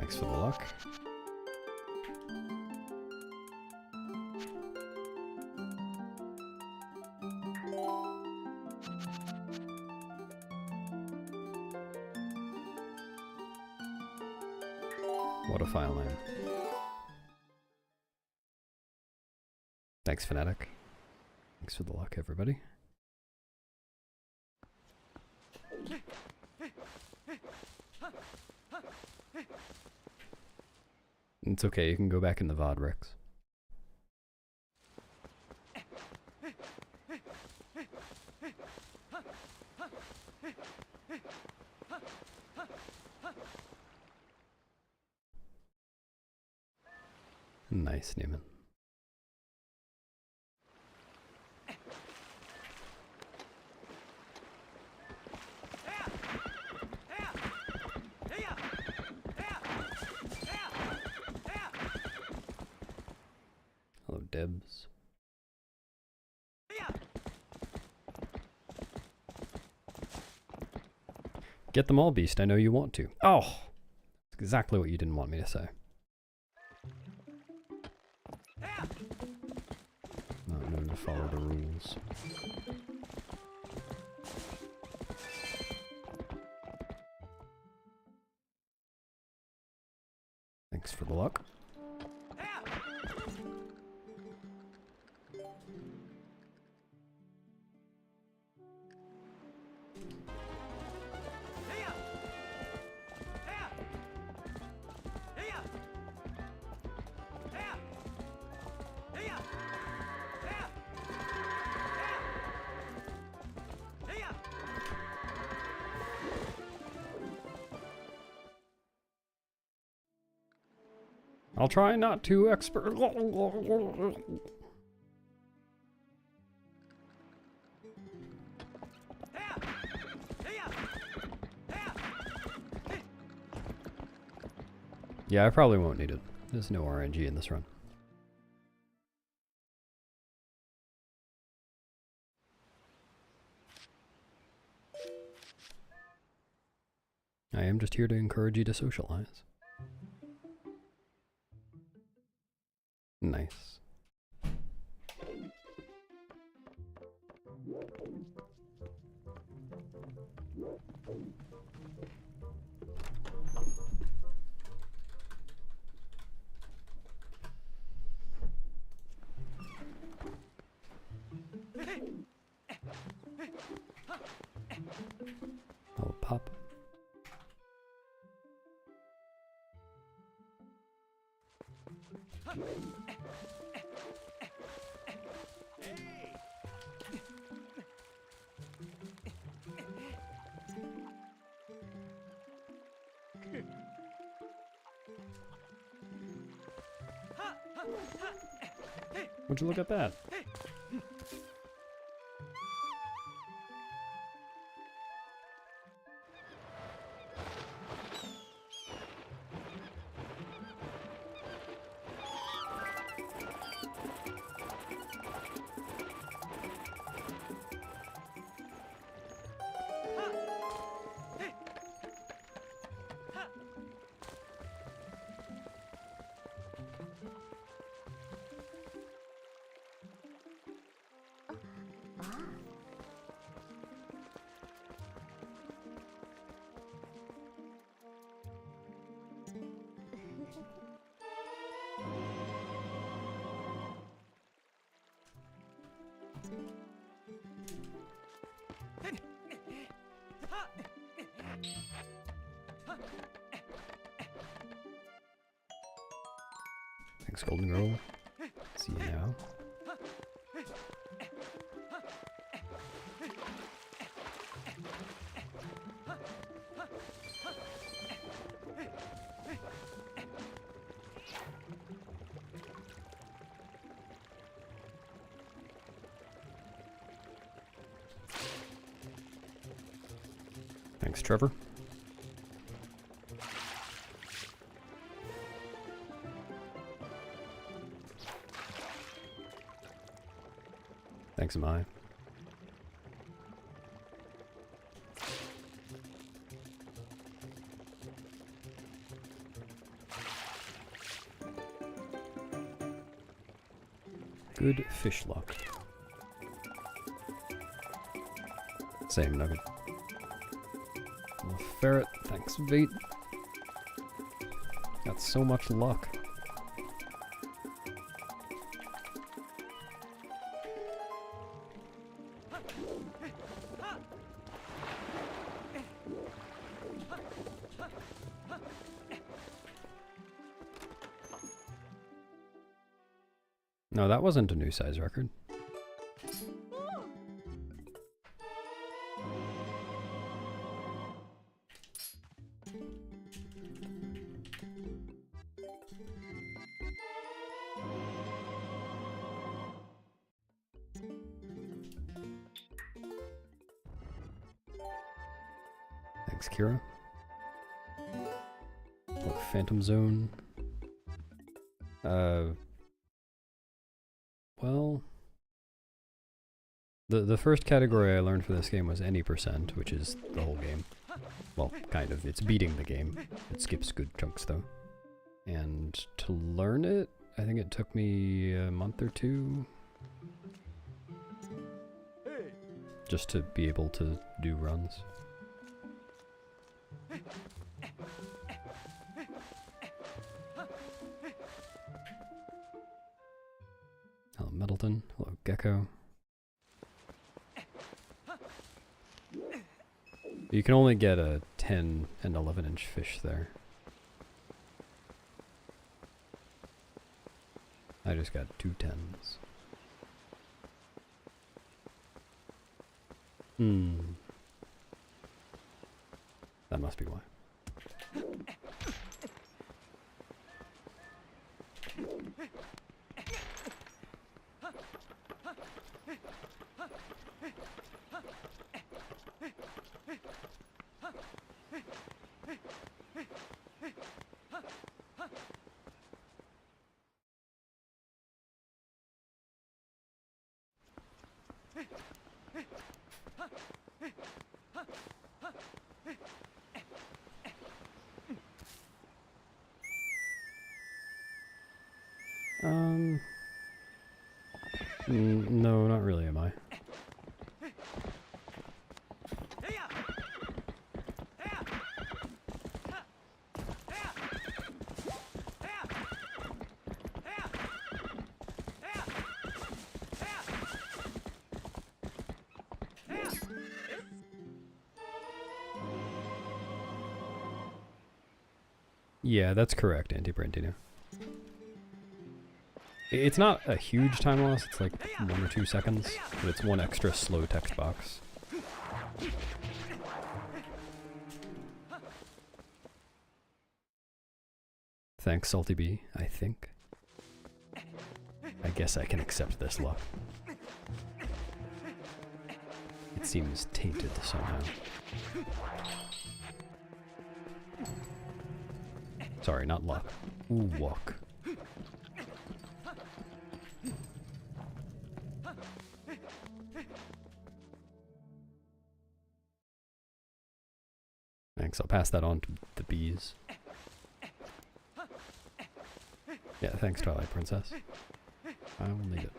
Thanks for the luck. What a file name. Thanks, Fnatic. Thanks for the luck, everybody. It's okay, you can go back in the VOD, Rex. Nice, Neiman. Hello, Debs. Get them all, Beast. I know you want to. Oh! That's exactly what you didn't want me to say. Not known to follow the rules. Thanks for the luck. I'll try not to expert. Yeah, I probably won't need it. There's no RNG in this run. I am just here to encourage you to socialize. Nice. Oh, pop. Would you look at that? Thanks, Golden Girl. See you now. Thanks, Trevor. Thanks, Mai. Good fish luck. Same nugget. Little ferret, thanks bait. Got so much luck. No, that wasn't a new size record. Thanks, Kira. Oh, Phantom Zone. Well, the first category I learned for this game was any %, which is the whole game. Well, kind of. It's beating the game. It skips good chunks, though. And to learn it, I think it took me a month or two. Just to be able to do runs. Hello, Middleton. Hello, Gecko. You can only get a 10 and 11-inch fish there. I just got 2 10s. That must be why. No, not really, am I? Yeah, that's correct, Anti-Brandino. It's not a huge time loss, it's like 1 or 2 seconds, but it's 1 extra slow text box. Thanks, Salty Bee, I think. I guess I can accept this luck. It seems tainted somehow. Sorry, not luck. Ooh, walk. Thanks, I'll pass that on to the bees. Yeah, thanks, Twilight Princess. I will need it.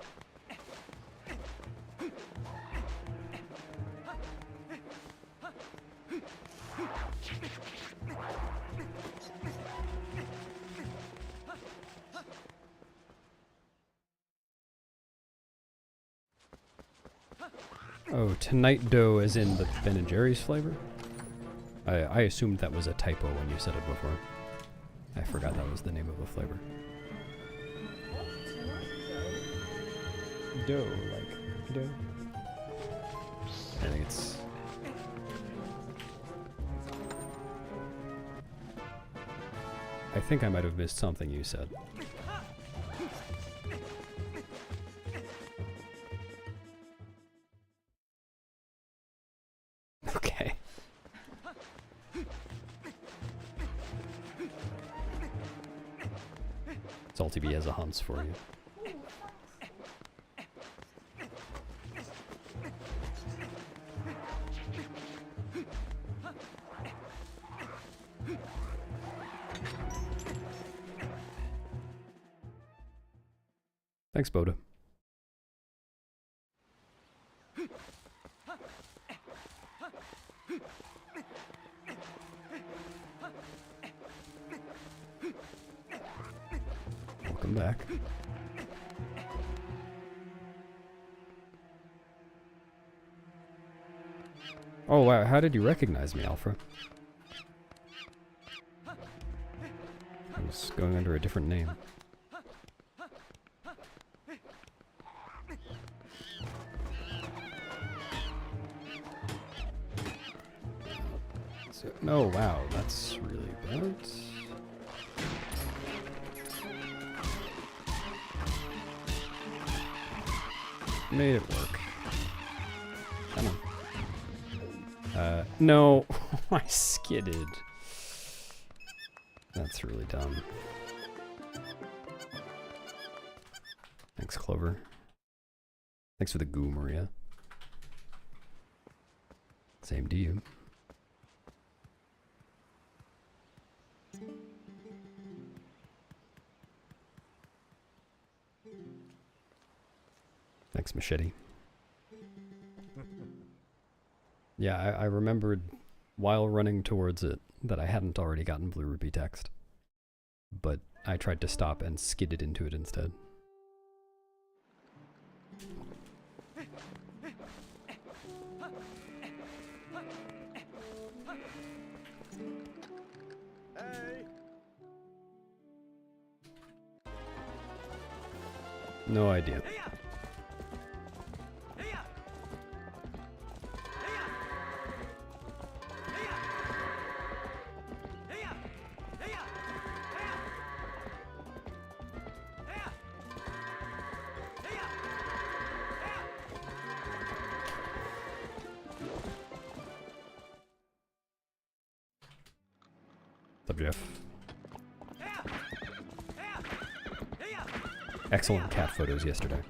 Oh, Tonight Dough as in the Ben & Jerry's flavor? I assumed that was a typo when you said it before. I forgot that was the name of the flavor. Dough, like dough? I think it's... I think I might have missed something you said. Okay. Salty Bee has a hunts for you. Thanks, Boda. Welcome back. Oh wow, how did you recognize me, Alpha? I was going under a different name. So, no, wow, that's really bad. Made it work. Come on. No, I skidded. That's really dumb. Thanks, Clover. Thanks for the goo, Maria. Same to you. Thanks, Machete. Yeah, I remembered while running towards it that I hadn't already gotten Blue Ruby text. But I tried to stop and skidded into it instead. No idea. What's up, Jeff? Excellent cat photos yesterday.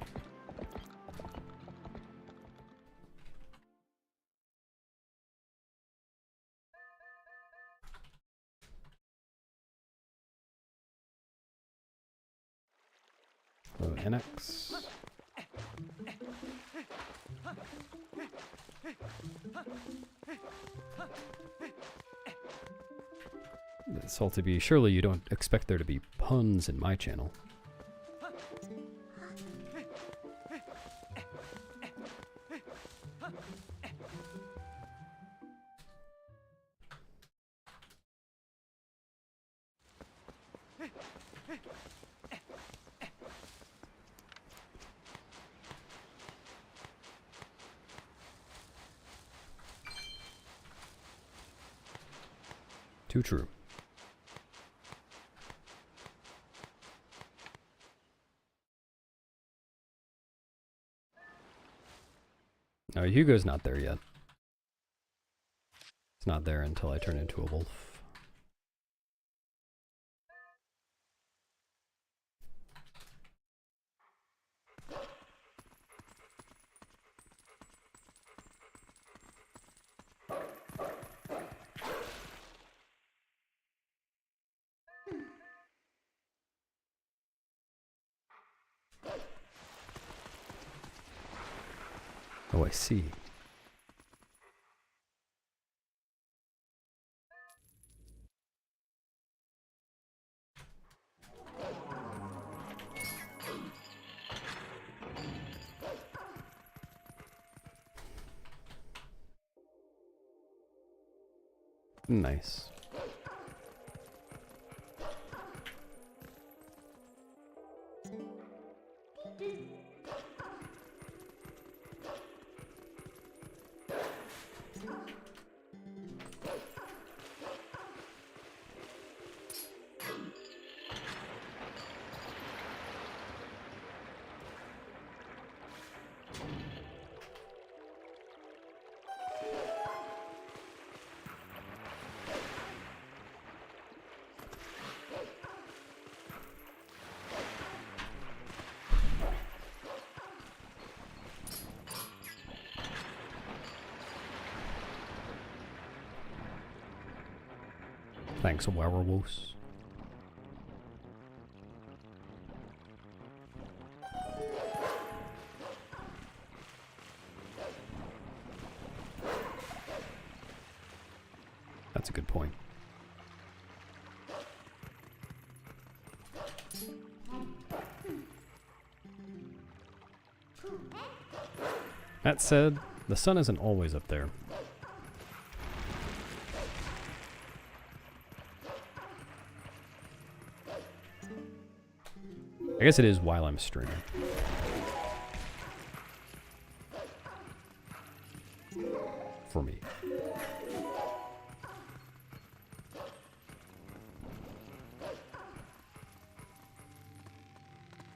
Hello, NX. Salty, surely you don't expect there to be puns in my channel. Too true. No, Hugo's not there yet. It's not there until I turn into a wolf. Oh, I see. Nice. Thanks, werewolves. That's a good point. That said, the sun isn't always up there. I guess it is while I'm streaming. For me.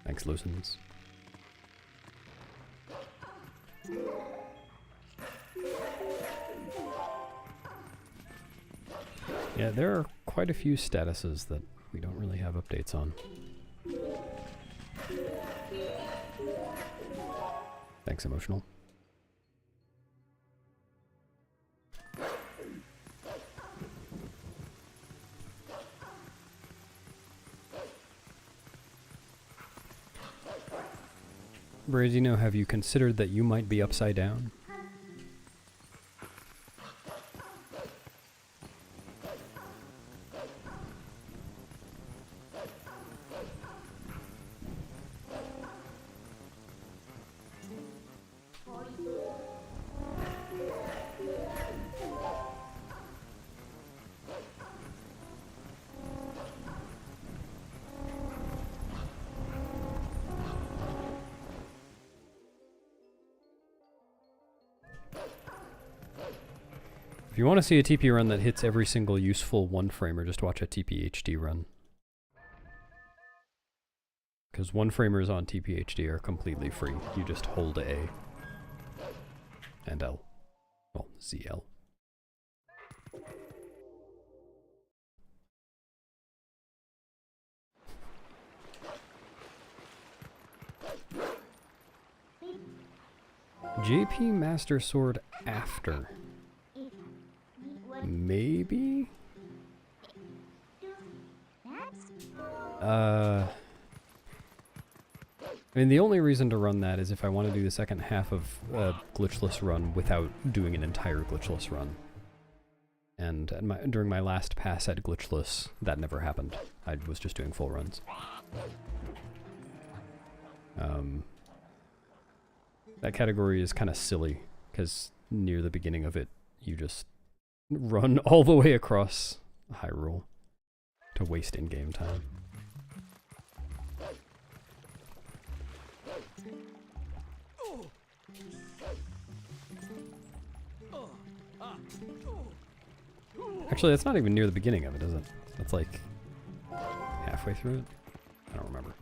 Thanks, Lucens. Yeah, there are quite a few statuses that we don't really have updates on. Thanks, Emotional. Brazino, have you considered that you might be upside down? If you want to see a TP run that hits every single useful one-framer, just watch a TPHD run. Because one-framers on TPHD are completely free. You just hold A. And L. Well, ZL. JP Master Sword after. Maybe? I mean, the only reason to run that is if I want to do the second half of a glitchless run without doing an entire glitchless run. And at during my last pass at glitchless, that never happened. I was just doing full runs. That category is kind of silly, because near the beginning of it, you just run all the way across Hyrule to waste in-game time. Actually, that's not even near the beginning of it, is it? That's like halfway through it? I don't remember.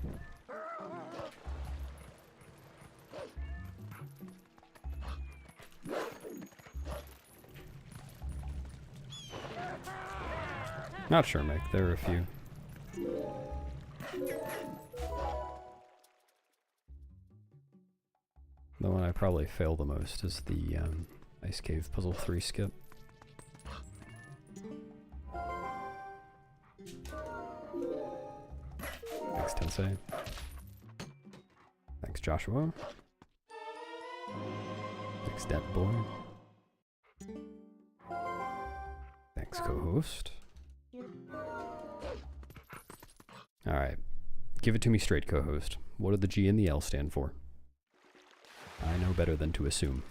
Not sure, Mick. There are a few. The one I probably fail the most is the Ice Cave Puzzle 3 skip. Thanks, Tensei. Thanks, Joshua. Thanks, Dead Boy. Thanks, co-host. Alright. Give it to me straight, co-host. What do the G and the L stand for? I know better than to assume.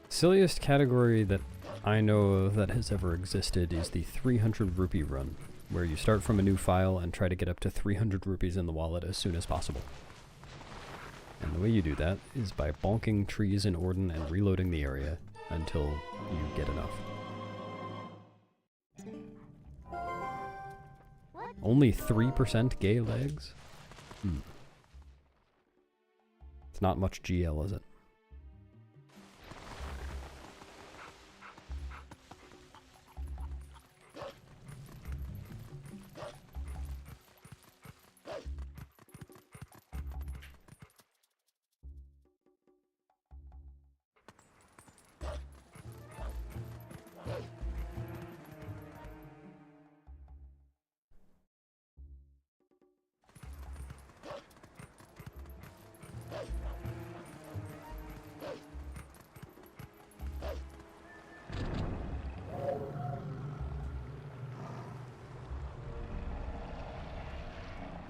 Silliest category that I know that has ever existed is the 300 rupee run, where you start from a new file and try to get up to 300 rupees in the wallet as soon as possible. And the way you do that is by bonking trees in Ordon and reloading the area until you get enough. Only 3% gay legs? It's not much GL, is it?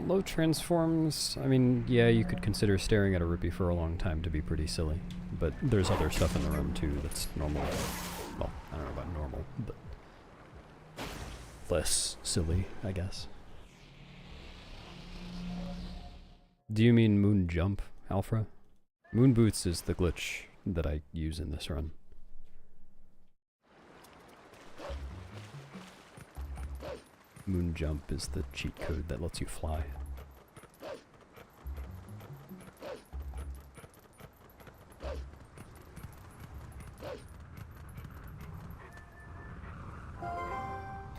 Low transforms, I mean, yeah, you could consider staring at a rupee for a long time to be pretty silly, but there's other stuff in the run too that's normal. Well, I don't know about normal, but less silly, I guess. Do you mean moon jump, Alpha? Moon boots is the glitch that I use in this run. Moon jump is the cheat code that lets you fly.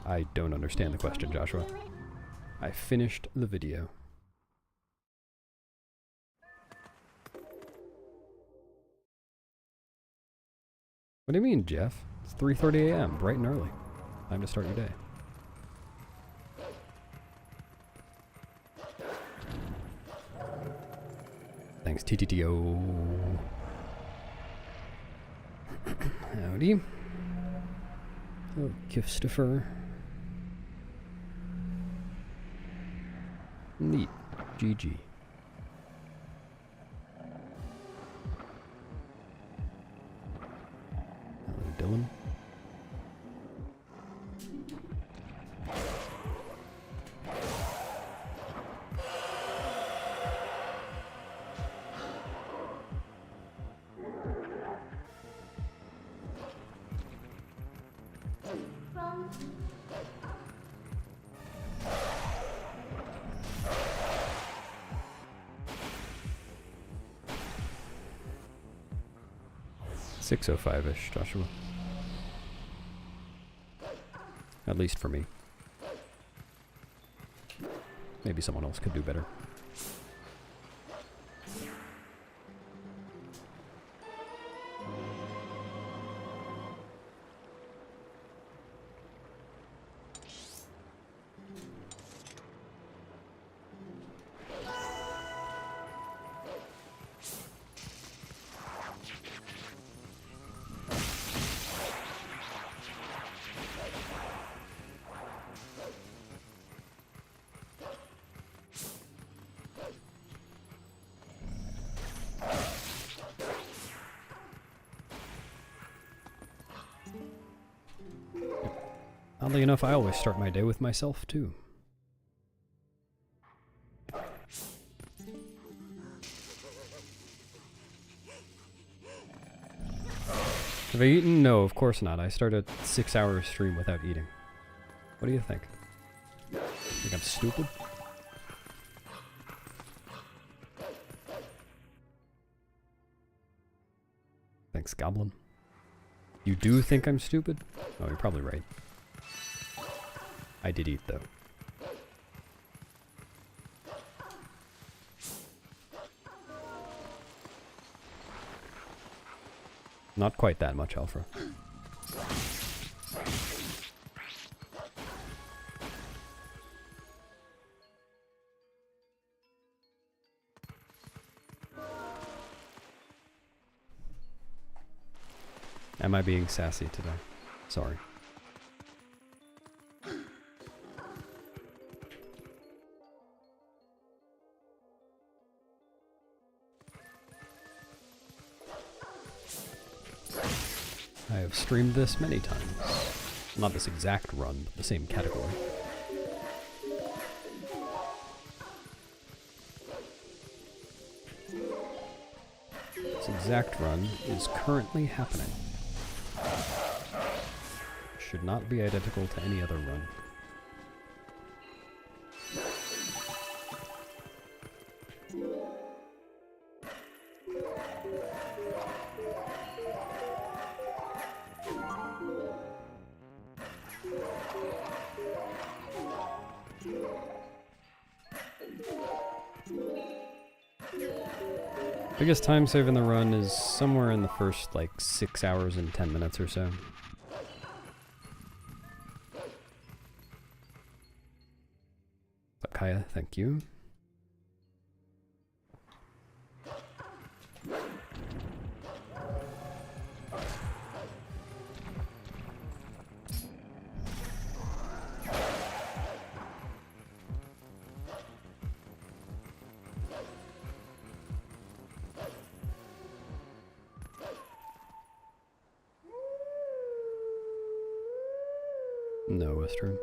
I don't understand the question, Joshua. I finished the video. What do you mean, Jeff? It's 3:30 a.m., bright and early. Time to start your day. Thanks, TTTO. Howdy. Oh, Christopher. Neat. GG. Hello, Dylan. .605-ish, Joshua. At least for me. Maybe someone else could do better. Oddly enough, I always start my day with myself, too. Have I eaten? No, of course not. I start a 6-hour stream without eating. What do you think? Think I'm stupid? Thanks, Goblin. You do think I'm stupid? Oh, you're probably right. I did eat, though. Not quite that much, Alpha. Am I being sassy today? Sorry. I have streamed this many times. Not this exact run, but the same category. This exact run is currently happening. Should not be identical to any other run. Biggest time save in the run is somewhere in the first, like, 6 hours and 10 minutes or so. Kaya, thank you. No, Western.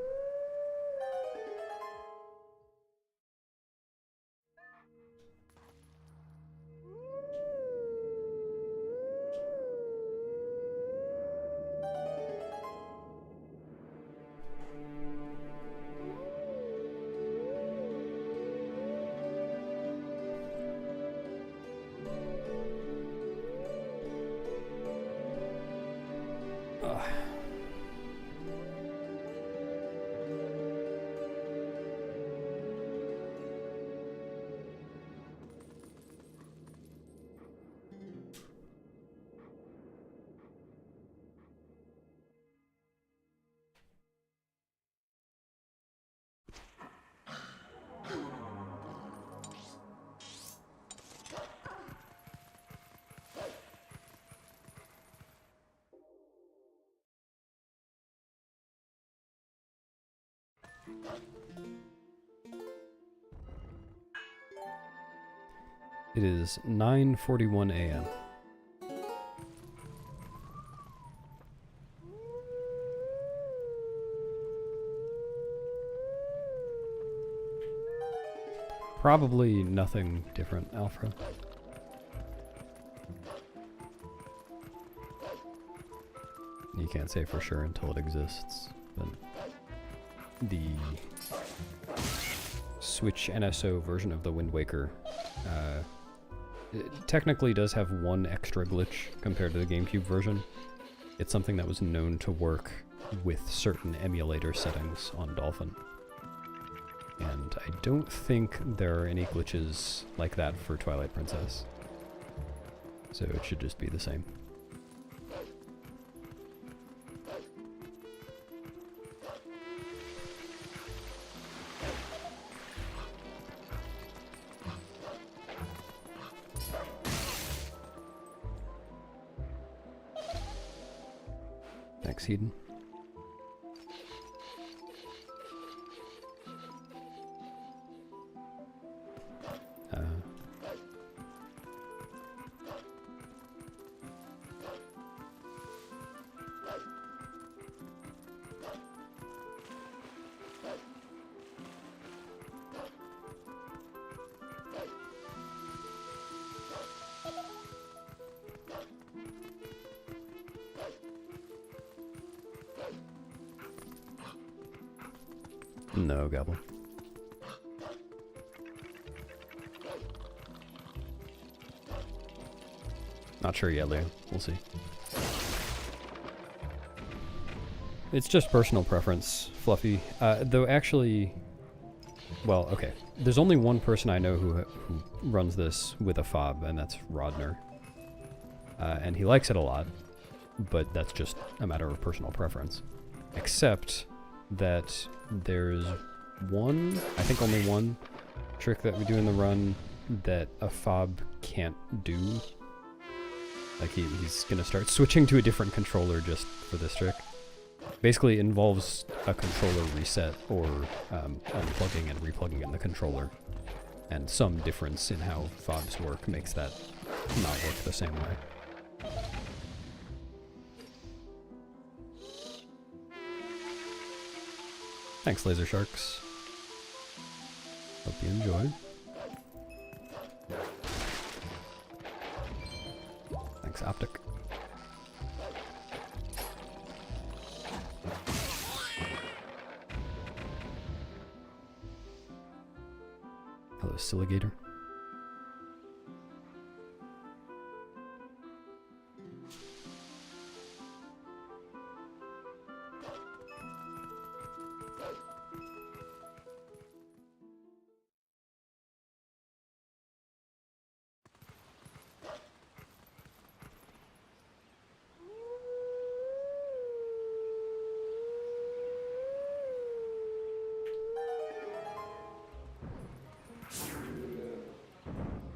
It is 9:41 a.m. Probably nothing different, Alpha. You can't say for sure until it exists, but the Switch NSO version of the Wind Waker it technically does have one extra glitch compared to the GameCube version. It's something that was known to work with certain emulator settings on Dolphin. And I don't think there are any glitches like that for Twilight Princess. So it should just be the same. Thanks, Hedon. No, Goblin. Not sure yet, Leo. We'll see. It's just personal preference, Fluffy. Though actually, well, okay. There's only one person I know who runs this with a fob, and that's Rodner. And he likes it a lot, but that's just a matter of personal preference. Except that there's one, I think only one, trick that we do in the run that a fob can't do. Like he's gonna start switching to a different controller just for this trick. Basically it involves a controller reset or unplugging and replugging in the controller. And some difference in how fobs work makes that not work the same way. Thanks, Laser Sharks. Hope you enjoy. Thanks, Optic. Hello, Siligator.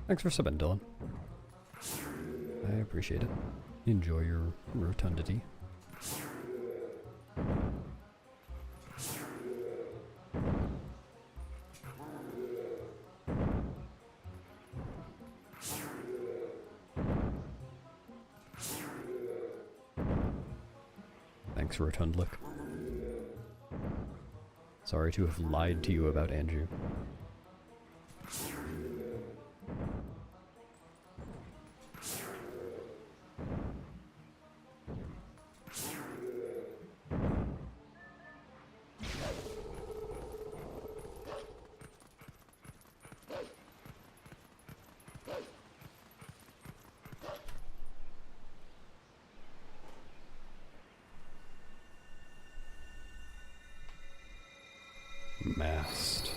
Thanks for subbing, Dylan. I appreciate it. Enjoy your rotundity. Thanks, Rotund Look. Sorry to have lied to you about Anju. Mast.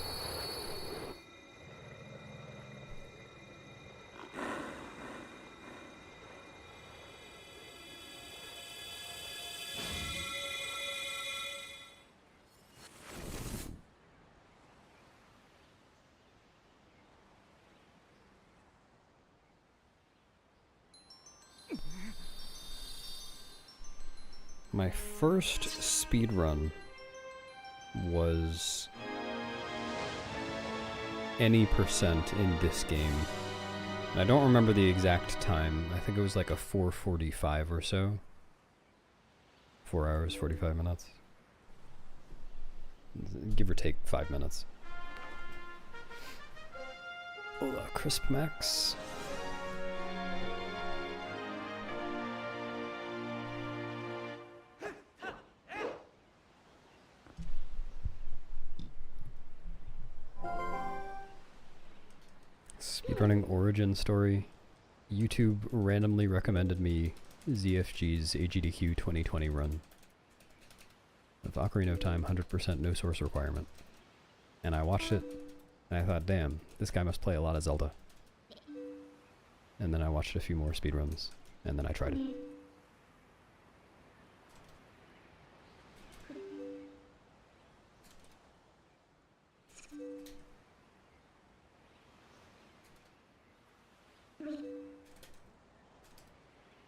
My first speedrun was any percent in this game. I don't remember the exact time. I think it was like a 4:45 or so. 4 hours, 45 minutes. Give or take 5 minutes. Hola, crisp max. Speedrunning origin story. YouTube randomly recommended me ZFG's AGDQ 2020 run of Ocarina of Time 100% no source requirement. And I watched it, and I thought, damn, this guy must play a lot of Zelda. And then I watched a few more speedruns, and then I tried it.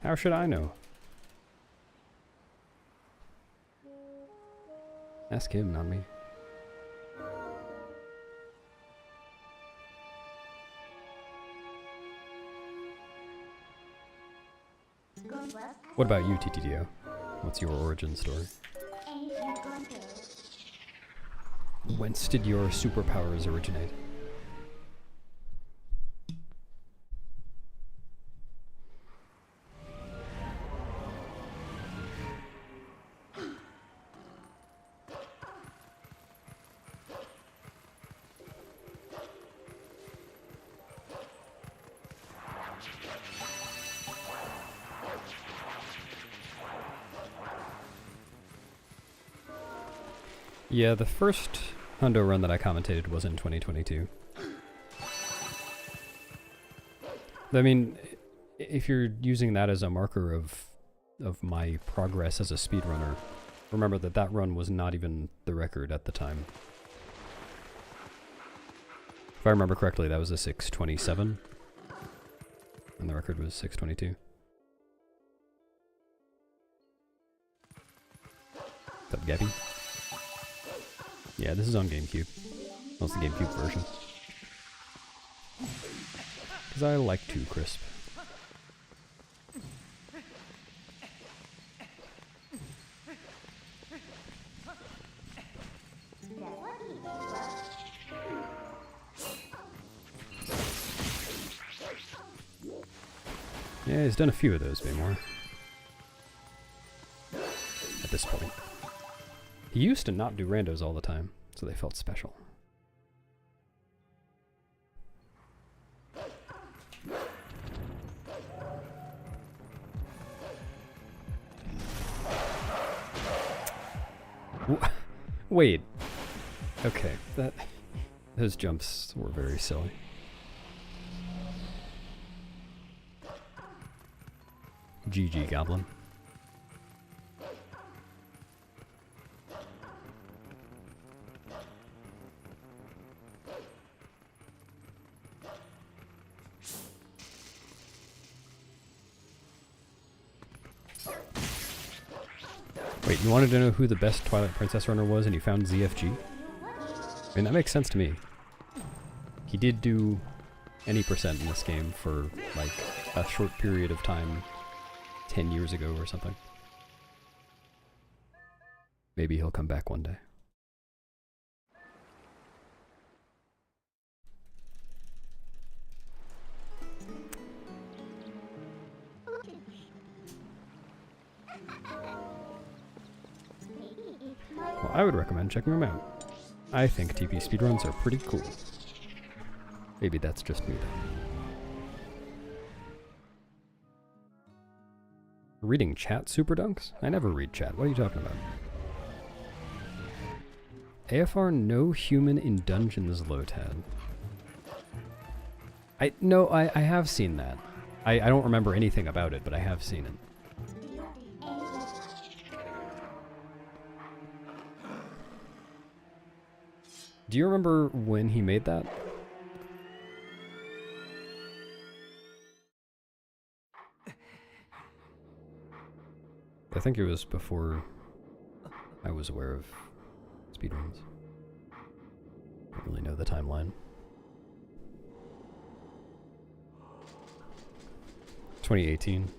How should I know? Ask him, not me. What about you, TTDO? What's your origin story? Whence did your superpowers originate? Yeah, the first Hundo run that I commentated was in 2022. I mean, if you're using that as a marker of my progress as a speedrunner, remember that that run was not even the record at the time. If I remember correctly, that was a 6:27, and the record was 6:22. What's up, Gabby? Yeah, this is on GameCube. Well, it's the GameCube version. Because I like to crisp. Yeah, he's done a few of those, Baymore. At this point. He used to not do randos all the time, so they felt special. Wait. Okay, those jumps were very silly. GG, Goblin. Wait, you wanted to know who the best Twilight Princess runner was and you found ZFG? I mean, that makes sense to me. He did do any percent in this game for, like, a short period of time 10 years ago or something. Maybe he'll come back one day. I would recommend checking them out. I think TP speedruns are pretty cool. Maybe that's just me though. Reading chat super dunks? I never read chat. What are you talking about? AFR no human in dungeons Lotad. I have seen that. I don't remember anything about it, but I have seen it. Do you remember when he made that? I think it was before I was aware of speedruns. I don't really know the timeline. 2018.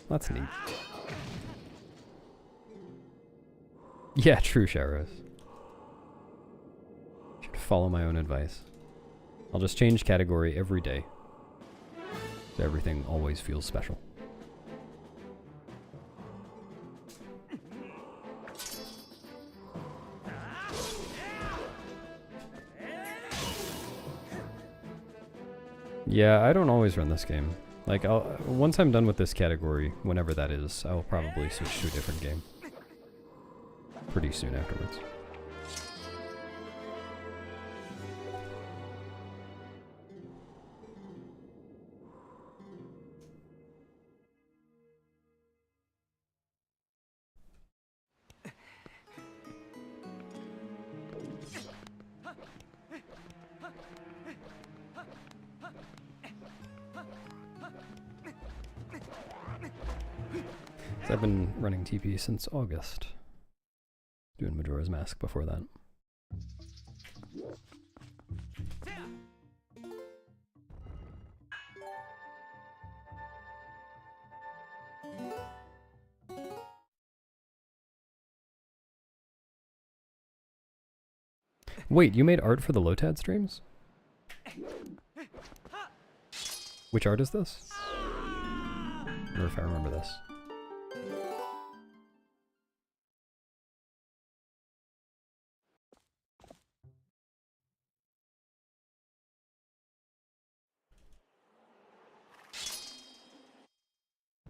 That's neat. Yeah, true, Sharos. Should follow my own advice. I'll just change category every day, so everything always feels special. Yeah, I don't always run this game. Like, once I'm done with this category, whenever that is, I'll probably switch to a different game. Pretty soon afterwards. I've been running TP since August. Doing Majora's Mask before that. Wait, you made art for the Lotad streams? Which art is this? I wonder if I remember this.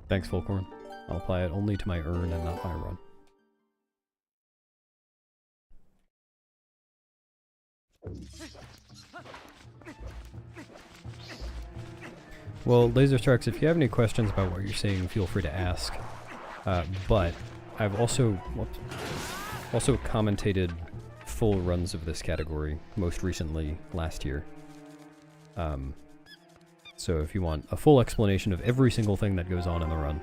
Thanks, Fulcorn. I'll apply it only to my urn and not my run. Well, Laser Sharks, if you have any questions about what you're seeing, feel free to ask. But I've also commentated full runs of this category, most recently last year. So if you want a full explanation of every single thing that goes on in the run,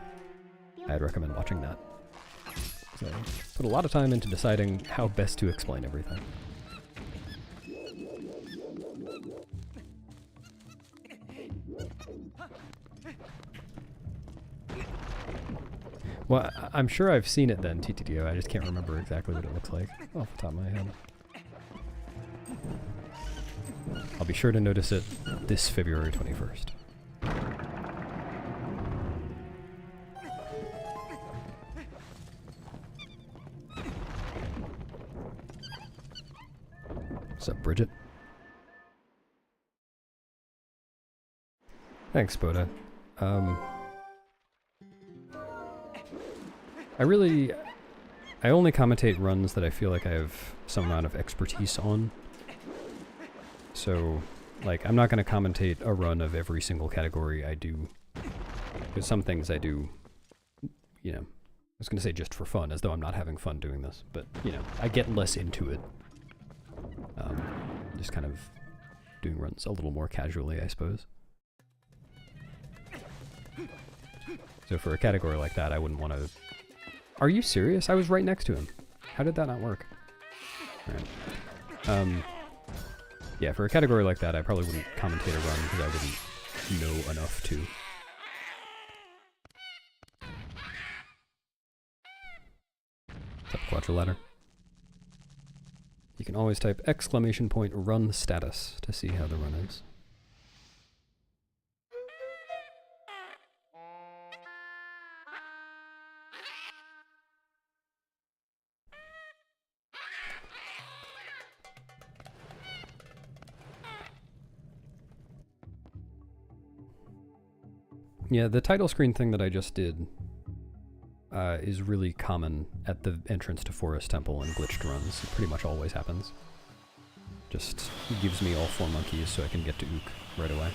I'd recommend watching that. So put a lot of time into deciding how best to explain everything. Well, I'm sure I've seen it then, TTDO, I just can't remember exactly what it looks like off the top of my head. I'll be sure to notice it this February 21st. What's up, Bridget? Thanks, Boda. I only commentate runs that I feel like I have some amount of expertise on. So, like, I'm not going to commentate a run of every single category I do. Because some things I do, you know, I was going to say just for fun, as though I'm not having fun doing this. But, you know, I get less into it. Just kind of doing runs a little more casually, I suppose. So for a category like that, I wouldn't want to... Are you serious? I was right next to him. How did that not work? Alright. Yeah, for a category like that, I probably wouldn't commentate a run because I wouldn't know enough to. What's up, Quadrilateral? You can always type !run status to see how the run is. Yeah, the title screen thing that I just did is really common at the entrance to Forest Temple in glitched runs. It pretty much always happens. Just gives me all 4 monkeys so I can get to Ook right away.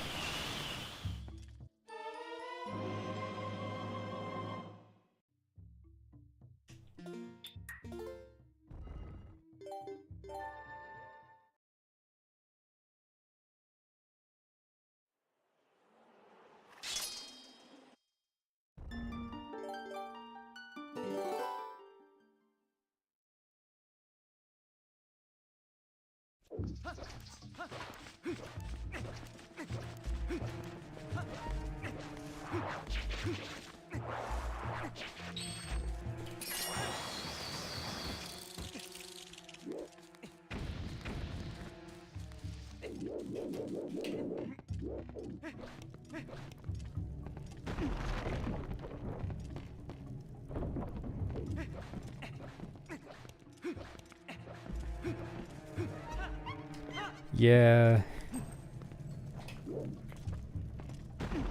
Yeah.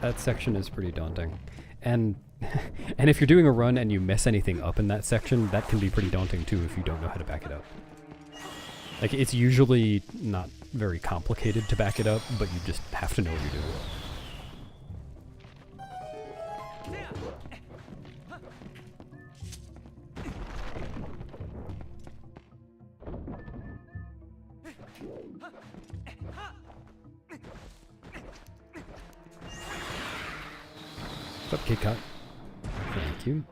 That section is pretty daunting. And and if you're doing a run and you mess anything up in that section, that can be pretty daunting too if you don't know how to back it up. Like, it's usually not very complicated to back it up, but you just have to know what you're doing. What's up, Kid Cut? Thank you.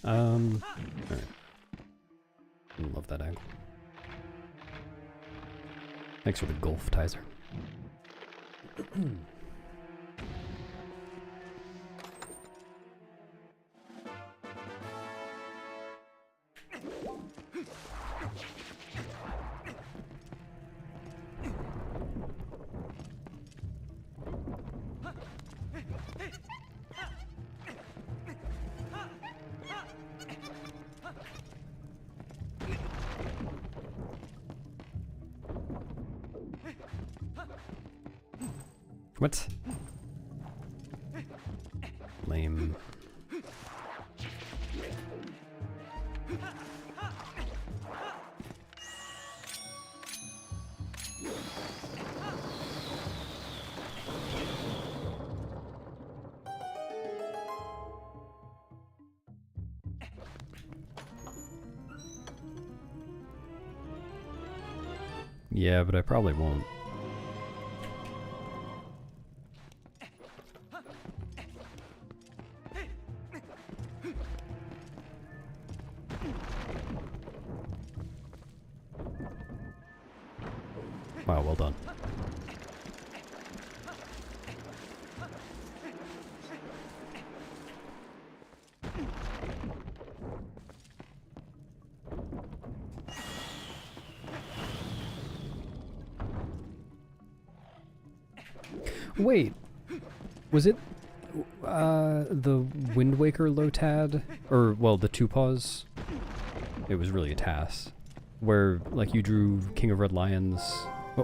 Alright. Love that angle. Thanks for the golf, Tizer. What? Lame. Yeah, but I probably won't. Wow, well done. Wait, was it the Wind Waker Lotad? Or, well, the Two Paws? It was really a TAS. Where, like, you drew King of Red Lions.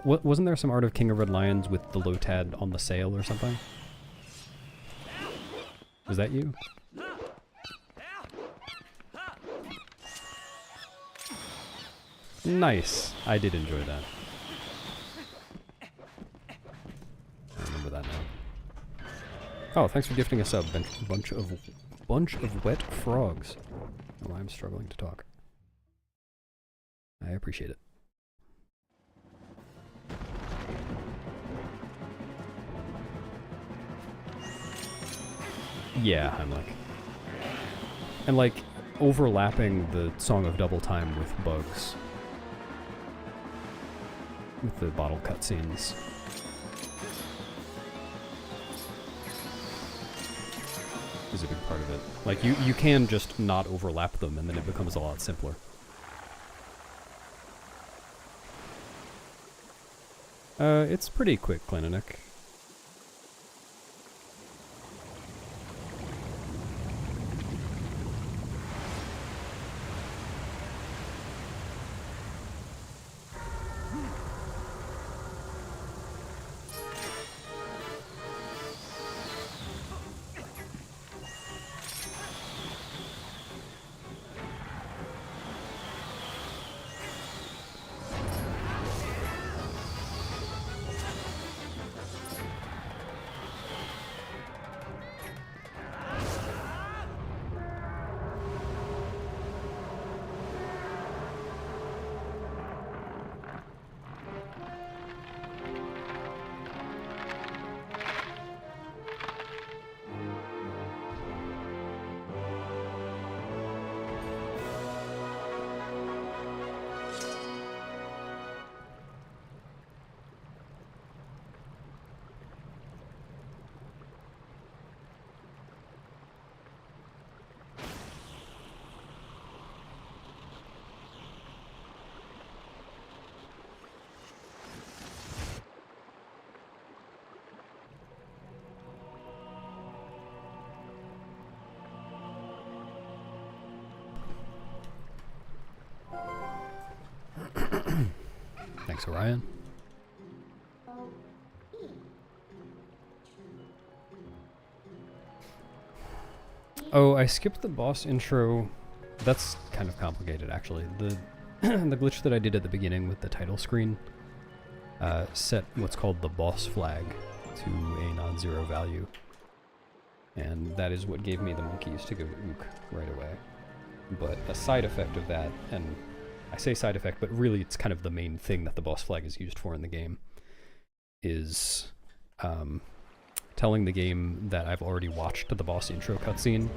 Wasn't there some art of King of Red Lions with the Lotad on the sail or something? Was that you? Nice. I did enjoy that. I remember that now. Oh, thanks for gifting a sub. Bunch of wet frogs. Oh, I'm struggling to talk. I appreciate it. Yeah, I'm like... And like, overlapping the Song of Double Time with bugs. With the bottle cutscenes. is a big part of it. Like, you can just not overlap them, and then it becomes a lot simpler. It's pretty quick, Clinic. Thanks, Orion. Oh, I skipped the boss intro. That's kind of complicated, actually. The the glitch that I did at the beginning with the title screen set what's called the boss flag to a non-zero value. And that is what gave me the monkeys to go ook right away. But a side effect of that, and I say side effect, but really it's kind of the main thing that the boss flag is used for in the game, is telling the game that I've already watched the boss intro cutscene,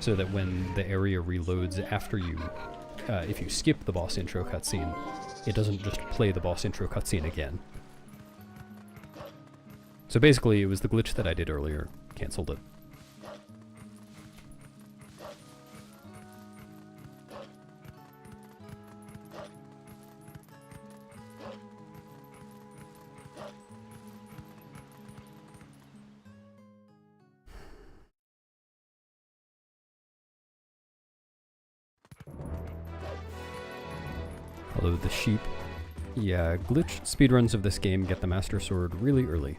so that when the area reloads after you, if you skip the boss intro cutscene, it doesn't just play the boss intro cutscene again. So basically it was the glitch that I did earlier, cancelled it. Hello, the sheep. Yeah, glitched speedruns of this game get the Master Sword really early.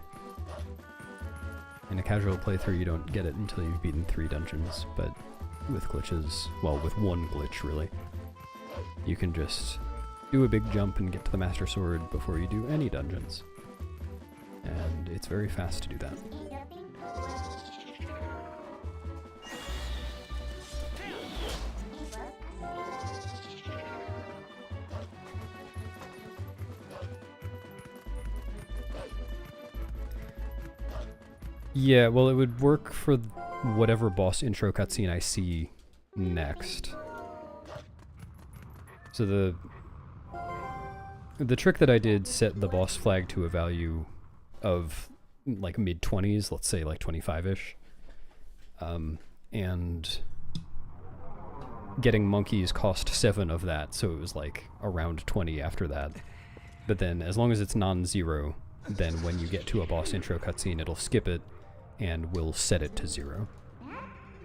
In a casual playthrough, you don't get it until you've beaten 3 dungeons, but with glitches, well, with one glitch, really, you can just do a big jump and get to the Master Sword before you do any dungeons. And it's very fast to do that. Yeah, well, it would work for whatever boss intro cutscene I see next. So the trick that I did set the boss flag to a value of like mid-20s, let's say like 25-ish, and getting monkeys cost 7 of that, so it was like around 20 after that. But then as long as it's non-zero, then when you get to a boss intro cutscene, it'll skip it and we'll set it to 0.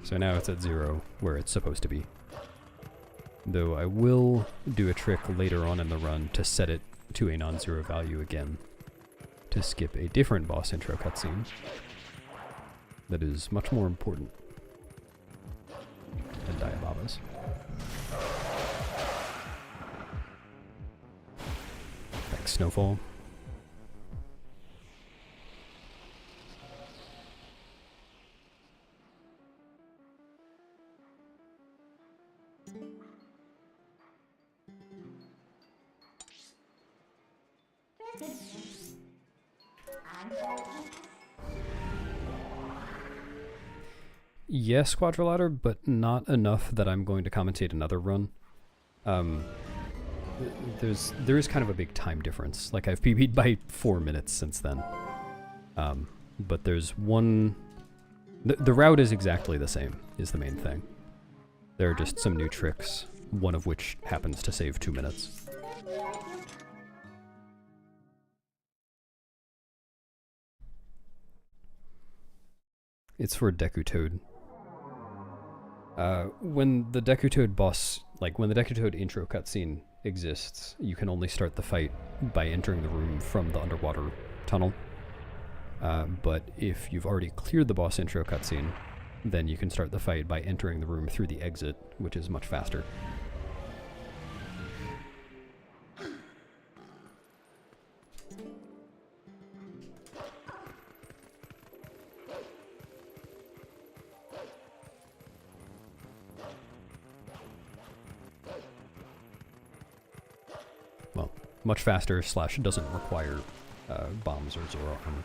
So now it's at 0 where it's supposed to be. Though I will do a trick later on in the run to set it to a non-zero value again, to skip a different boss intro cutscene that is much more important than Diababa's. Thanks, Snowfall. Yes, Quadrilateral, but not enough that I'm going to commentate another run. There is kind of a big time difference. Like, I've PB'd by 4 minutes since then. But there's one The route is exactly the same, is the main thing. There are just some new tricks, one of which happens to save 2 minutes. It's for Deku Toad. When the Deku Toad boss, like when the Deku Toad intro cutscene exists, you can only start the fight by entering the room from the underwater tunnel. But if you've already cleared the boss intro cutscene, then you can start the fight by entering the room through the exit, which is much faster. Well, much faster / doesn't require bombs or Zoro armor.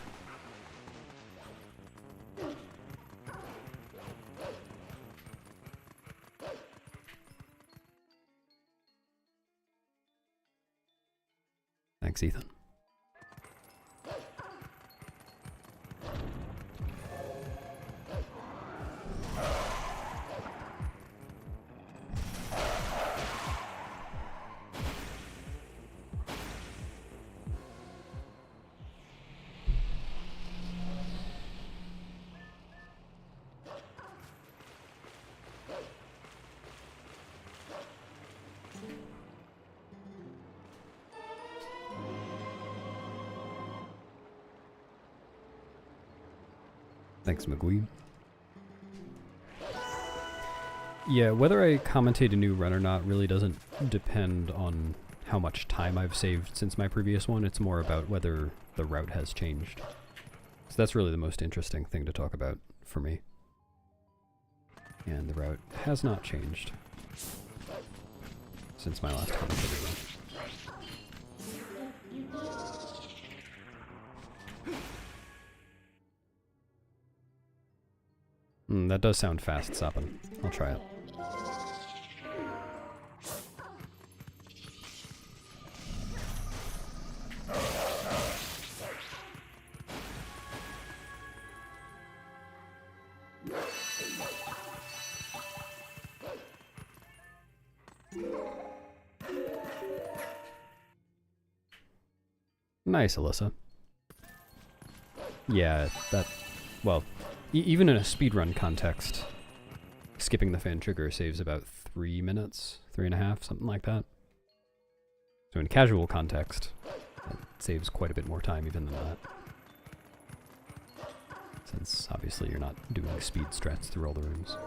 Thanks, Ethan. Thanks, McGwee. Yeah, whether I commentate a new run or not really doesn't depend on how much time I've saved since my previous one. It's more about whether the route has changed. So that's really the most interesting thing to talk about for me. And the route has not changed since my last commentated run. That does sound fast, Soppin. I'll try it. Nice, Alyssa. Yeah, well, even in a speedrun context, skipping the fan trigger saves about 3 minutes, 3.5, something like that. So in casual context, it saves quite a bit more time even than that. Since obviously you're not doing speed strats through all the rooms.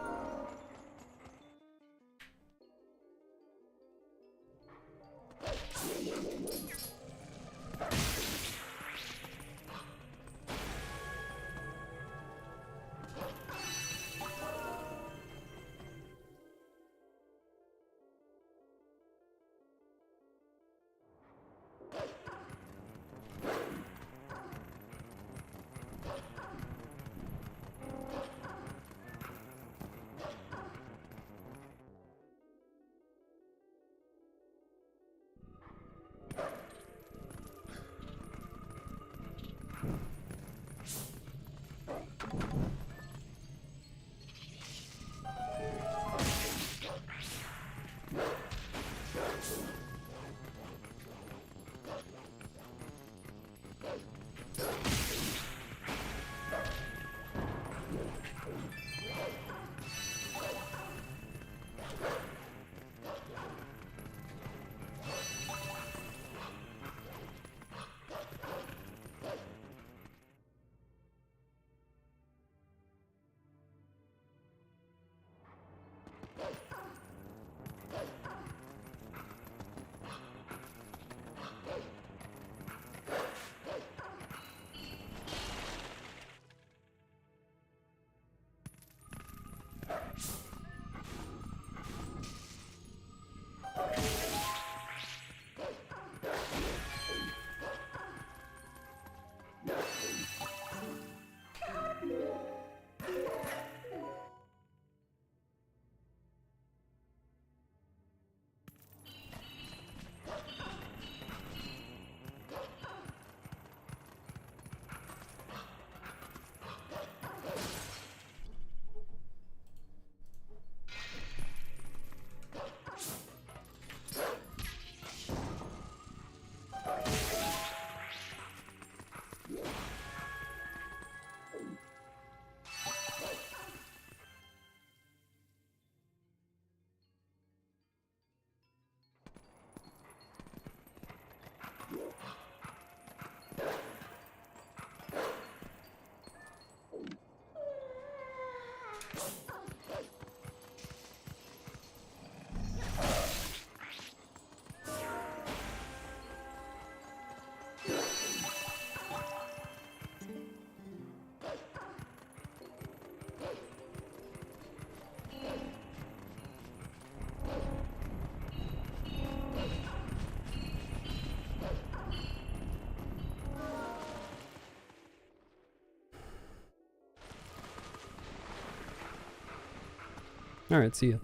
Alright, see ya.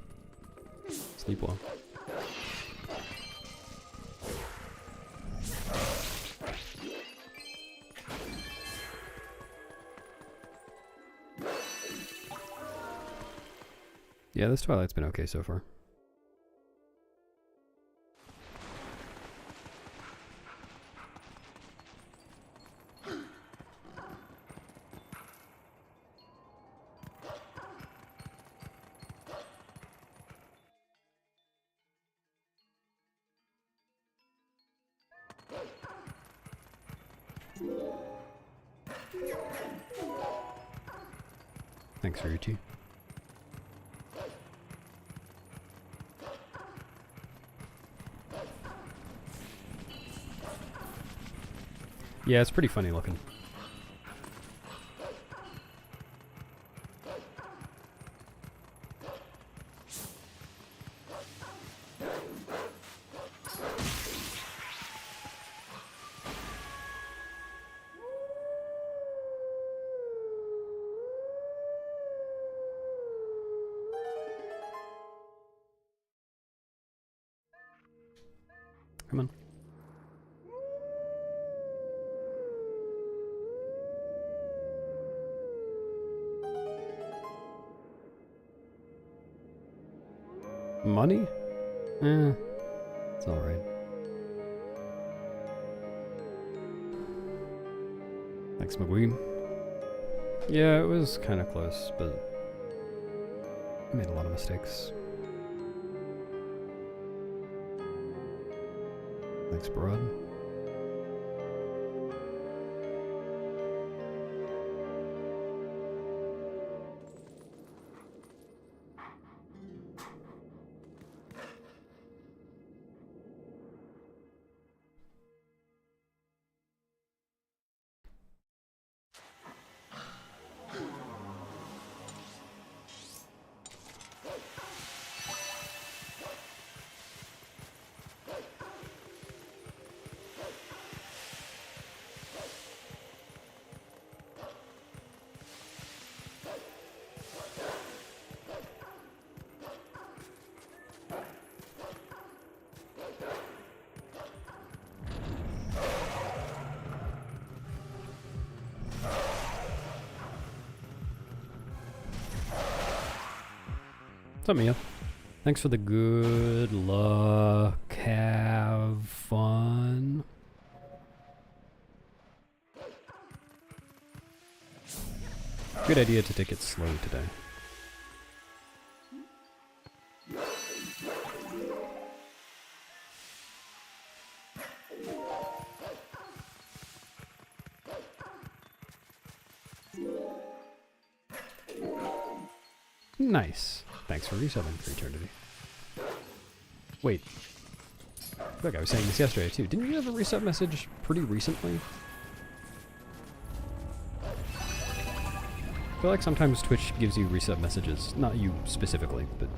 Sleep well. Yeah, this Twilight's been okay so far. Thanks, Ryuchi. Yeah, it's pretty funny looking. Come on. Money? It's alright. Thanks, McGueen. Yeah, it was kind of close, but I made a lot of mistakes. Thanks, Broad. What's up, Mia? Thanks for the good luck. Have fun. Good idea to take it slow today. Nice. Thanks for resubbing for eternity. Wait. Look, I was saying this yesterday too. Didn't you have a resub message pretty recently? I feel like sometimes Twitch gives you resub messages. Not you specifically, but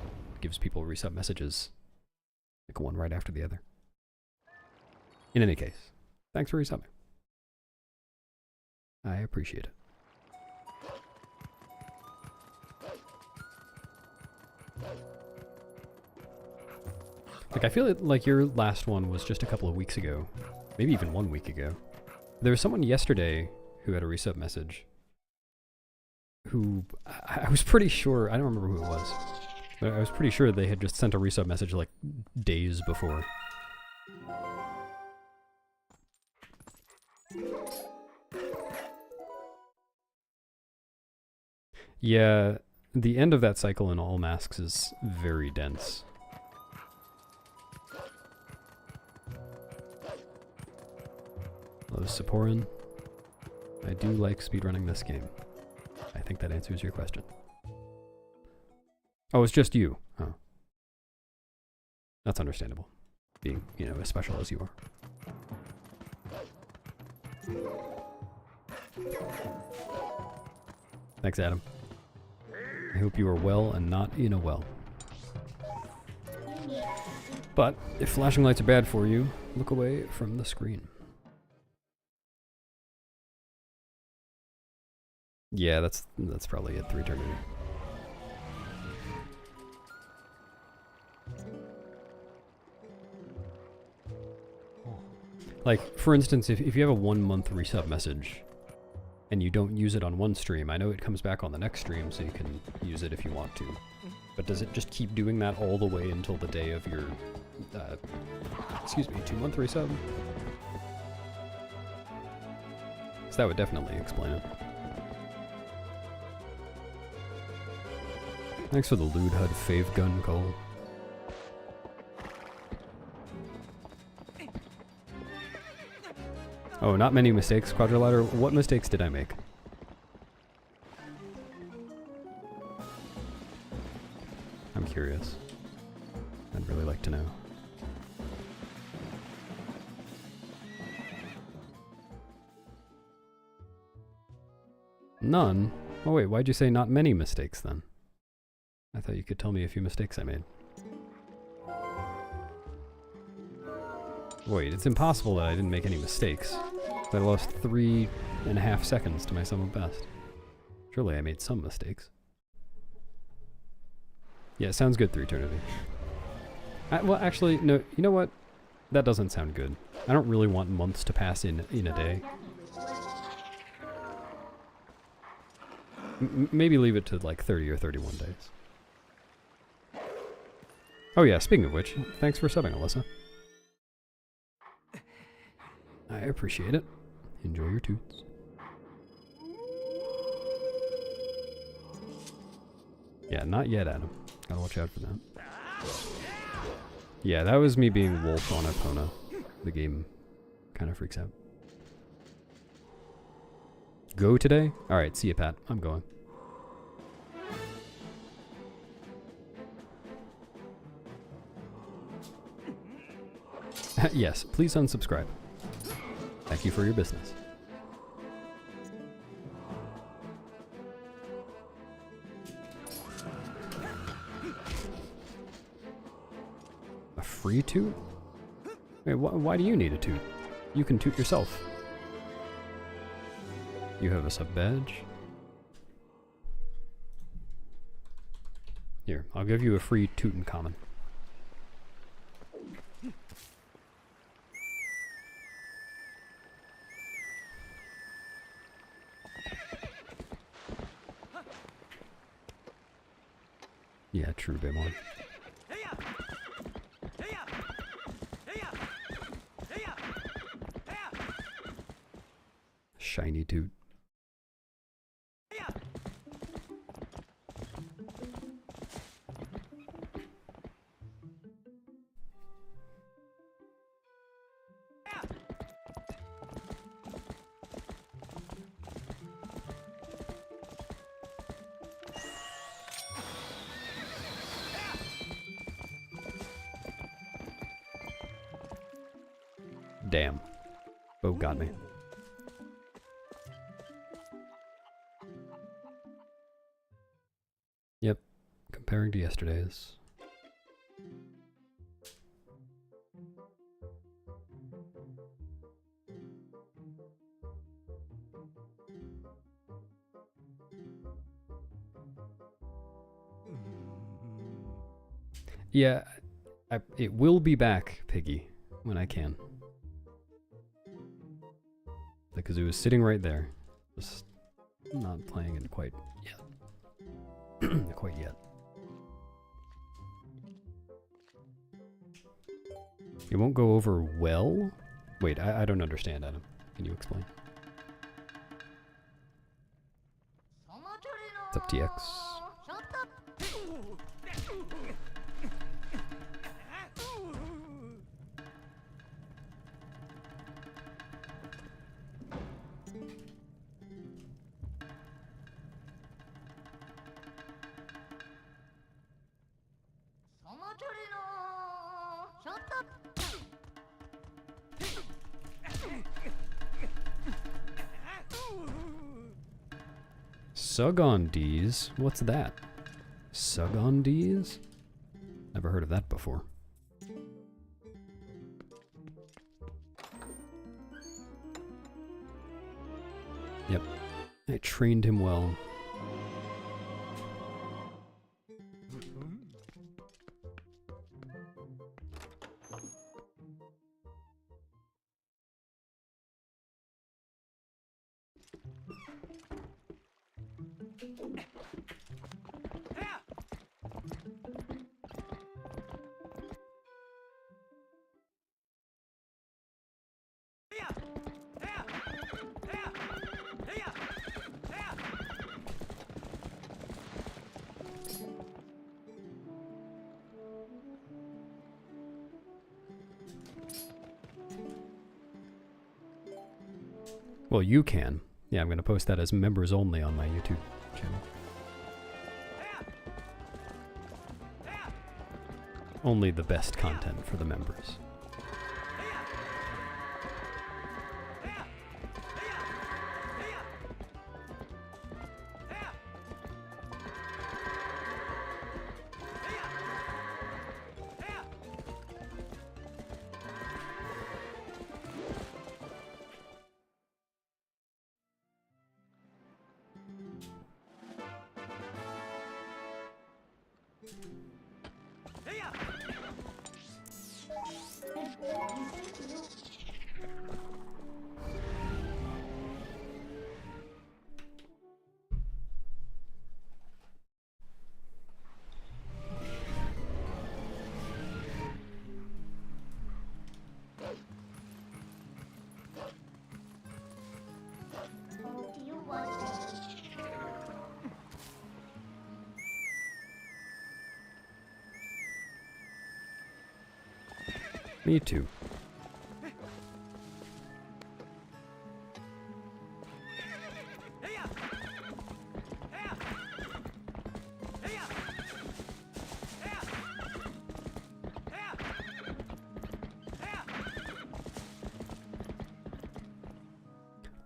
gives people resub messages. Like one right after the other. In any case, thanks for resubbing. I appreciate it. Like, I feel like your last one was just a couple of weeks ago. Maybe even 1 week ago. There was someone yesterday who had a resub message. Who, I was pretty sure, I don't remember who it was. But I was pretty sure they had just sent a resub message like days before. Yeah, the end of that cycle in all masks is very dense. Hello, Saporin. I do like speedrunning this game. I think that answers your question. Oh, it's just you. Oh. That's understandable. Being, you know, as special as you are. Thanks, Adam. I hope you are well and not in a well. But if flashing lights are bad for you, look away from the screen. Yeah, that's probably it through eternity. Like, for instance, if you have a 1 month resub message and you don't use it on one stream, I know it comes back on the next stream so you can use it if you want to. But does it just keep doing that all the way until the day of your, 2-month resub? So that would definitely explain it. Thanks for the lewd HUD fave gun, Cole. Oh, not many mistakes, Quadrilateral. What mistakes did I make? I'm curious. I'd really like to know. None? Oh wait, why'd you say not many mistakes then? I thought you could tell me a few mistakes I made. Wait, it's impossible that I didn't make any mistakes. I lost 3.5 seconds to my sum of best. Surely I made some mistakes. Yeah, sounds good through eternity. Well, actually, no, you know what? That doesn't sound good. I don't really want months to pass in a day. Maybe leave it to like 30 or 31 days. Oh yeah, speaking of which, thanks for subbing, Alyssa. I appreciate it. Enjoy your toots. Yeah, not yet, Adam. Gotta watch out for that. Yeah, that was me being wolf on Epona. The game kind of freaks out. Go today? Alright, see ya, Pat. I'm going. Yes, please unsubscribe. Thank you for your business. A free toot? Wait, why do you need a toot? You can toot yourself. You have a sub badge? Here, I'll give you a free toot in common. Yeah, true, Bimon. Shiny toot. Damn. Bo got me. Yep. Comparing to yesterday's. Yeah, it will be back, Piggy, when I can. The kazoo is sitting right there, just not playing it quite yet. Quite yet. It won't go over well? Wait, I don't understand, Adam. Can you explain? up, TX? Sugondese? What's that? Sugondese? Never heard of that before. Yep, I trained him well. Well, you can. Yeah, I'm going to post that as members only on my YouTube channel. Only the best content for the members. Me too.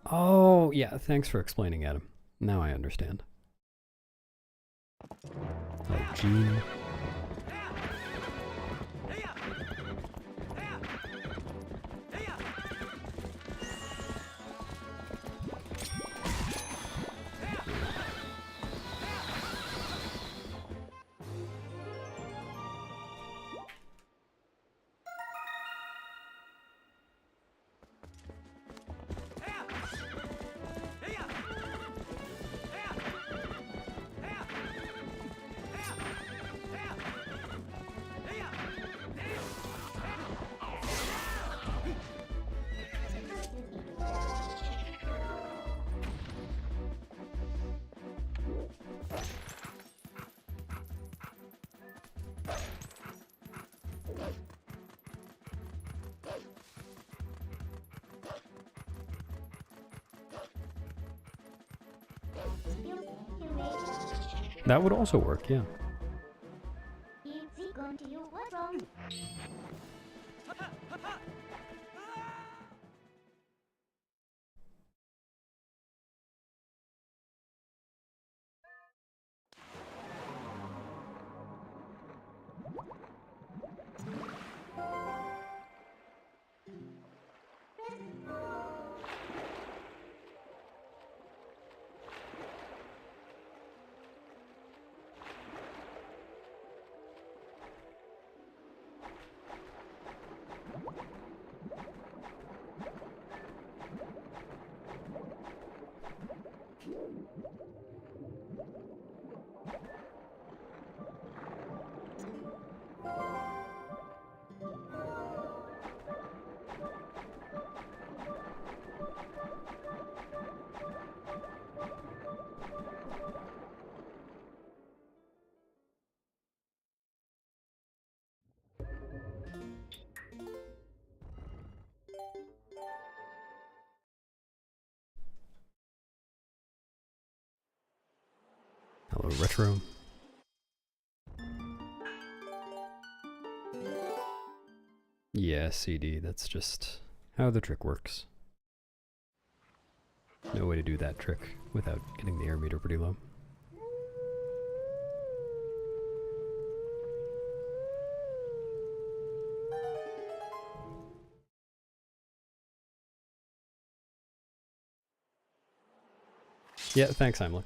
Oh, yeah, thanks for explaining, Adam. Now I understand. Oh, Gene. That would also work, yeah. retro. Yeah, CD, that's just how the trick works. No way to do that trick without getting the air meter pretty low. Yeah, thanks, Heimlich.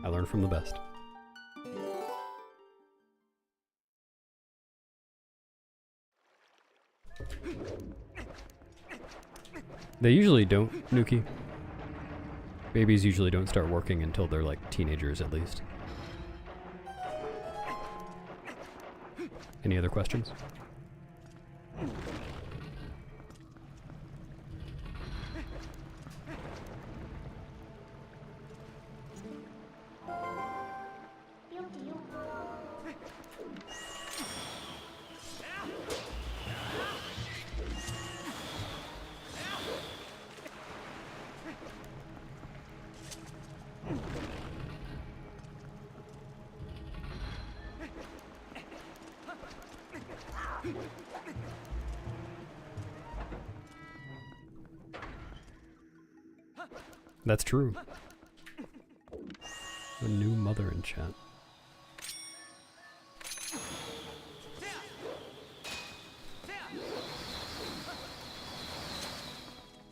I learned from the best. They usually don't, Nuki. Babies usually don't start working until they're like teenagers at least. Any other questions? That's true. A new mother in chat.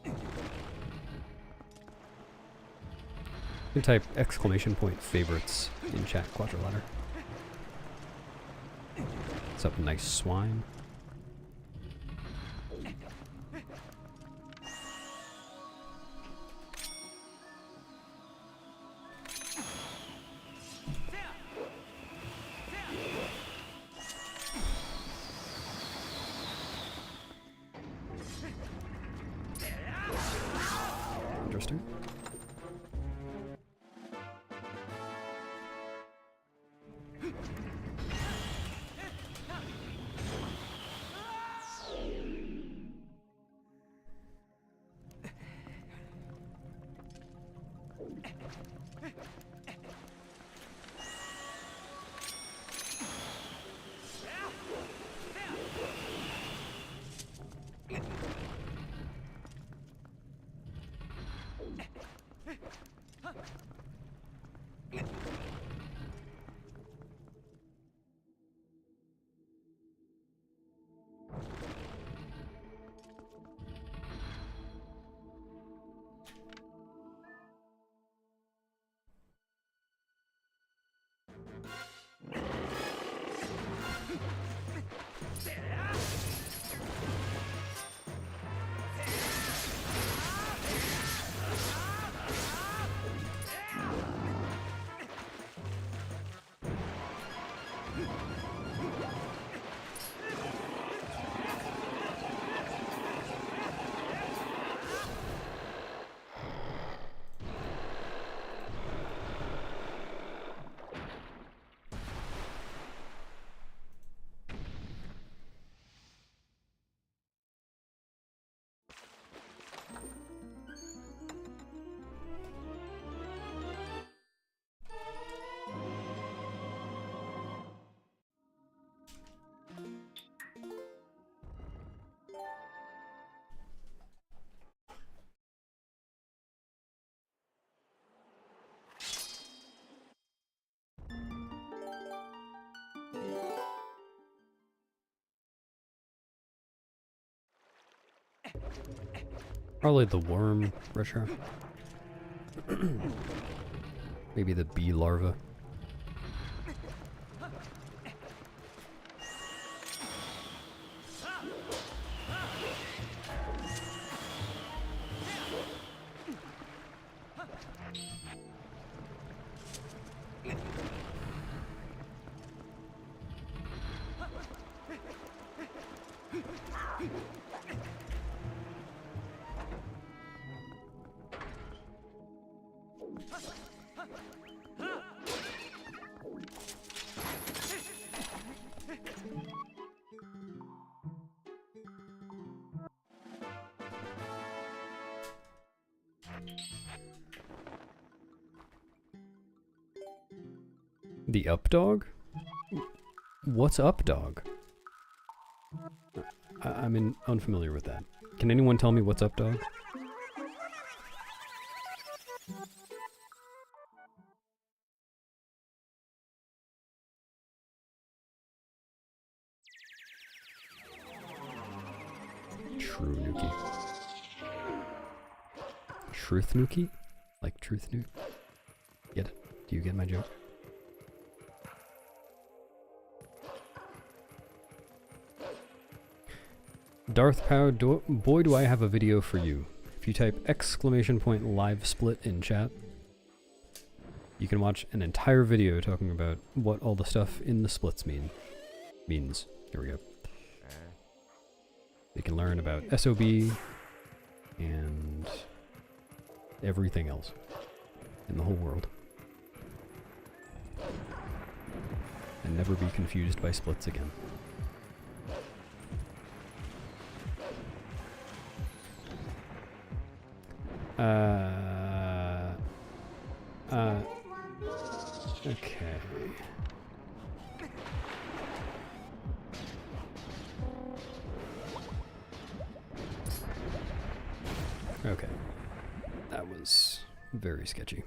You can type exclamation point favorites in chat, Quadrilateral. What's up, nice swine? Interesting. Probably the worm, Richard. Maybe the bee larva. The up dog? What's up dog? I'm unfamiliar with that. Can anyone tell me what's up dog? True Nuki. Truth Nuki? Like Truth Nuke? Get it? Do you get my joke? Darth Pow, boy do I have a video for you. If you type !live split in chat, you can watch an entire video talking about what all the stuff in the splits means. Here we go. You can learn about SOB and everything else in the whole world. And never be confused by splits again. Okay. Okay. That was very sketchy.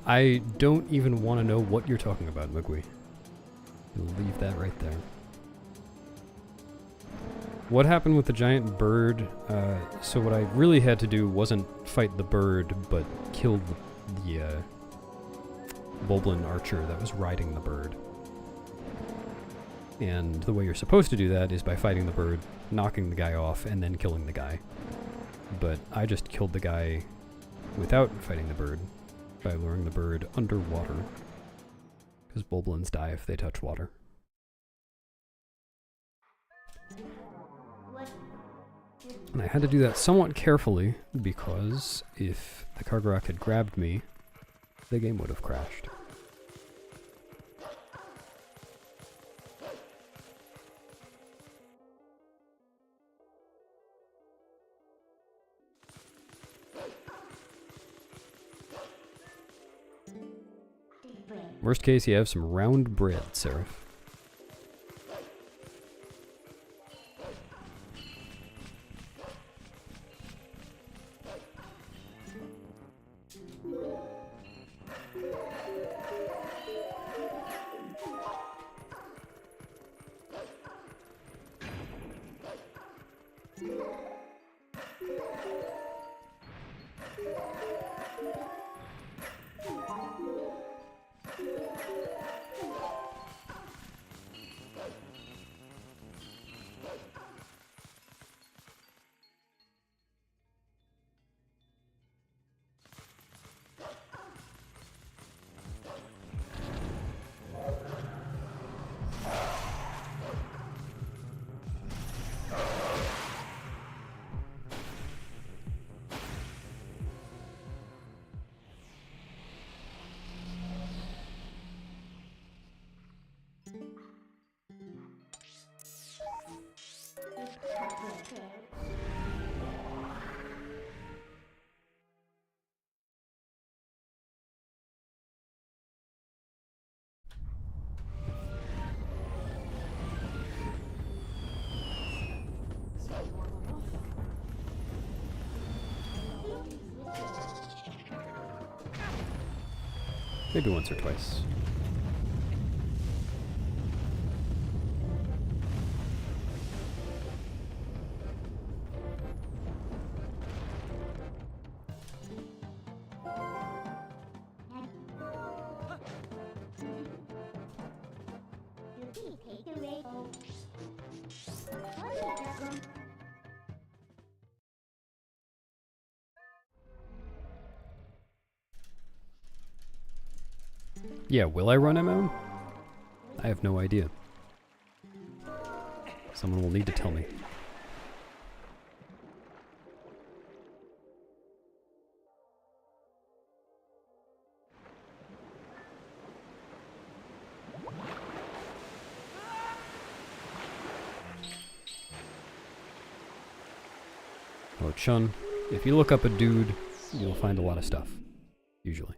I don't even want to know what you're talking about, Mugui. We'll leave that right there. What happened with the giant bird? So what I really had to do wasn't fight the bird, but kill the Boblin archer that was riding the bird. And the way you're supposed to do that is by fighting the bird, knocking the guy off, and then killing the guy. But I just killed the guy without fighting the bird, by luring the bird underwater, because Boblins die if they touch water. And I had to do that somewhat carefully, because if the Kargarak had grabbed me, the game would have crashed. Worst case, you have some round bread, Seraph. Maybe once or twice. Yeah, will I run MMO? I have no idea. Someone will need to tell me. Oh, Chun, if you look up a dude, you'll find a lot of stuff. Usually.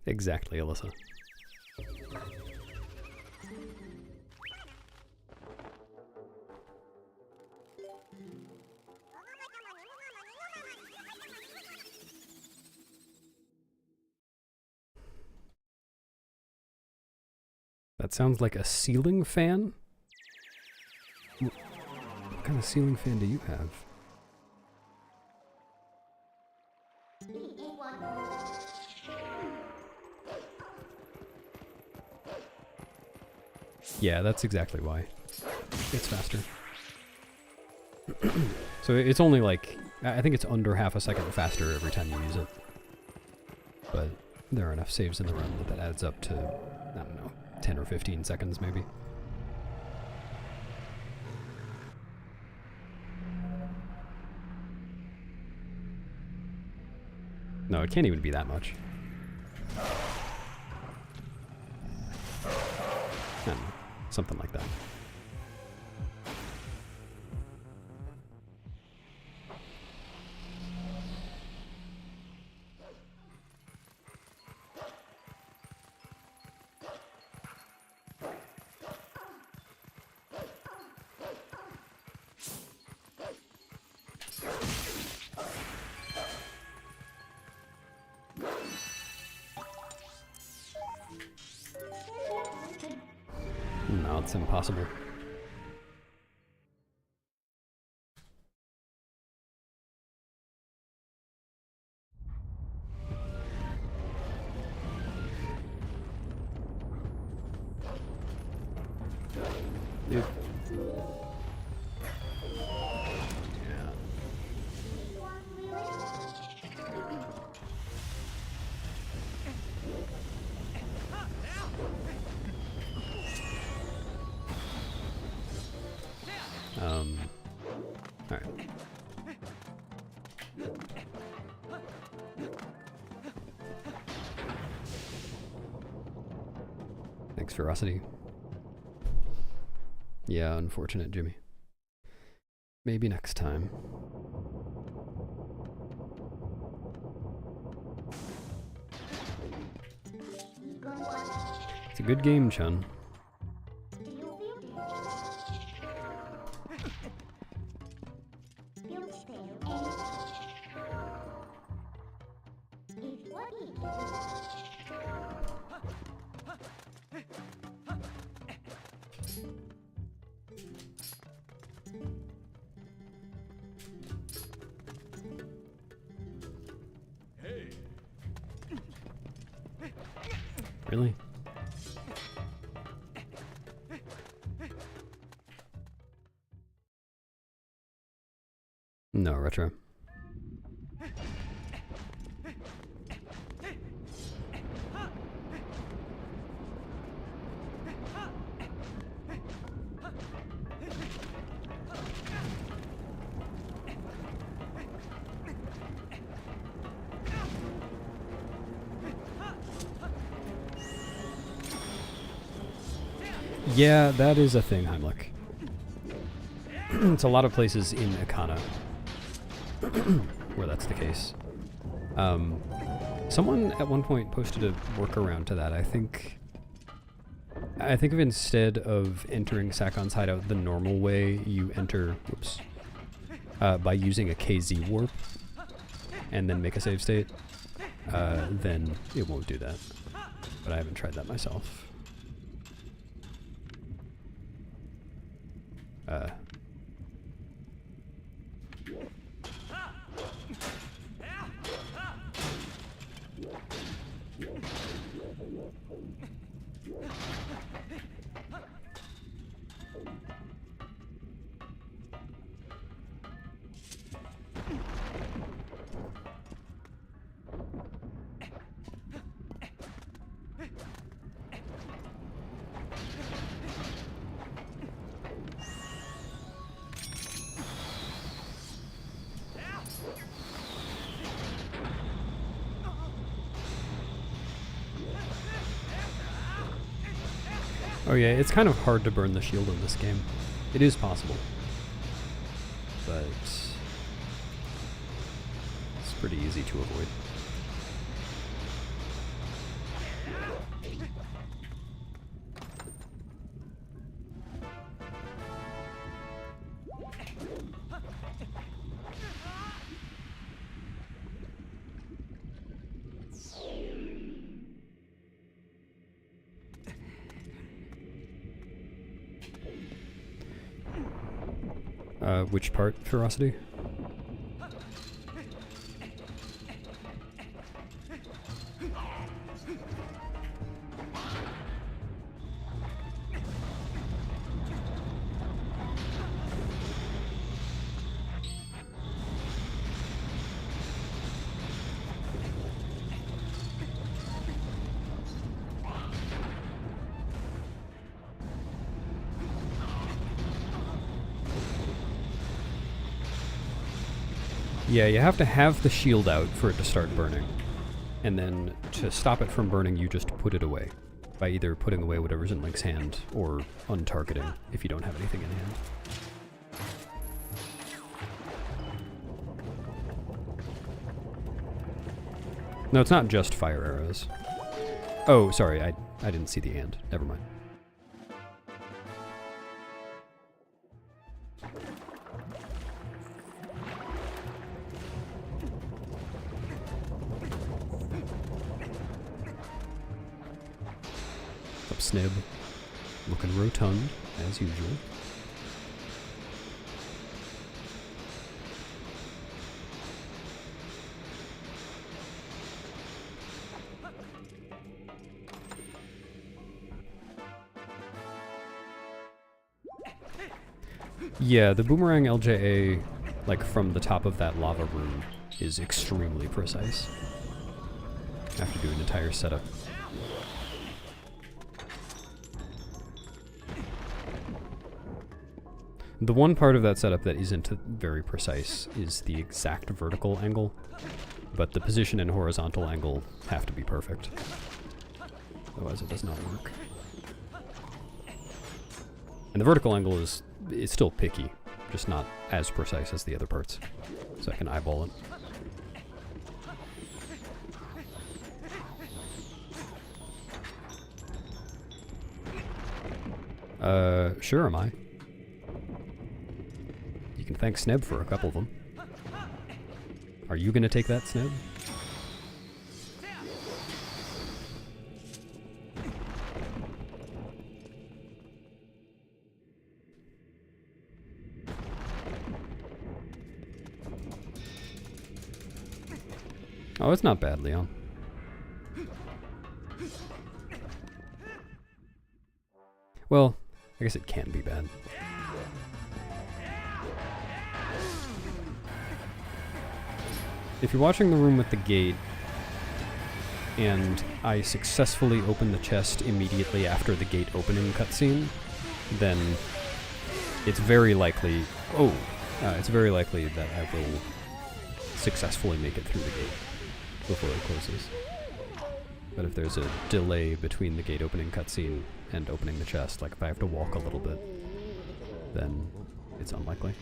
Exactly, Alyssa. That sounds like a ceiling fan? What kind of ceiling fan do you have? Yeah, that's exactly why. It's faster. So it's only like, I think it's under half a second faster every time you use it. But there are enough saves in the run that adds up to, I don't know, 10 or 15 seconds maybe. No, it can't even be that much. I don't know, something like that. No, it's impossible. Dude. Alright. Thanks, Ferocity. Yeah, unfortunate, Jimmy. Maybe next time. It's a good game, Chun. Really? No, retro. Yeah, that is a thing, Heimlich. It's a lot of places in Akana where that's the case. Someone at one point posted a workaround to that. I think of instead of entering Sakon's hideout the normal way, you enter, whoops, by using a KZ warp and then make a save state, then it won't do that. But I haven't tried that myself. Oh yeah, it's kind of hard to burn the shield in this game. It is possible, but it's pretty easy to avoid. Which part, Ferocity? Yeah, you have to have the shield out for it to start burning. And then to stop it from burning, you just put it away. By either putting away whatever's in Link's hand, or untargeting if you don't have anything in hand. No, it's not just fire arrows. Oh, sorry, I didn't see the and. Never mind. Snib, looking rotund, as usual. Yeah, the boomerang LJA, like from the top of that lava room, is extremely precise. I have to do an entire setup. The one part of that setup that isn't very precise is the exact vertical angle, but the position and horizontal angle have to be perfect. Otherwise it does not work. And the vertical angle is still picky. just not as precise as the other parts, so I can eyeball it. Sure am I. You can thank Sneb for a couple of them. Are you gonna take that, Sneb? Oh, it's not bad, Leon. Well, I guess it can be bad. If you're watching the room with the gate, and I successfully open the chest immediately after the gate opening cutscene, then it's very likely, it's very likely that I will successfully make it through the gate before it closes. But if there's a delay between the gate opening cutscene and opening the chest, like if I have to walk a little bit, then it's unlikely.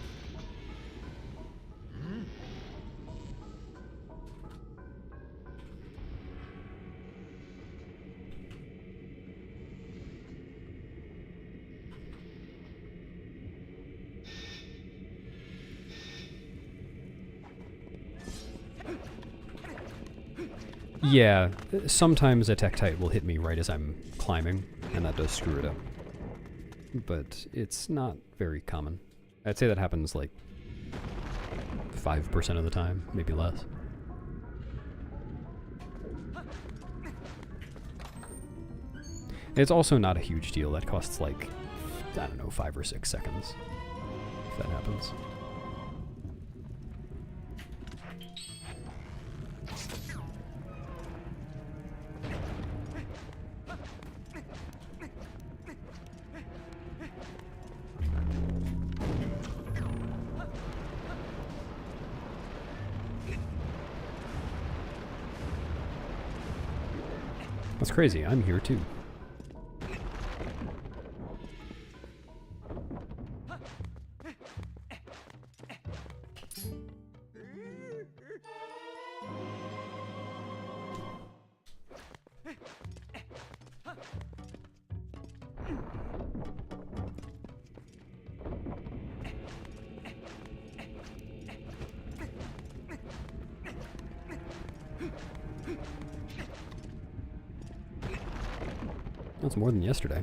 Yeah, sometimes a Tektite will hit me right as I'm climbing, and that does screw it up. But it's not very common. I'd say that happens like 5% of the time, maybe less. It's also not a huge deal. That costs like, I don't know, 5 or 6 seconds, if that happens. That's crazy, I'm here too. That's more than yesterday.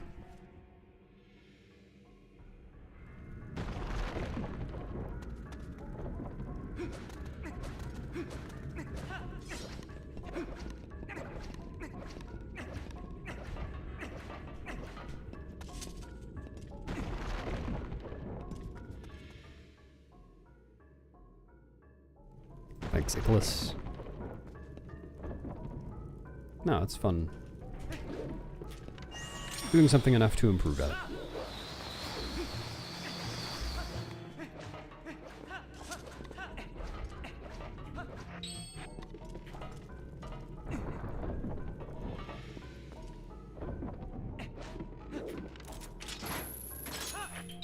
Thanks, Nicholas. No, it's fun. Doing something enough to improve at it.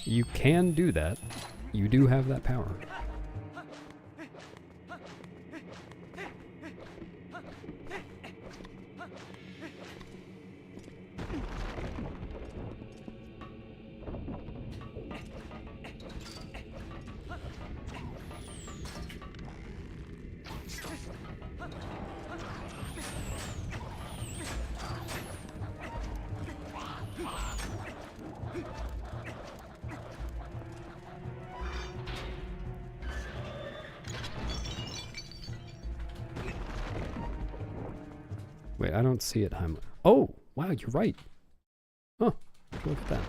You can do that. You do have that power. Wait, I don't see it. Oh, wow, you're right. Huh, look at that.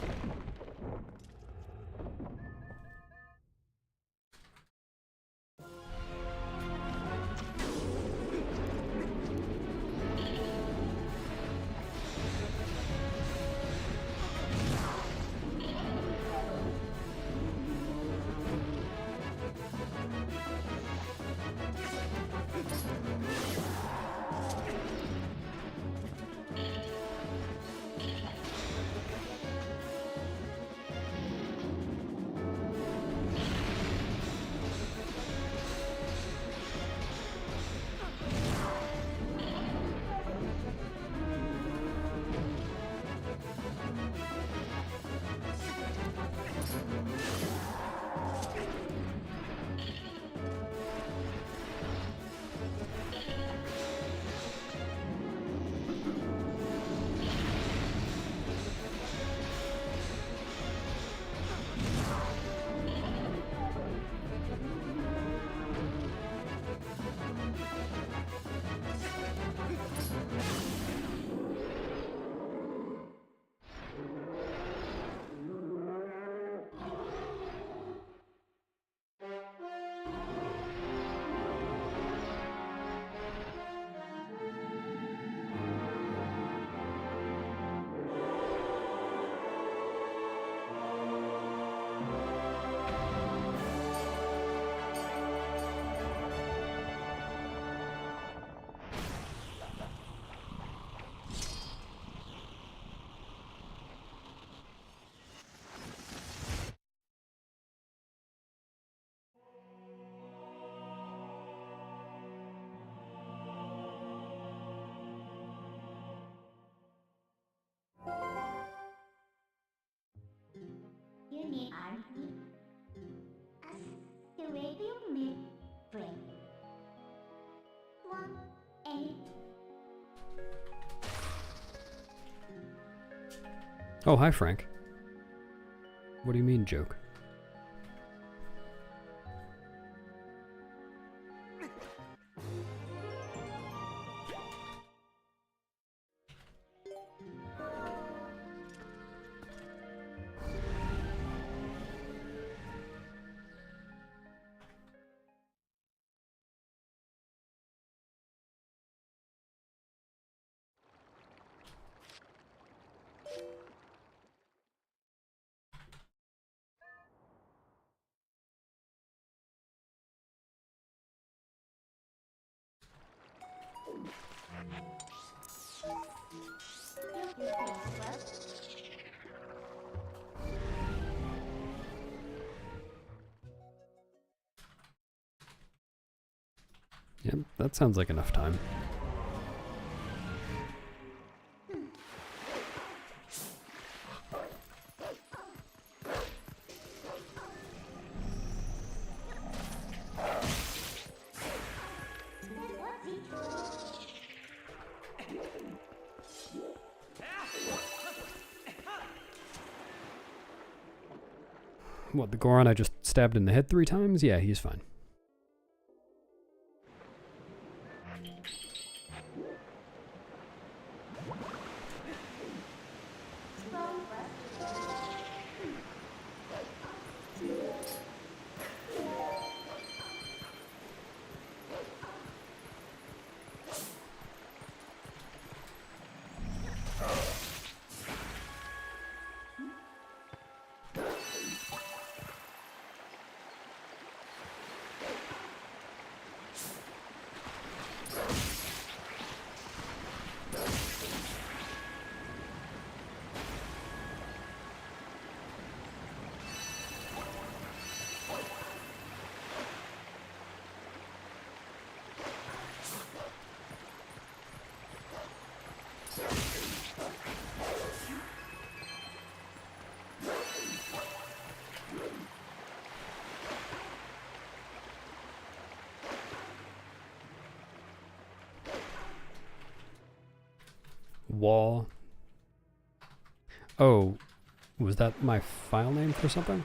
Oh, hi, Frank. What do you mean, joke? Yep, that sounds like enough time. What, the Goron I just stabbed in the head 3 times? Yeah, he's fine. Wall. Oh, was that my file name for something?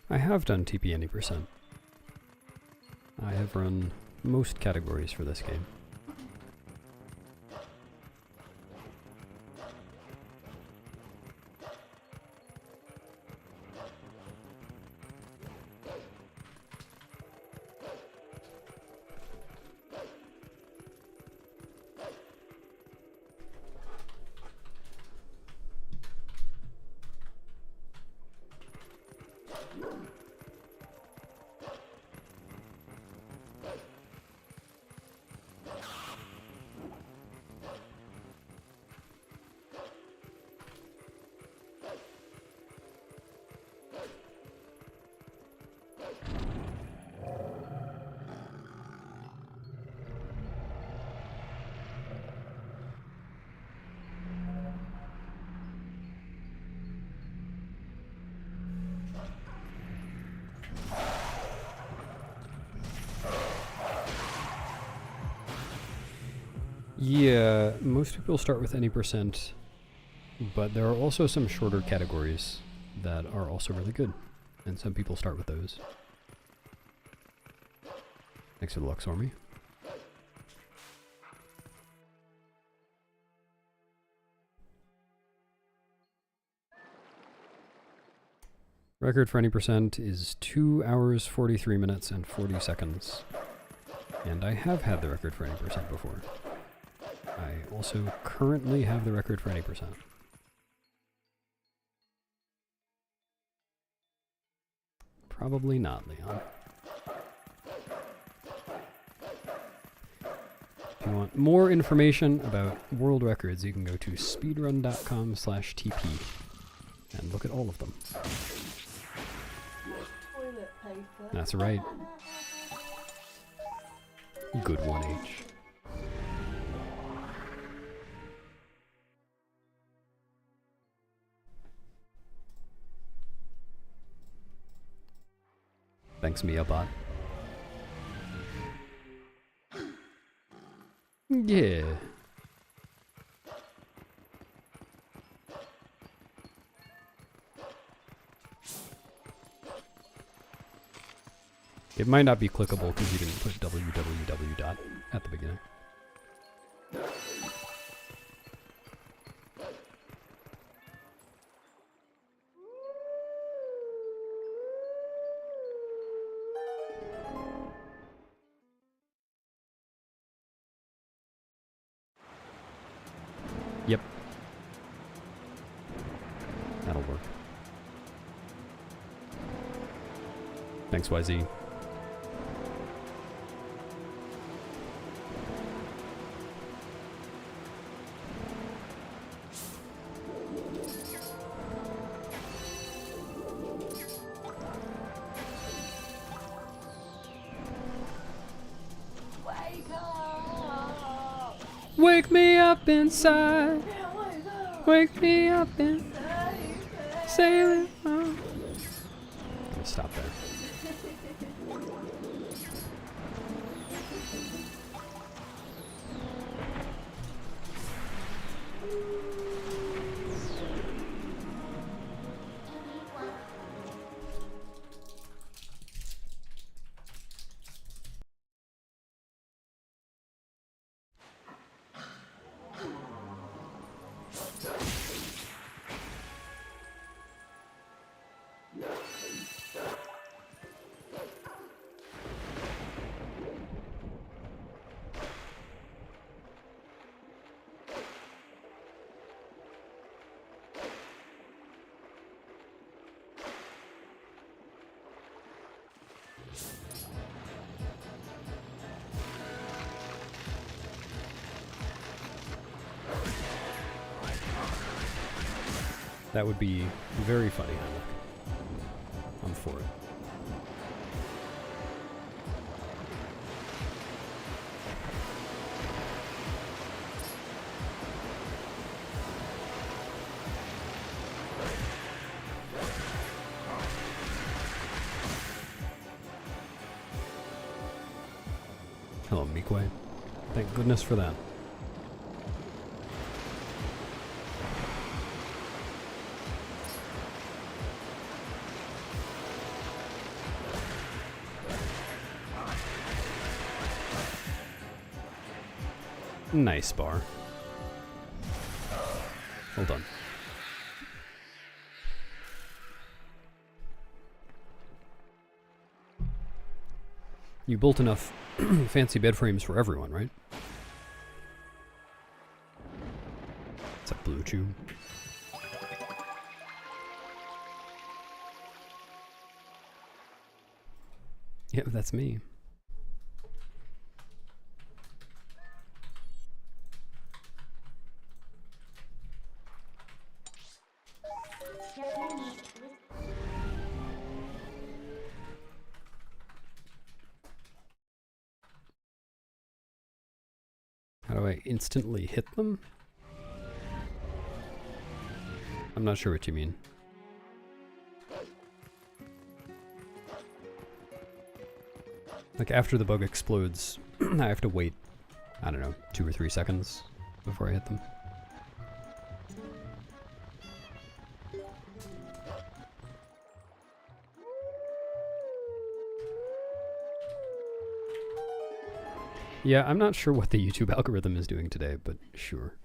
I have done TP any percent. I have run most categories for this game. Yeah, most people start with any percent, but there are also some shorter categories that are also really good. And some people start with those. Thanks for the Lux Army. Record for any percent is 2 hours, 43 minutes, and 40 seconds. And I have had the record for any percent before. I also currently have the record for any percent. Probably not, Leon. If you want more information about world records, you can go to speedrun.com/TP and look at all of them. Toilet paper. That's right. Good 1H. Thanks, Miabot. Yeah. It might not be clickable because you didn't put www dot at the beginning. Yep. That'll work. Thanks, YZ. Wake me up inside. Wake me up inside. Sailing on. I'm gonna stop there. That would be very funny, Alec. I'm for it. Hello, Mikwe. Thank goodness for that. Nice bar. Hold on. You built enough fancy bed frames for everyone, right? It's a blue chew. Yeah, that's me. How do I instantly hit them? I'm not sure what you mean. Like after the bug explodes, I have to wait, I don't know, 2 or 3 seconds before I hit them. Yeah, I'm not sure what the YouTube algorithm is doing today, but sure.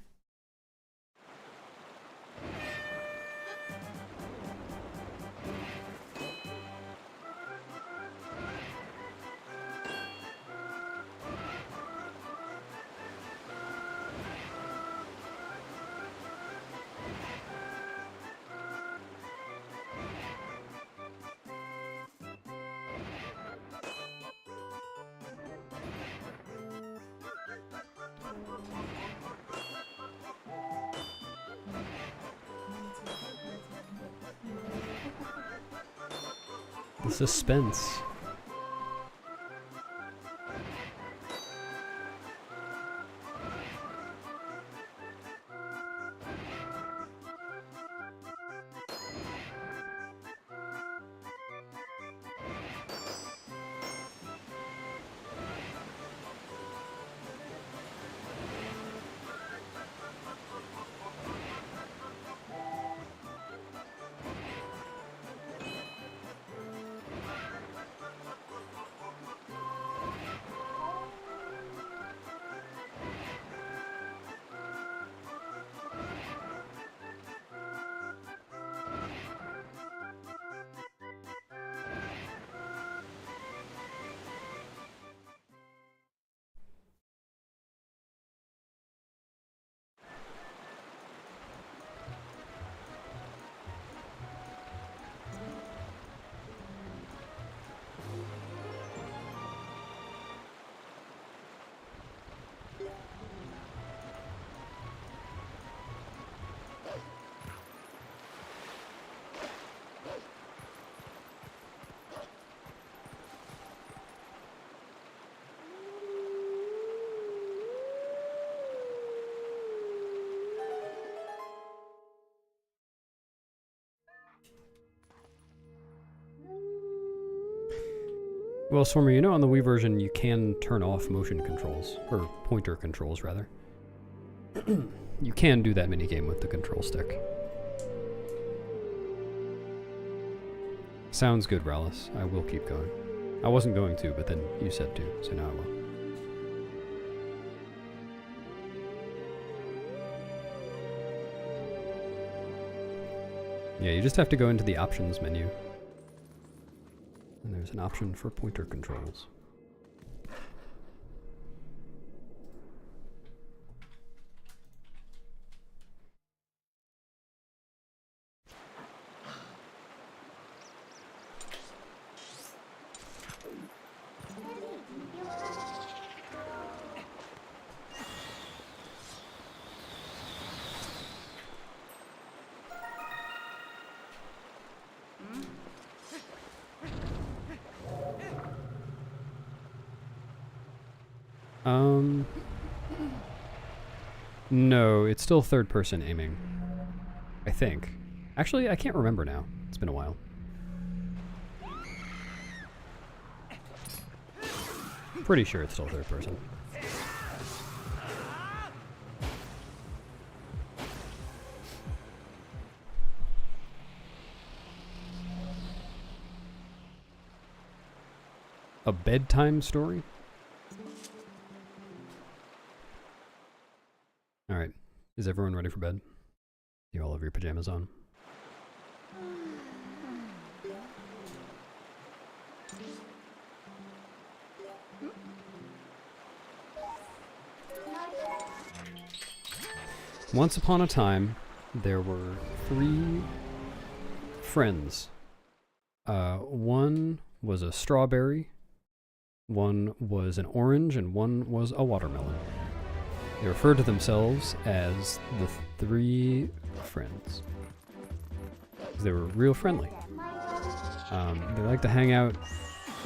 The suspense. Well, Stormer, you know on the Wii version you can turn off motion controls, or pointer controls rather. You can do that minigame with the control stick. Sounds good, Rallis. I will keep going. I wasn't going to, but then you said to, so now I will. Yeah, you just have to go into the options menu. And there's an option for pointer controls. No, it's still third-person aiming. I think. Actually, I can't remember now. It's been a while. Pretty sure it's still third-person. A bedtime story? Alright. Is everyone ready for bed? You all have your pajamas on? Once upon a time, there were 3 friends. One was a strawberry, one was an orange, and one was a watermelon. They refer to themselves as the 3 friends. They were real friendly. They like to hang out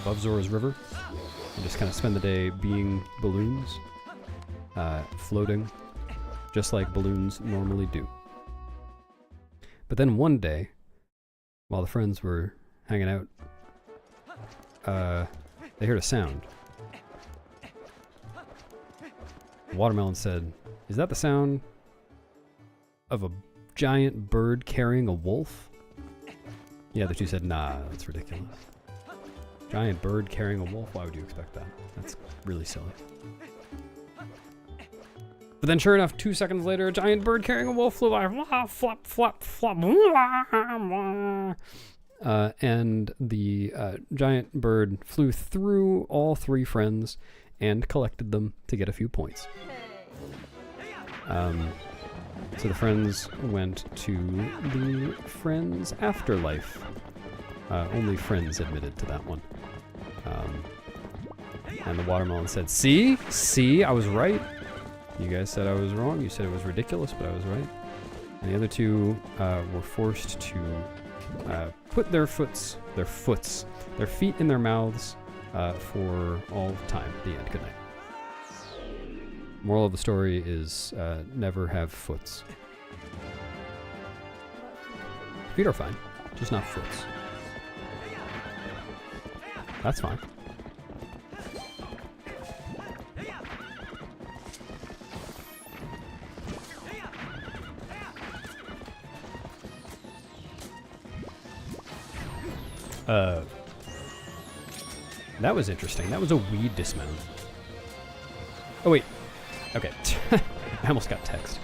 above Zora's River and just kind of spend the day being balloons, floating, just like balloons normally do. But then one day, while the friends were hanging out, they heard a sound. Watermelon said, "Is that the sound of a giant bird carrying a wolf?" The other 2 said, "Nah, that's ridiculous. Giant bird carrying a wolf? Why would you expect that? That's really silly." But then sure enough, 2 seconds later, a giant bird carrying a wolf flew by. Flop, flop, flop. And the giant bird flew through all 3 friends and collected them to get a few points. So the friends went to the friends afterlife. Only friends admitted to that one. And the watermelon said, see? See? I was right. You guys said I was wrong. You said it was ridiculous, but I was right. And the other 2 were forced to put their feet in their mouths for all time at the end. Good night. Moral of the story is never have foots. Feet are fine, just not foots. That's fine. That was interesting. That was a weed dismount. Oh wait. Okay. I almost got text.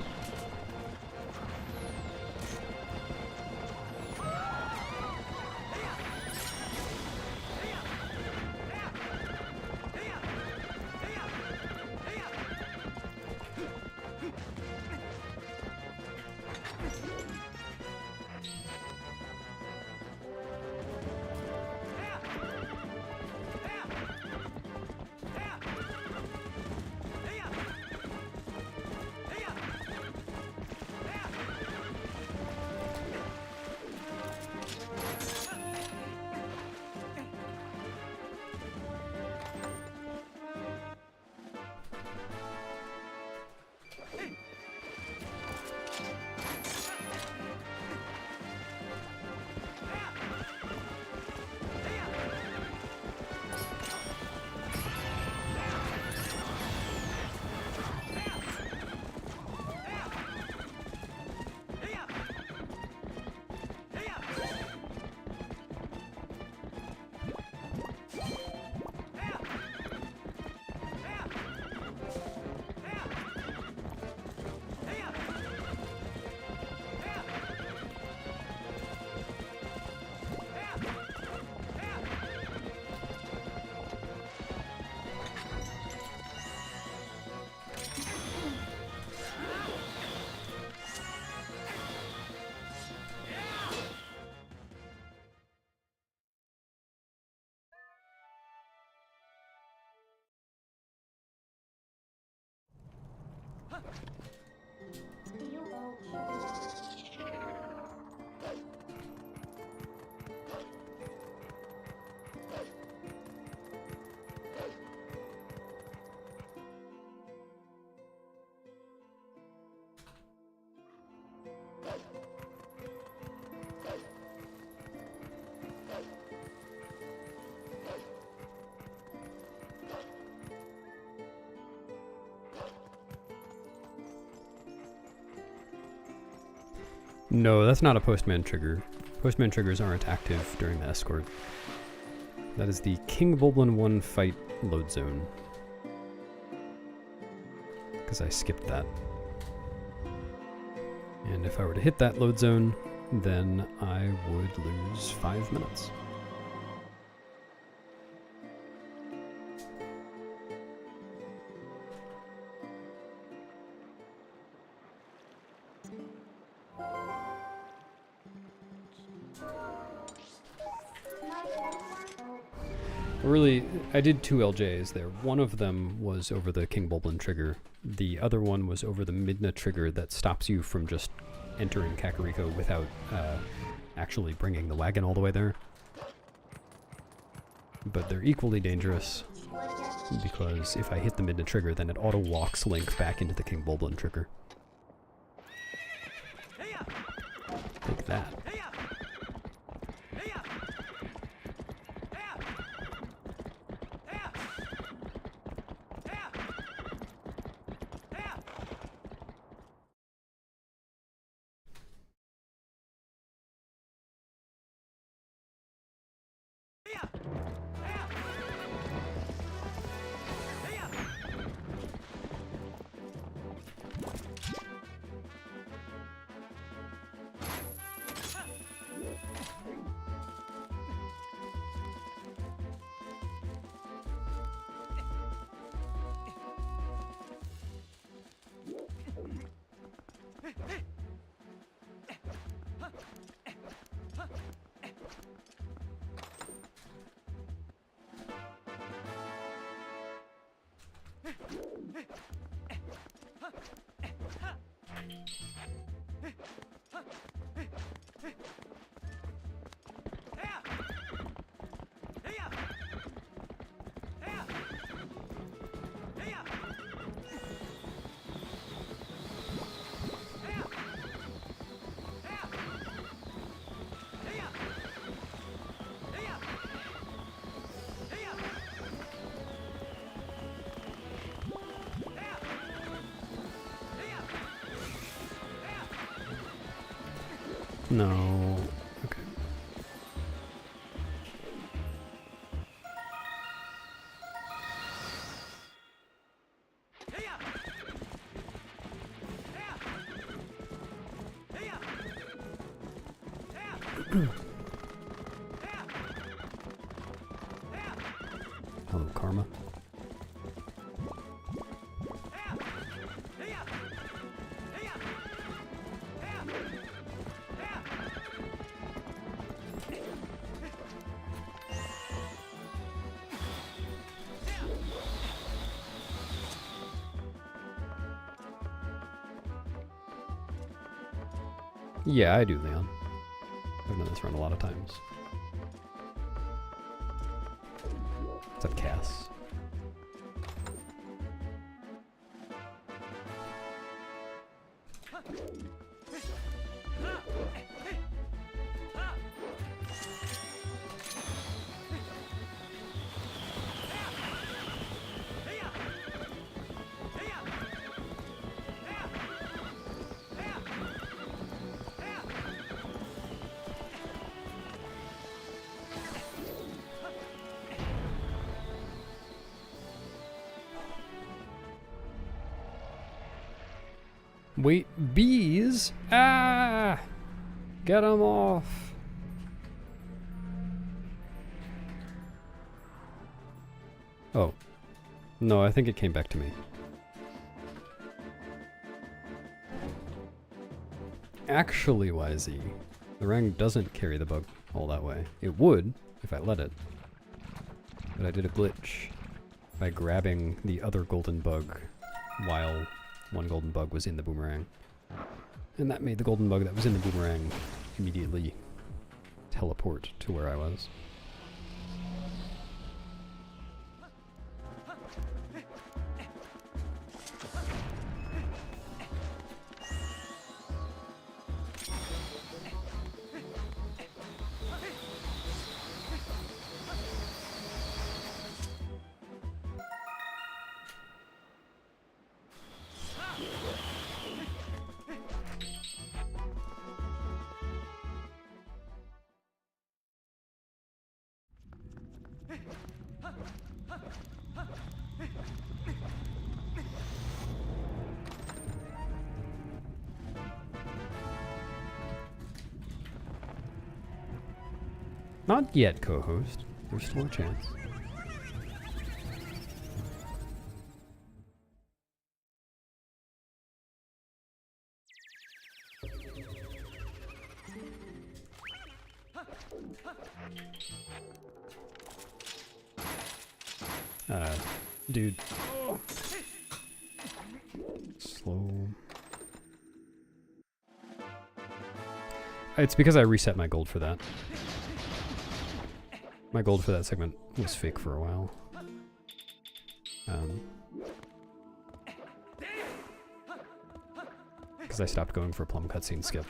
No, that's not a postman trigger. Postman triggers aren't active during the escort. That is the King Bulblin 1 fight load zone. Because I skipped that. And if I were to hit that load zone, then I would lose 5 minutes. Really, I did 2 LJs there. One of them was over the King Bulblin trigger. The other one was over the Midna trigger that stops you from just entering Kakariko without actually bringing the wagon all the way there. But they're equally dangerous, because if I hit the Midna trigger, then it auto-walks Link back into the King Bulblin trigger. Take that. No. Okay. Hello, Karma. Yeah, I do, Leon. I've done this run a lot of times. What's up, Cass? Wait, bees? Ah! Get them off! Oh. No, I think it came back to me. Actually, YZ, the rang doesn't carry the bug all that way. It would, if I let it. But I did a glitch by grabbing the other golden bug while one golden bug was in the boomerang. And that made the golden bug that was in the boomerang immediately teleport to where I was. Not yet, co-host. There's still a chance. Dude. Oh. Slow. It's because I reset my gold for that. My gold for that segment was fake for a while. Because I stopped going for plum cutscene skip.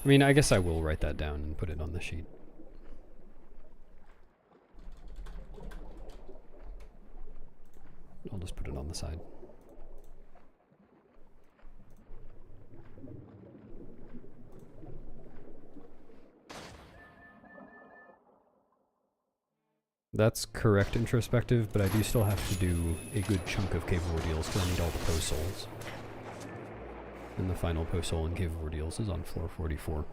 I mean, I guess I will write that down and put it on the sheet. I'll just put it on the side. That's correct, introspective, but I do still have to do a good chunk of Cave of Ordeals because I need all the post souls. And the final post soul in Cave of Ordeals is on floor 44.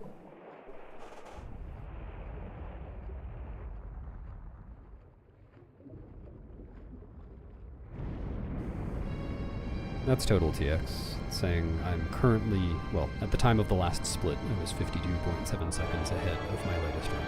That's total TX. It's saying I'm currently, well, at the time of the last split, I was 52.7 seconds ahead of my latest run.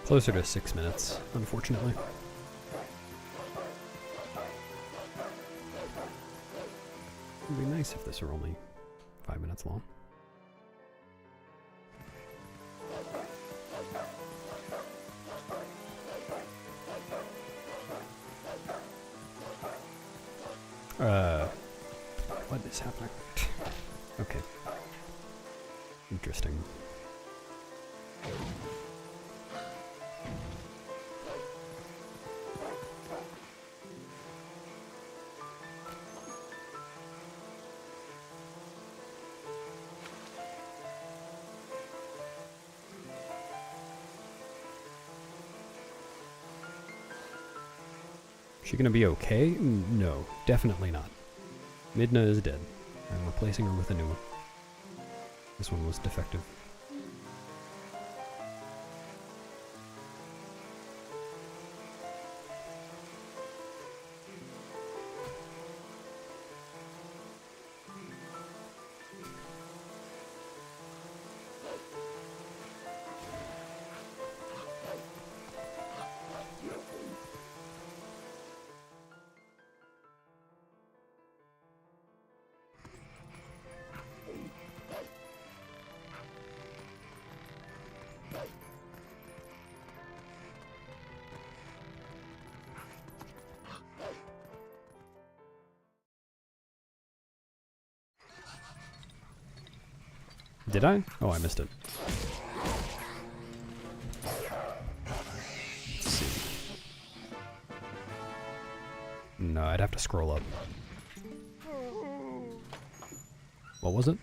Closer to 6 minutes, unfortunately. It would be nice if this were only 5 minutes long. What is happening? Okay. Interesting. Is she gonna be okay? No, definitely not. Midna is dead. I'm replacing her with a new one. This one was defective. Did I? Oh, I missed it. Let's see. No, I'd have to scroll up. What was it?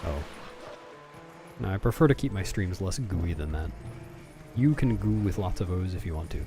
Oh. No, I prefer to keep my streams less gooey than that. You can goo with lots of O's if you want to.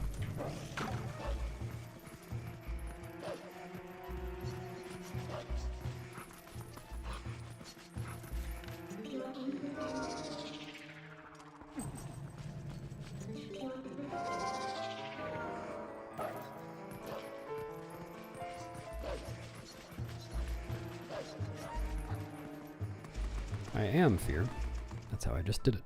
I am Fear. That's how I just did it.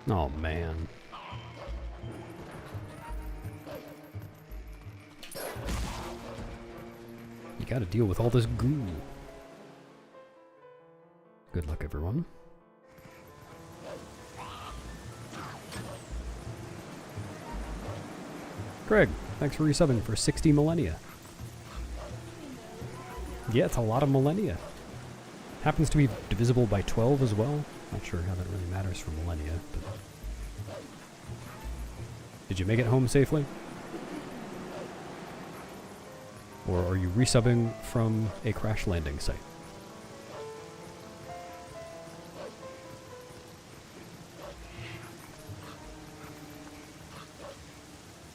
Oh man. You gotta deal with all this goo. Good luck, everyone. Greg, thanks for resubbing for 60 millennia. Yeah, it's a lot of millennia. Happens to be divisible by 12 as well. Not sure how that really matters for millennia, but... Did you make it home safely? Or are you resubbing from a crash landing site?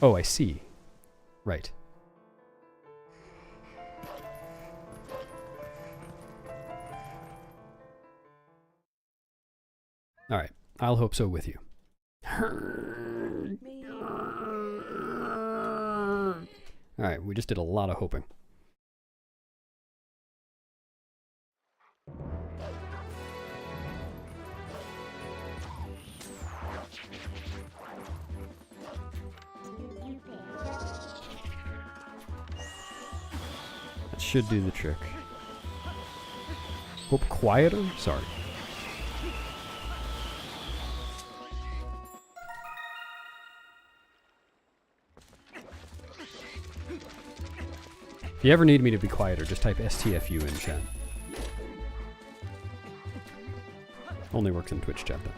Oh, I see. Right. Alright, I'll hope so with you. Alright, we just did a lot of hoping. That should do the trick. Hope quieter? Sorry. If you ever need me to be quieter, just type STFU in chat. Only works in Twitch chat though.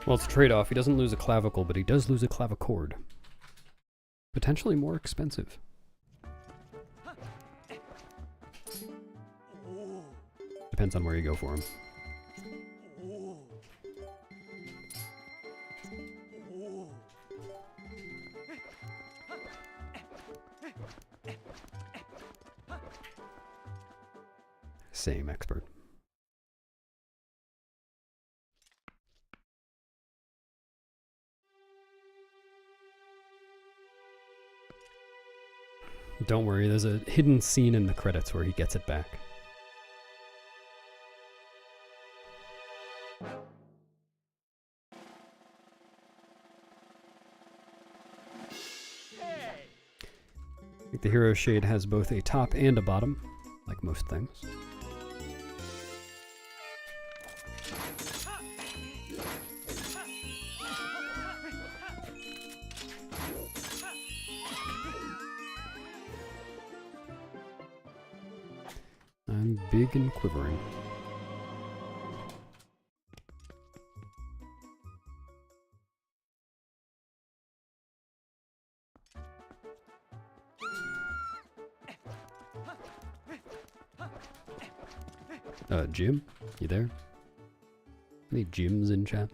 Well, it's a trade-off. He doesn't lose a clavicle, but he does lose a clavichord. Potentially more expensive. Depends on where you go for him. Same expert. Don't worry, there's a hidden scene in the credits where he gets it back. I think the hero shade has both a top and a bottom, like most things. I'm big and quivering. Jim? You there? Any Jims in chat?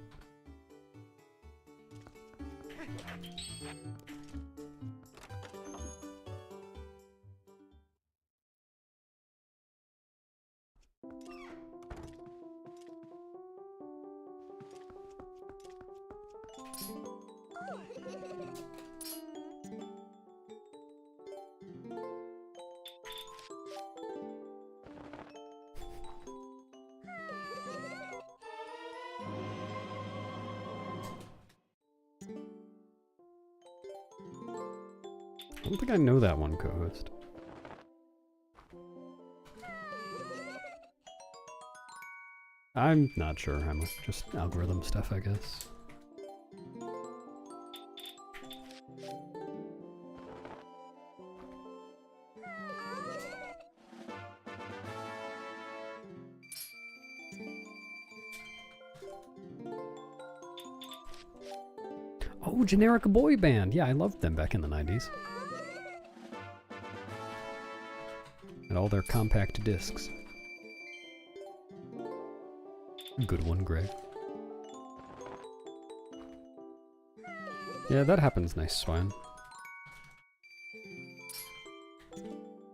I don't think I know that one co-host. I'm not sure. I'm just algorithm stuff, I guess. Oh, generic boy band. Yeah, I loved them back in the 90s. And all their compact discs. Good one, Greg. Yeah, that happens, nice swine.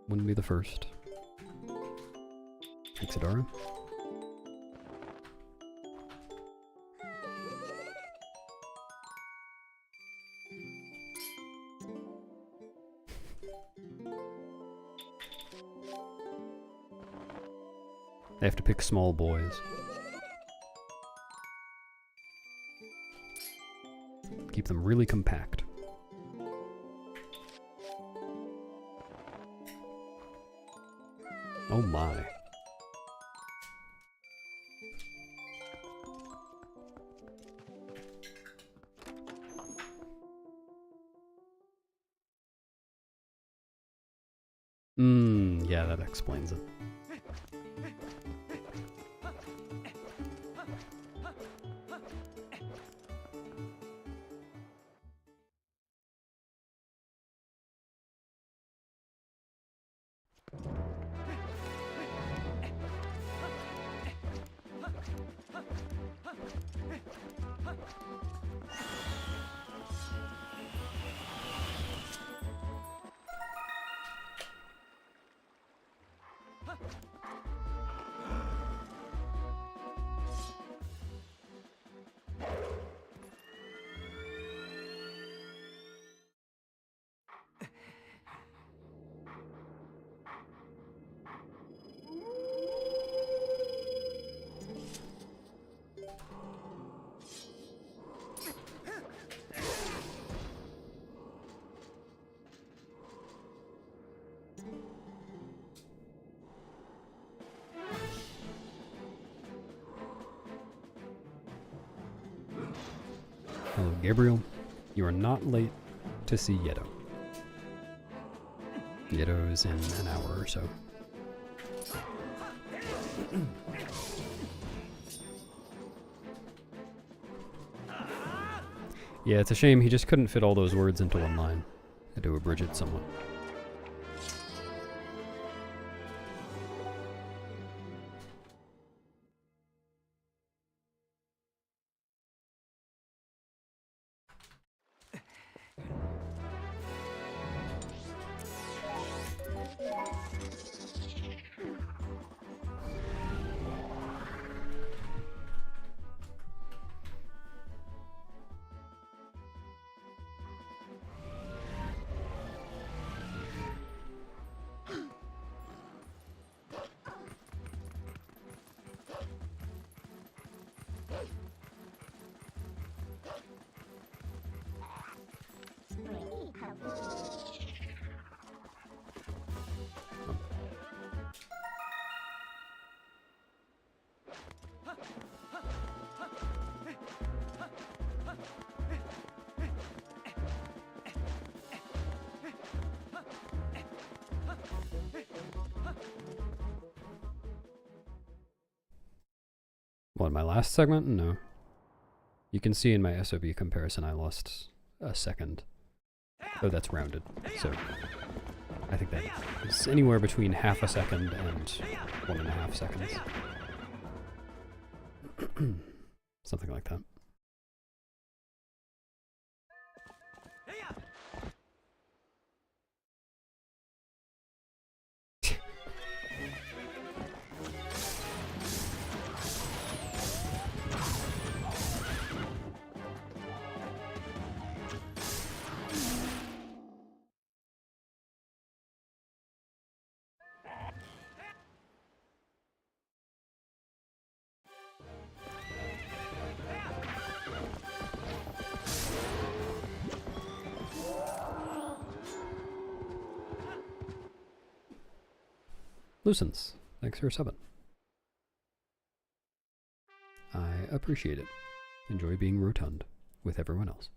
Wouldn't be the first. Thanks, Adara. I have to pick small boys. Keep them really compact. Oh my. Yeah, that explains it. Hello, Gabriel. You are not late to see Yeto. Yeto is in an hour or so. Yeah, it's a shame he just couldn't fit all those words into one line. Had to abridge it somewhat. What, my last segment? No. You can see in my SOB comparison I lost a second. Oh, that's rounded. So I think that is anywhere between half a second and 1.5 seconds. Something like that. Lucens, thanks for subbing. I appreciate it. Enjoy being rotund with everyone else.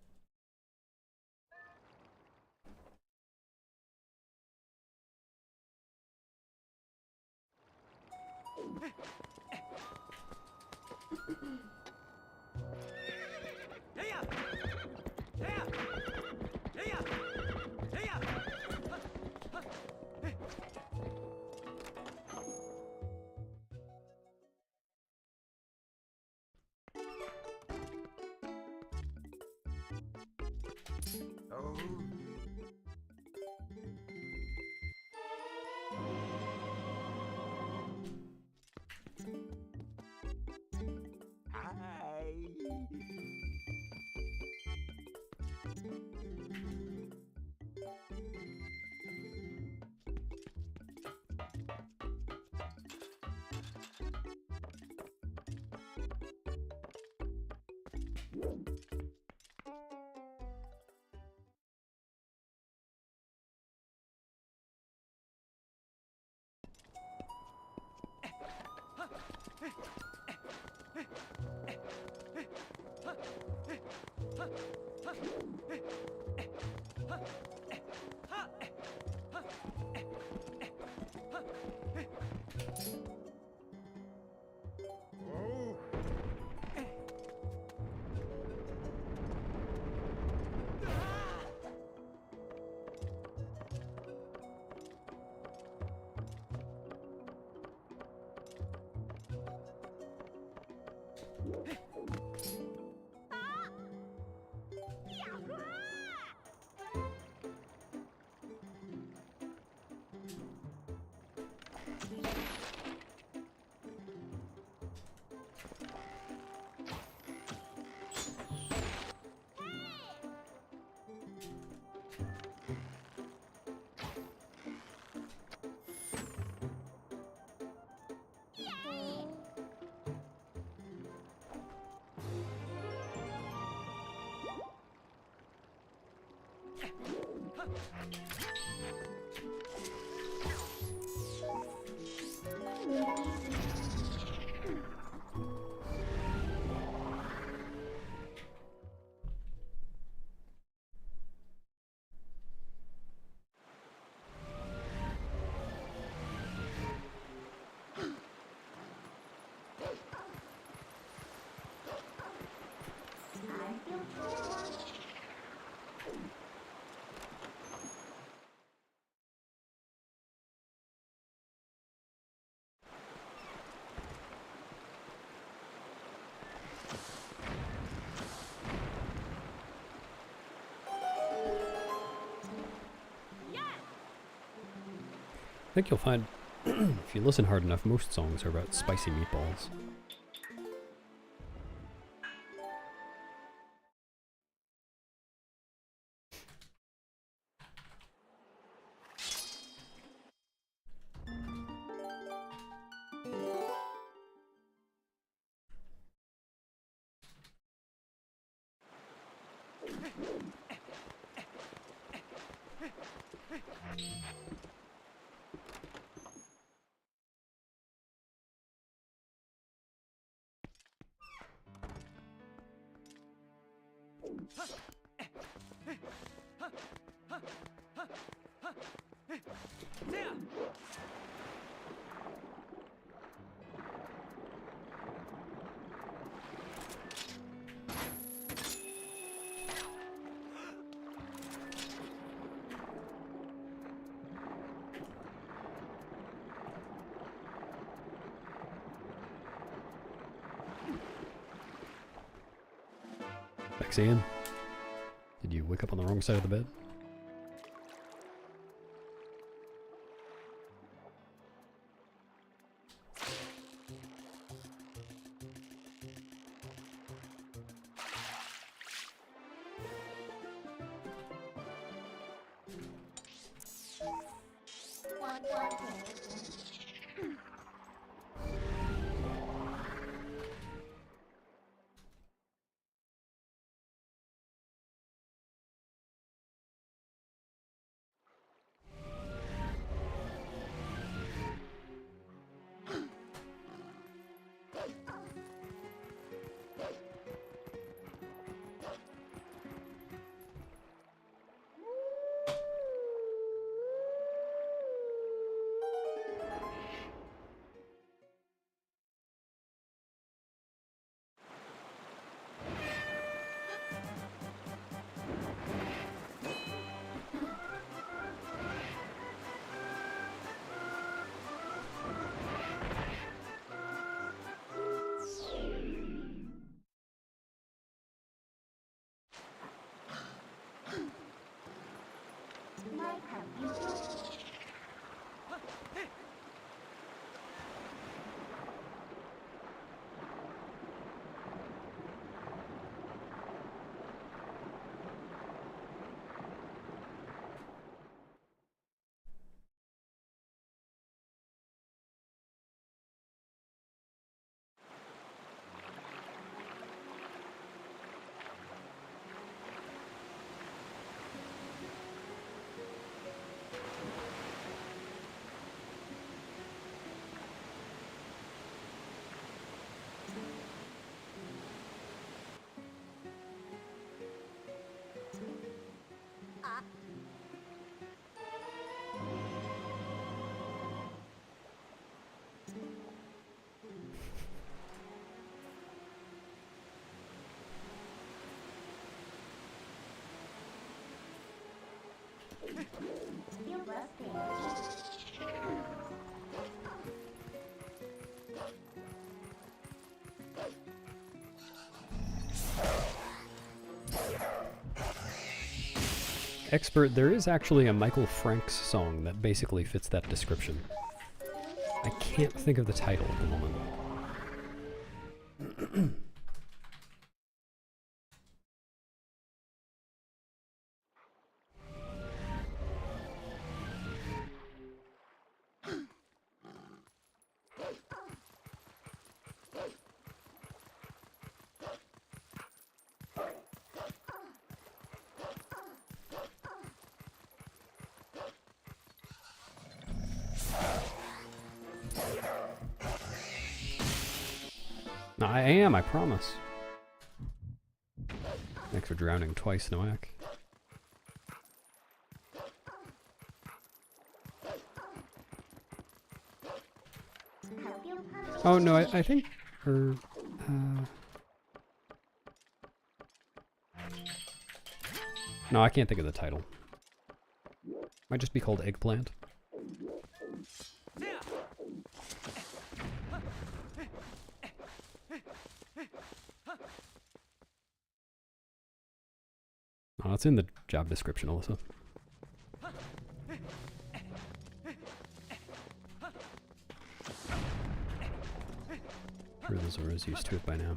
I think you'll find, if you listen hard enough, most songs are about spicy meatballs. Thanks, Ian. Did you wake up on the wrong side of the bed? Expert, there is actually a Michael Franks song that basically fits that description. I can't think of the title at the moment. I am, I promise. Thanks for drowning twice, Noak. Oh no, I think her... No, I can't think of the title. Might just be called Eggplant. Oh, it's in the job description also. Sure the Zora's used to it by now.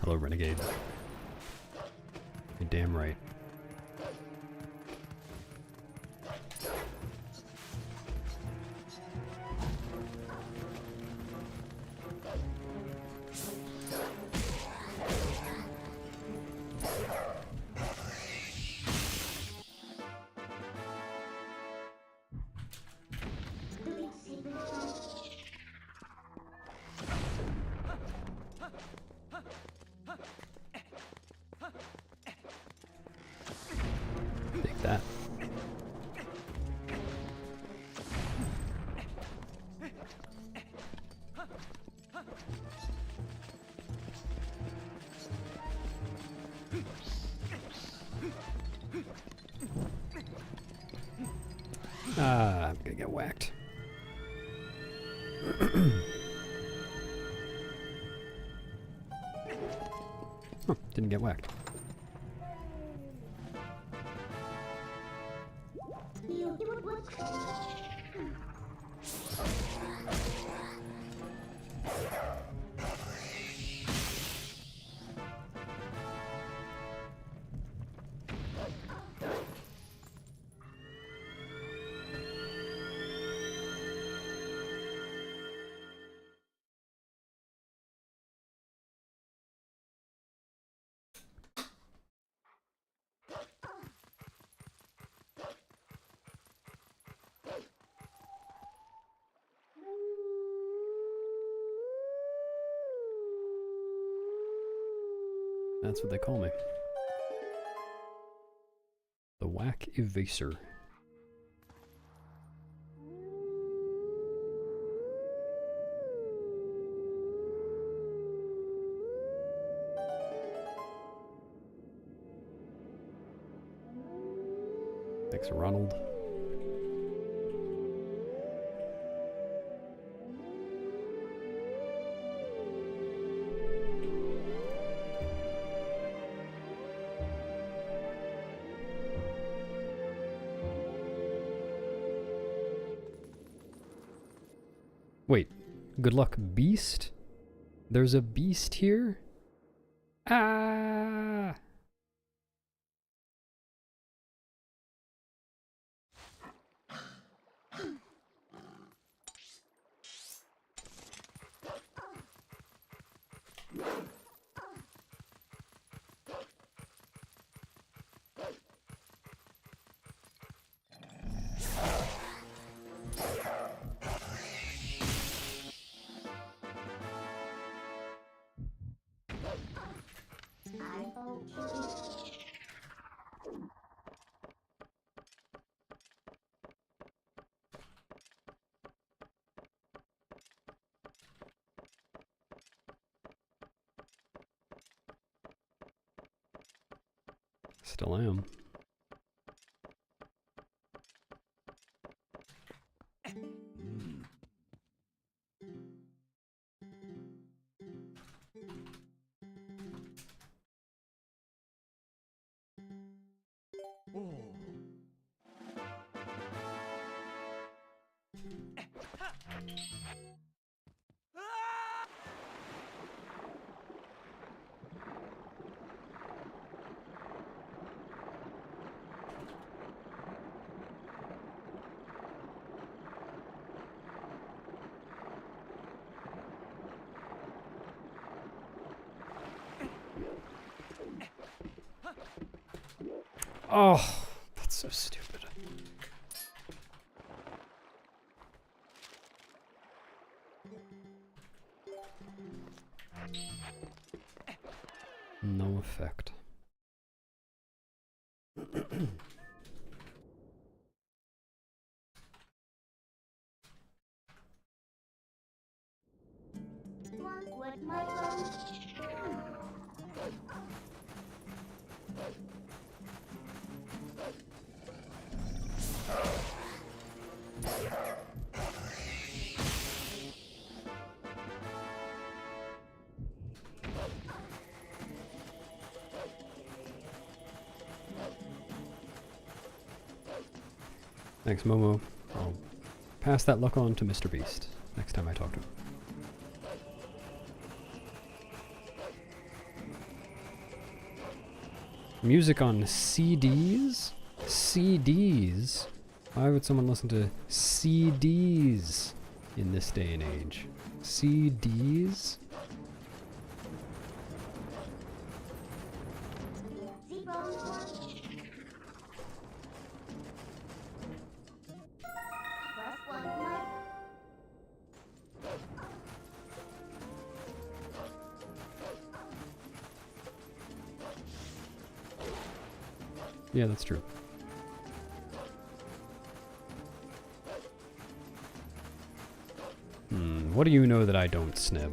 Hello, Renegade. You're damn right. I'm gonna get whacked. Huh, didn't get whacked. That's what they call me. The Whack Evaser. Thanks, Ronald. Wait, good luck beast? There's a beast here? Ah! Still am. Oh, that's so stupid. No effect. Thanks, Momo. I'll pass that luck on to Mr. Beast next time I talk to him. Music on CDs? CDs? Why would someone listen to CDs in this day and age? CDs? Yeah, that's true. What do you know that I don't, Snib?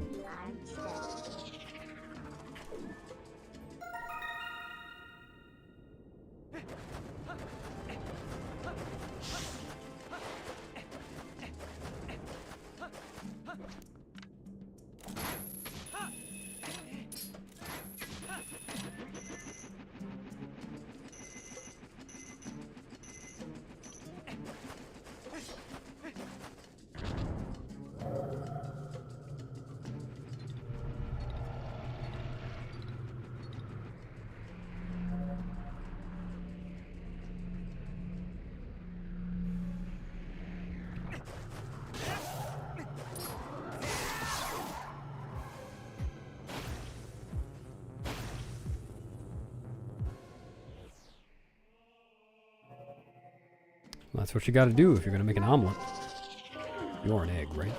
That's what you gotta do if you're gonna make an omelet. You're an egg, right?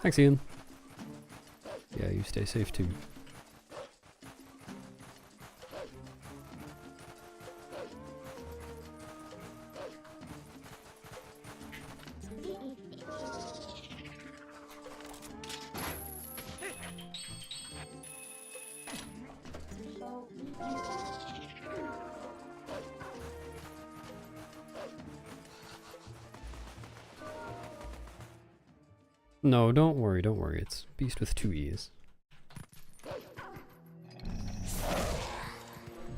Thanks, Ian. Yeah, you stay safe too. No, don't worry, don't worry. It's Beast with 2 E's.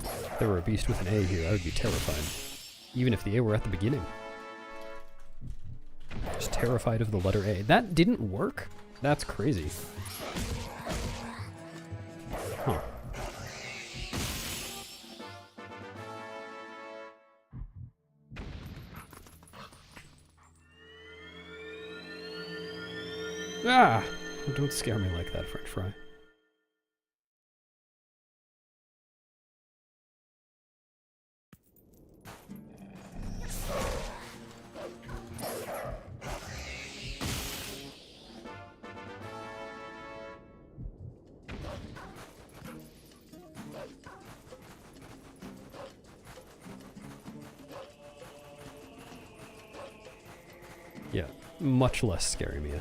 If there were a Beast with an A here, I would be terrified. Even if the A were at the beginning. Just terrified of the letter A. That didn't work? That's crazy. Huh. Ah! Don't scare me like that, French fry. Yeah, much less scary, Mia.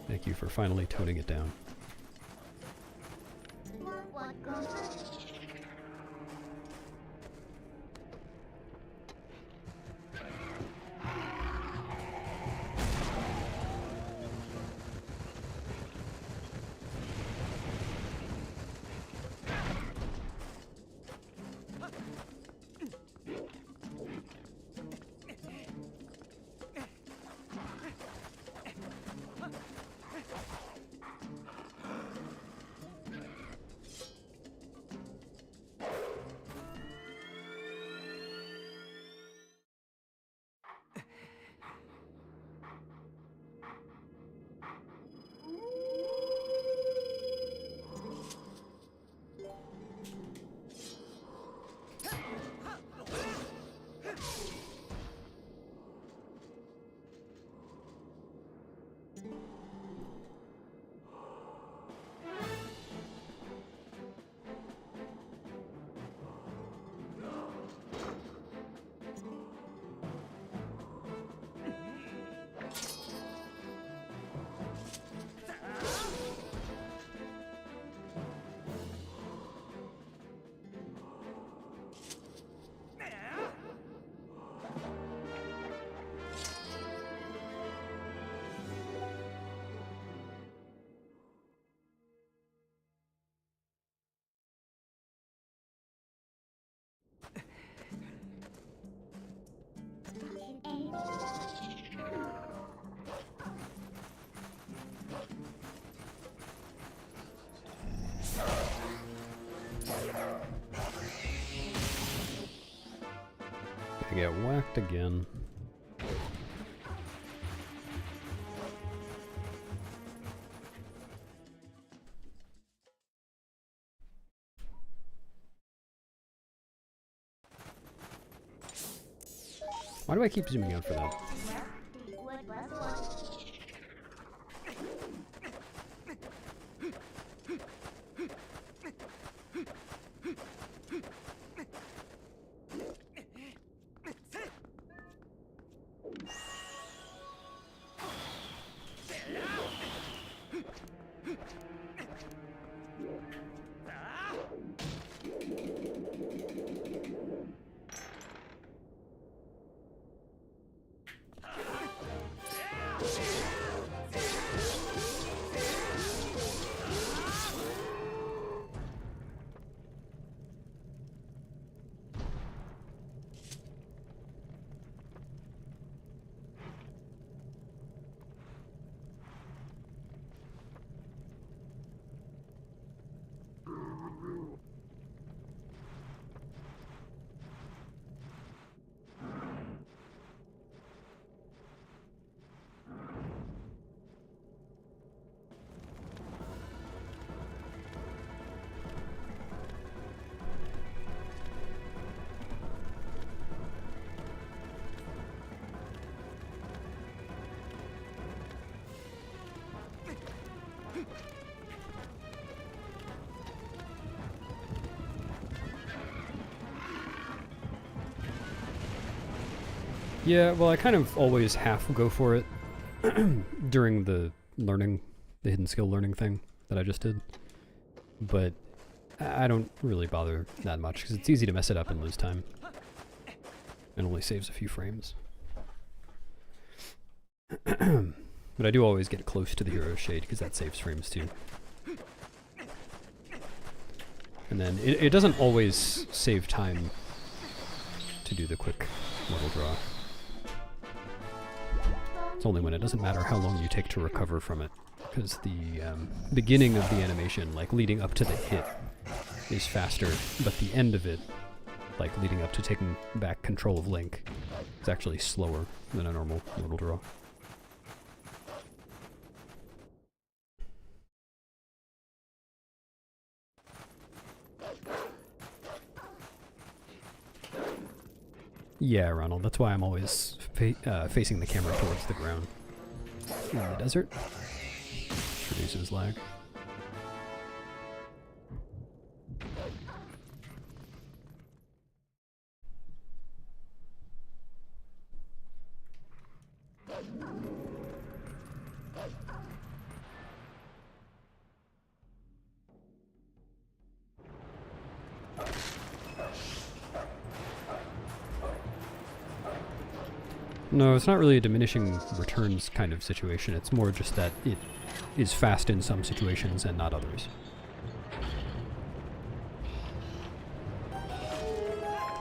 Thank you for finally toning it down. I get whacked again. Why do I keep zooming out for that? Yeah, well, I kind of always half go for it during the hidden skill learning thing that I just did. But I don't really bother that much, because it's easy to mess it up and lose time. It only saves a few frames. But I do always get close to the Hero's Shade, because that saves frames too. And then it doesn't always save time to do the quick mortal draw. It's only when it doesn't matter how long you take to recover from it, because the beginning of the animation, like leading up to the hit, is faster, but the end of it, like leading up to taking back control of Link, is actually slower than a normal mortal draw. Yeah, Ronald, that's why I'm always facing the camera towards the ground. In the desert. Reduces lag. No, it's not really a diminishing returns kind of situation. It's more just that it is fast in some situations and not others.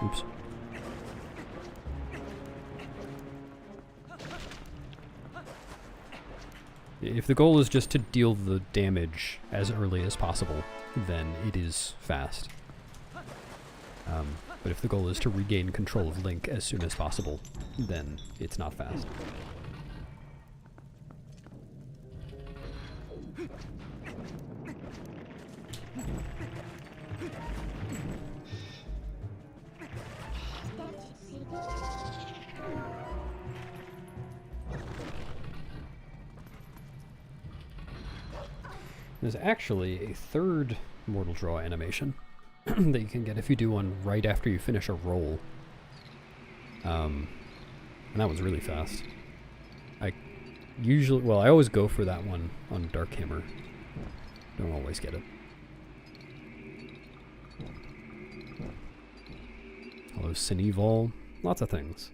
Oops. If the goal is just to deal the damage as early as possible, then it is fast. But if the goal is to regain control of Link as soon as possible, then it's not fast. There's actually a third Mortal Draw animation that you can get if you do one right after you finish a roll. And that one's really fast. I always go for that one on Dark Hammer. Don't always get it. All those Sinevol, lots of things.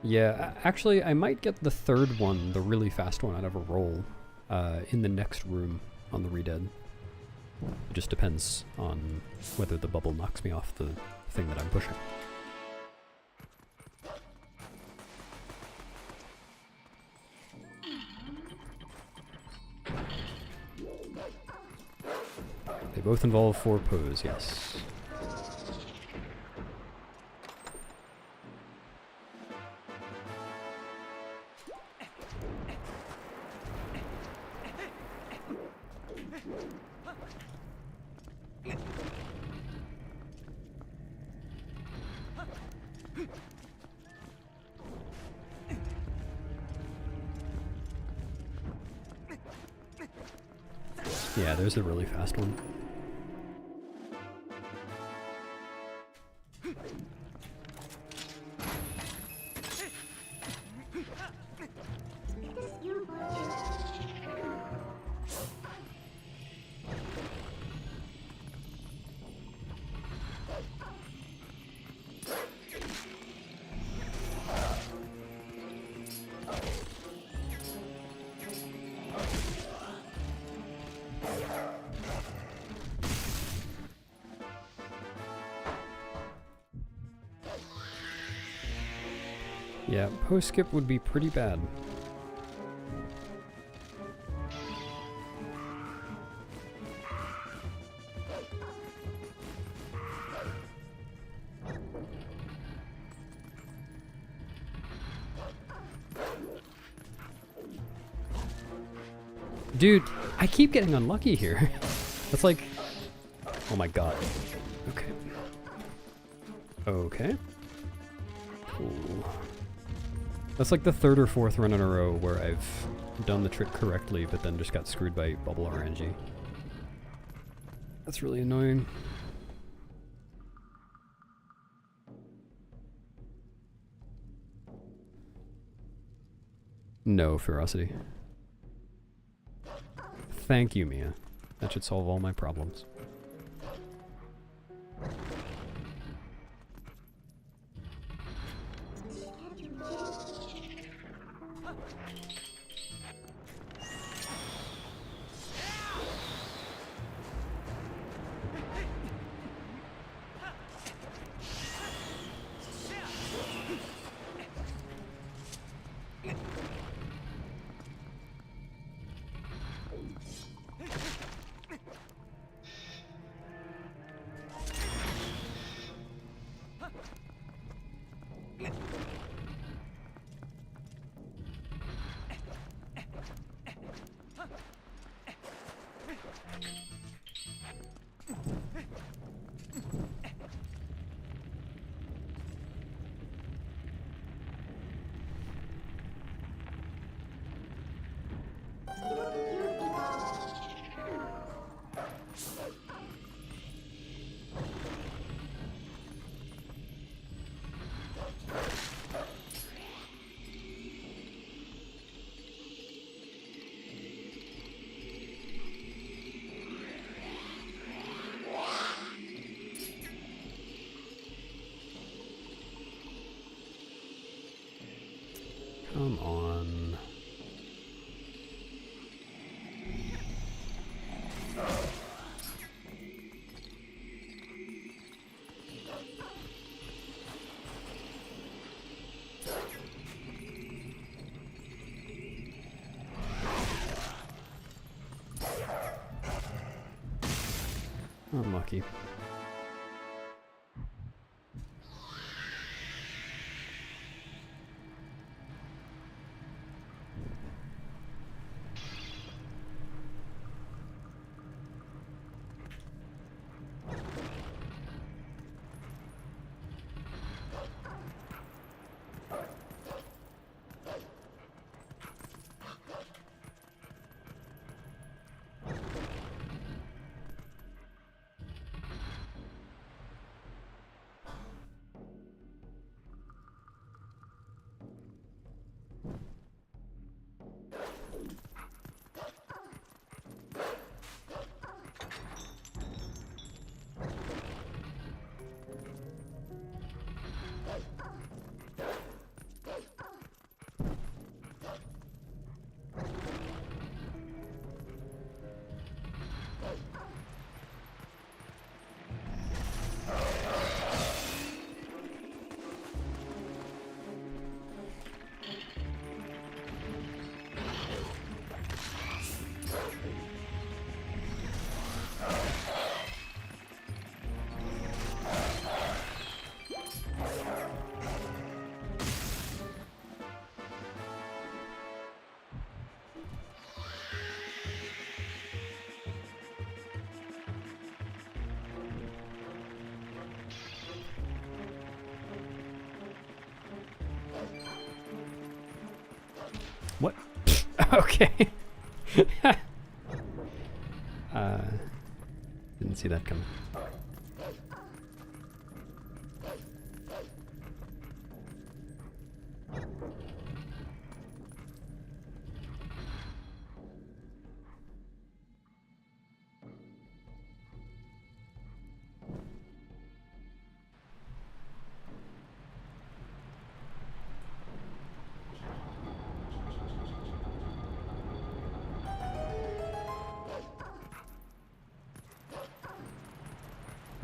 Yeah, actually, I might get the third one, the really fast one out of a roll, in the next room on the Redead. It just depends on whether the bubble knocks me off the thing that I'm pushing. They both involve 4 pose, yes. Yeah, there's a really fast one. Yeah, post skip would be pretty bad. Dude, I keep getting unlucky here. That's like... Oh my god. Okay. Okay. Cool. That's like the third or fourth run in a row where I've done the trick correctly, but then just got screwed by bubble RNG. That's really annoying. No, Ferocity. Thank you, Mia. That should solve all my problems. Come on. Unlucky. What? Okay. Didn't see that coming.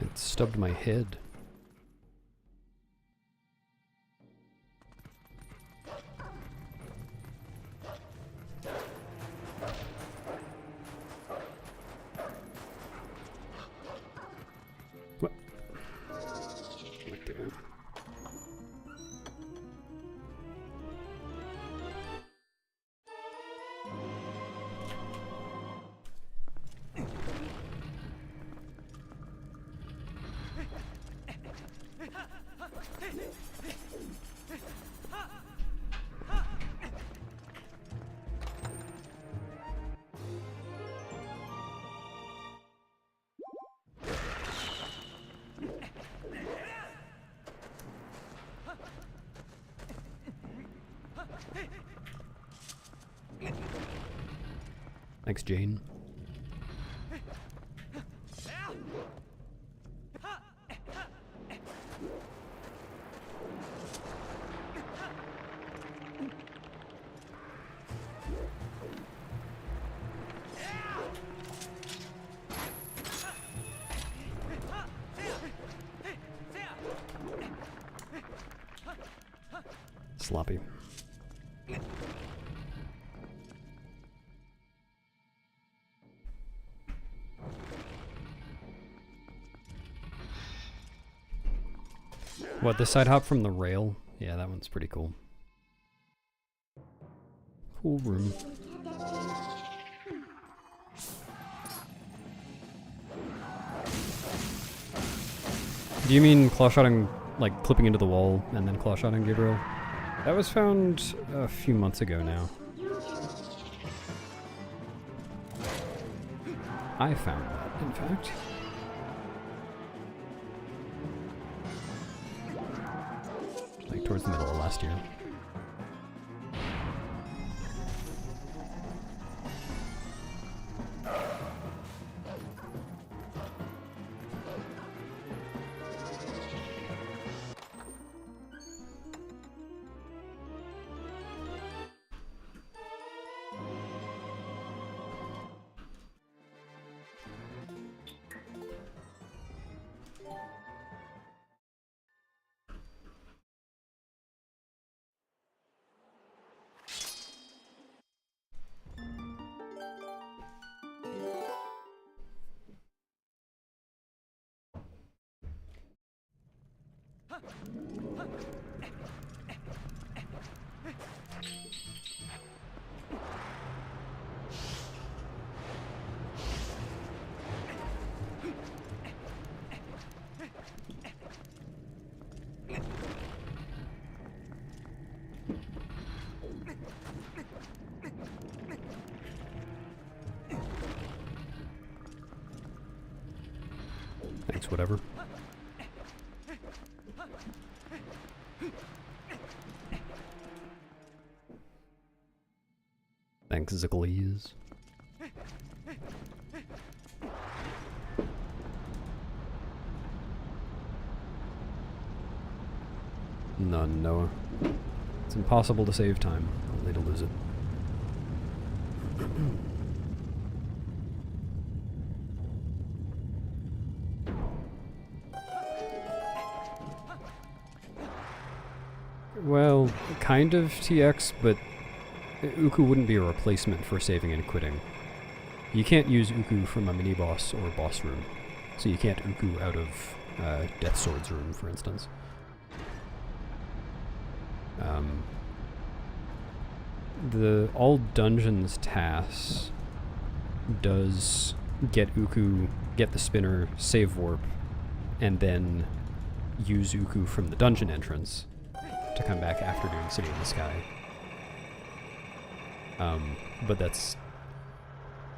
It stubbed my head. What? What the... Thanks, Jane. Sloppy. What, the side hop from the rail? Yeah, that one's pretty cool. Cool room. Do you mean claw-shotting, like clipping into the wall and then claw-shotting, Gabriel? That was found a few months ago now. I found that, in fact. Like towards the middle of last year. Thanks, whatever. Thanks, Ziggles. None, Noah. It's impossible to save time, only to lose it. Well, kind of TX, but Uku wouldn't be a replacement for saving and quitting. You can't use Uku from a mini-boss or boss room, so you can't Uku out of Death Sword's room, for instance. The all dungeons tasks does get Uku, get the spinner, save warp, and then use Uku from the dungeon entrance to come back after doing City in the Sky. But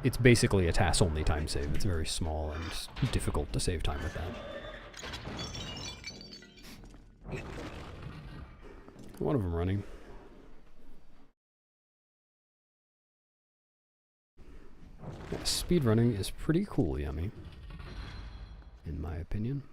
it's basically a task-only time save. It's very small and difficult to save time with that. One of them running. Yeah, speedrunning is pretty cool, Yummy. In my opinion.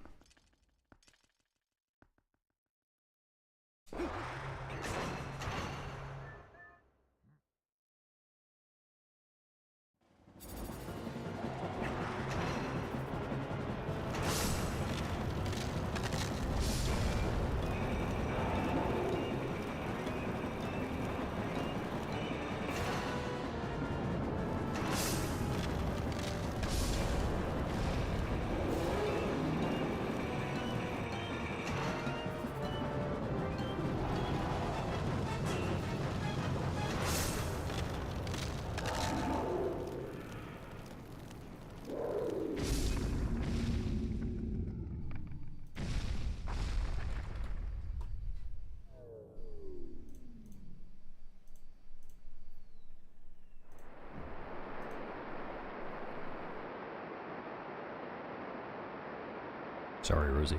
Sorry, Rosie.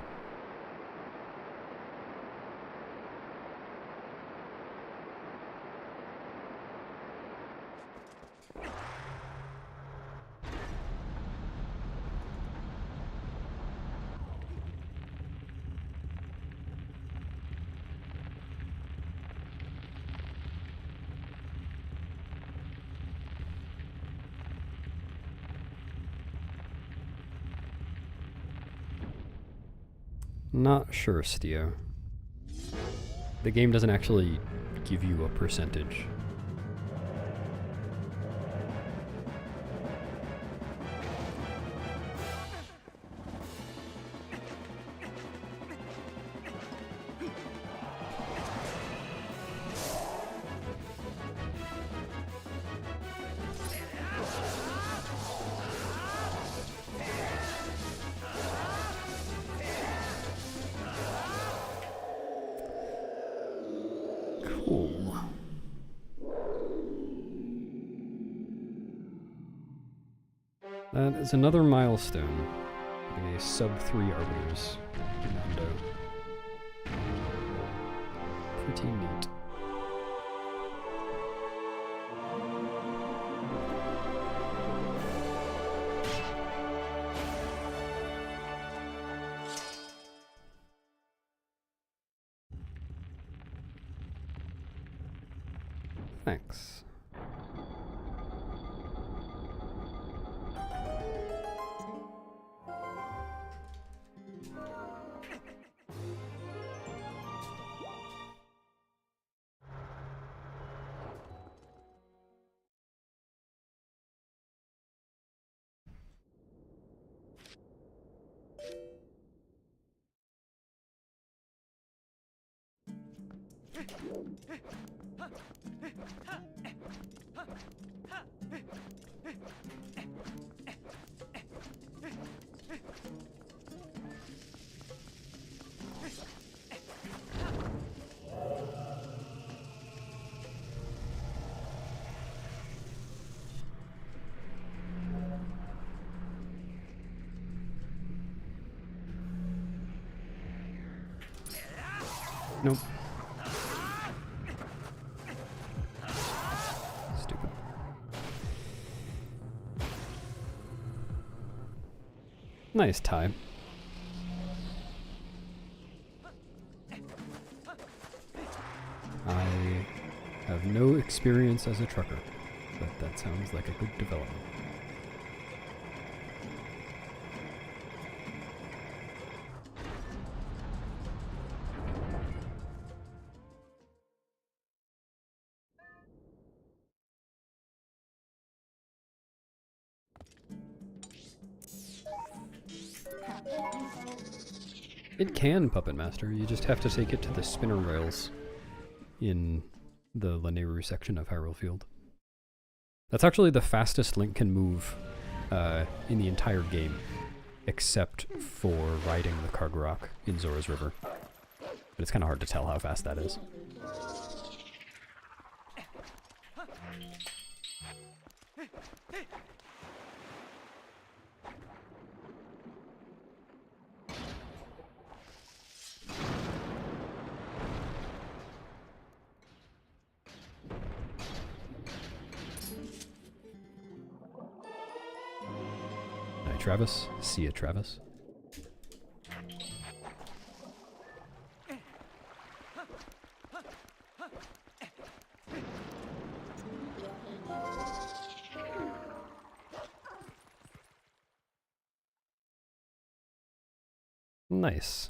Not sure, Stio. The game doesn't actually give you a percentage. Cool. That is another milestone. Getting a sub-3 Arbiters commando. Pretty neat. Thanks. Nope. Stupid. Nice tie. I have no experience as a trucker, but that sounds like a good development. It can Puppet Master, you just have to take it to the spinner rails in the Lanayru section of Hyrule Field. That's actually the fastest Link can move in the entire game, except for riding the Kargarok in Zora's River. But it's kind of hard to tell how fast that is. Travis. See ya, Travis. Nice.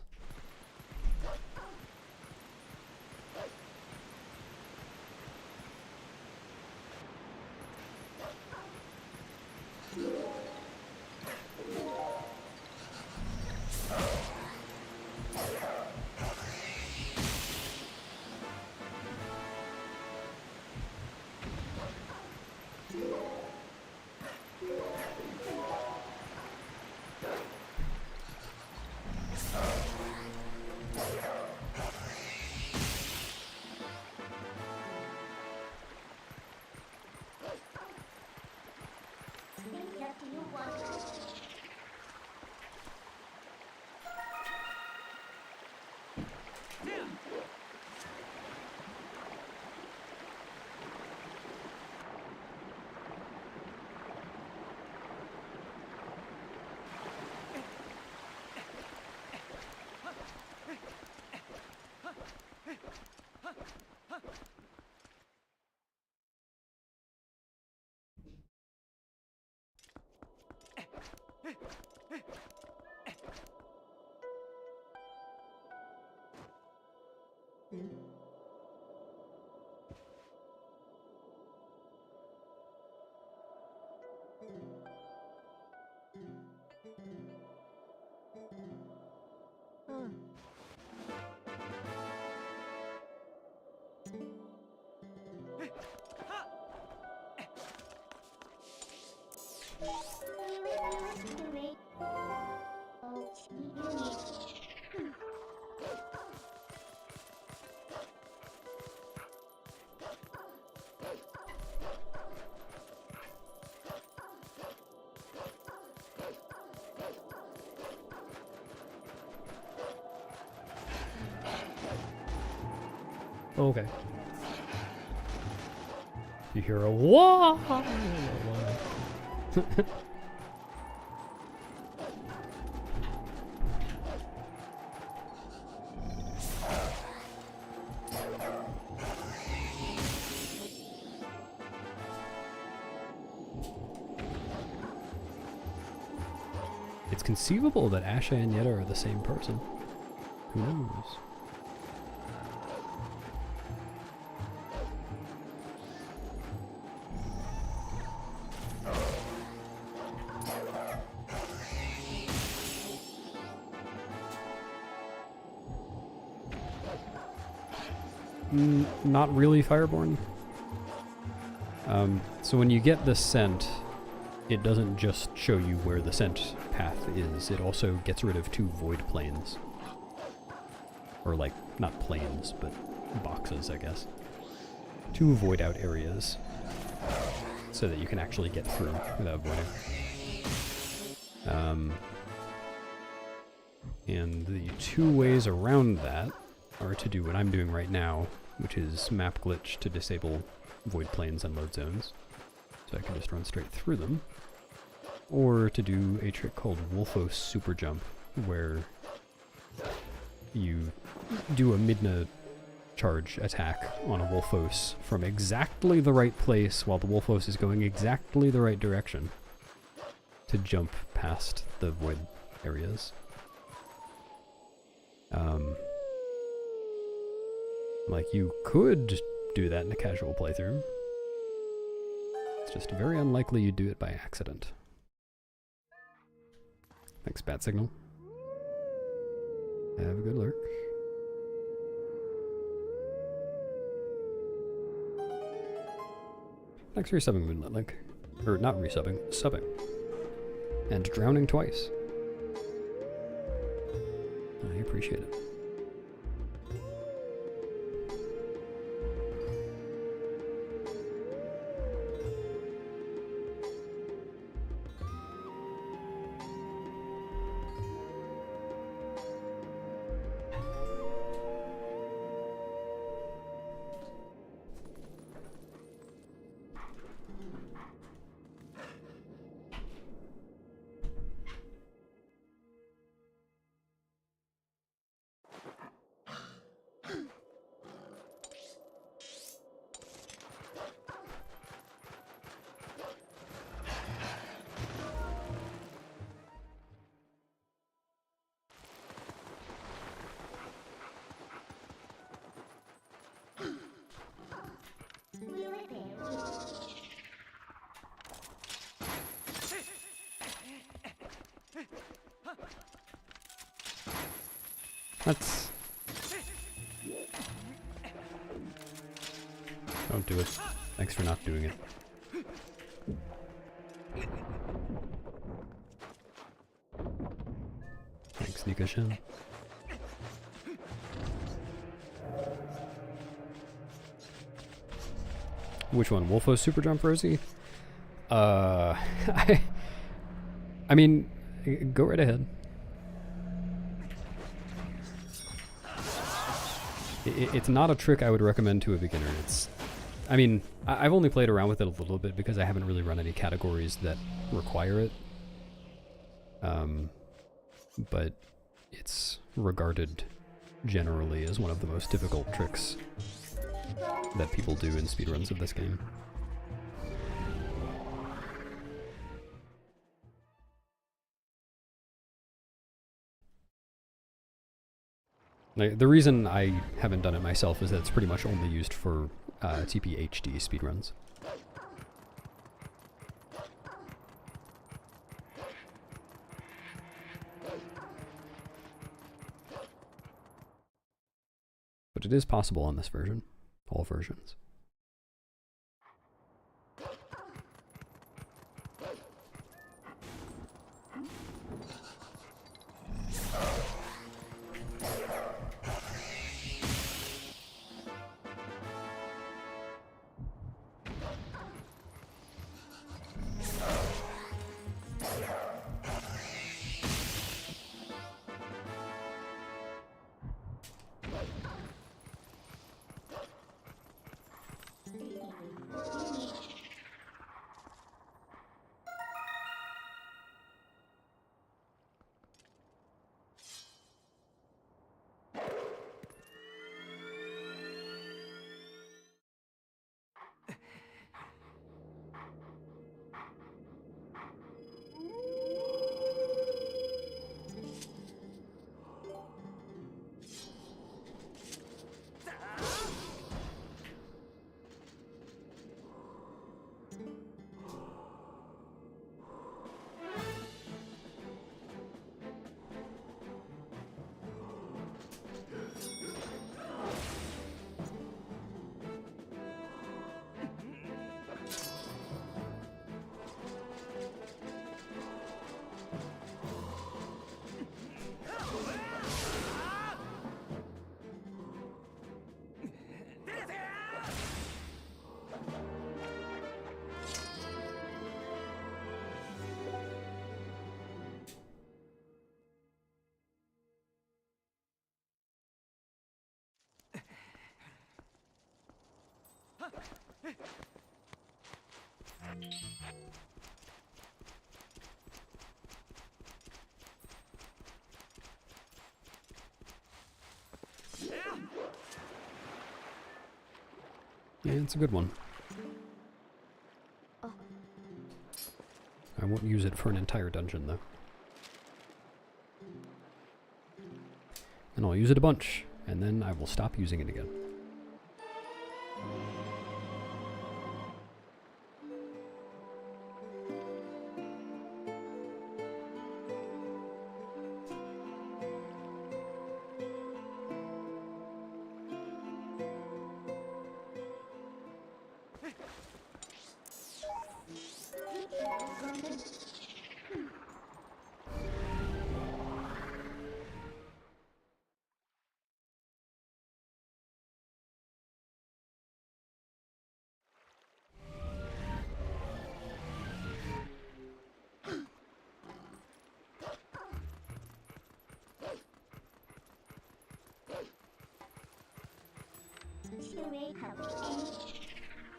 Okay. You hear a wah! It's conceivable that Asha and Yetta are the same person. Who knows? Not really Fireborn. So when you get the scent, it doesn't just show you where the scent path is, it also gets rid of 2 void planes. Or like, not planes, but boxes, I guess. 2 void out areas. So that you can actually get through without voiding. And the 2 ways around that are to do what I'm doing right now, which is map glitch to disable void planes and load zones. So I can just run straight through them. Or to do a trick called Wolfos Super Jump, where you do a Midna charge attack on a Wolfos from exactly the right place while the Wolfos is going exactly the right direction to jump past the void areas. Like, you could do that in a casual playthrough. It's just very unlikely you do it by accident. Thanks, Bat Signal. Have a good lurk. Thanks for resubbing, Moonlit Link. Or not resubbing, subbing. And drowning twice. I appreciate it. That's... Don't do it. Thanks for not doing it. Thanks, Nikoshin. Which one? Wolfo Super Jump, Rosie? I mean, go right ahead. It's not a trick I would recommend to a beginner. I mean, I've only played around with it a little bit because I haven't really run any categories that require it. But it's regarded generally as one of the most difficult tricks that people do in speedruns of this game. Like, the reason I haven't done it myself is that it's pretty much only used for TPHD speedruns. But it is possible on this version, all versions. Yeah, it's a good one. I won't use it for an entire dungeon, though. And I'll use it a bunch, and then I will stop using it again.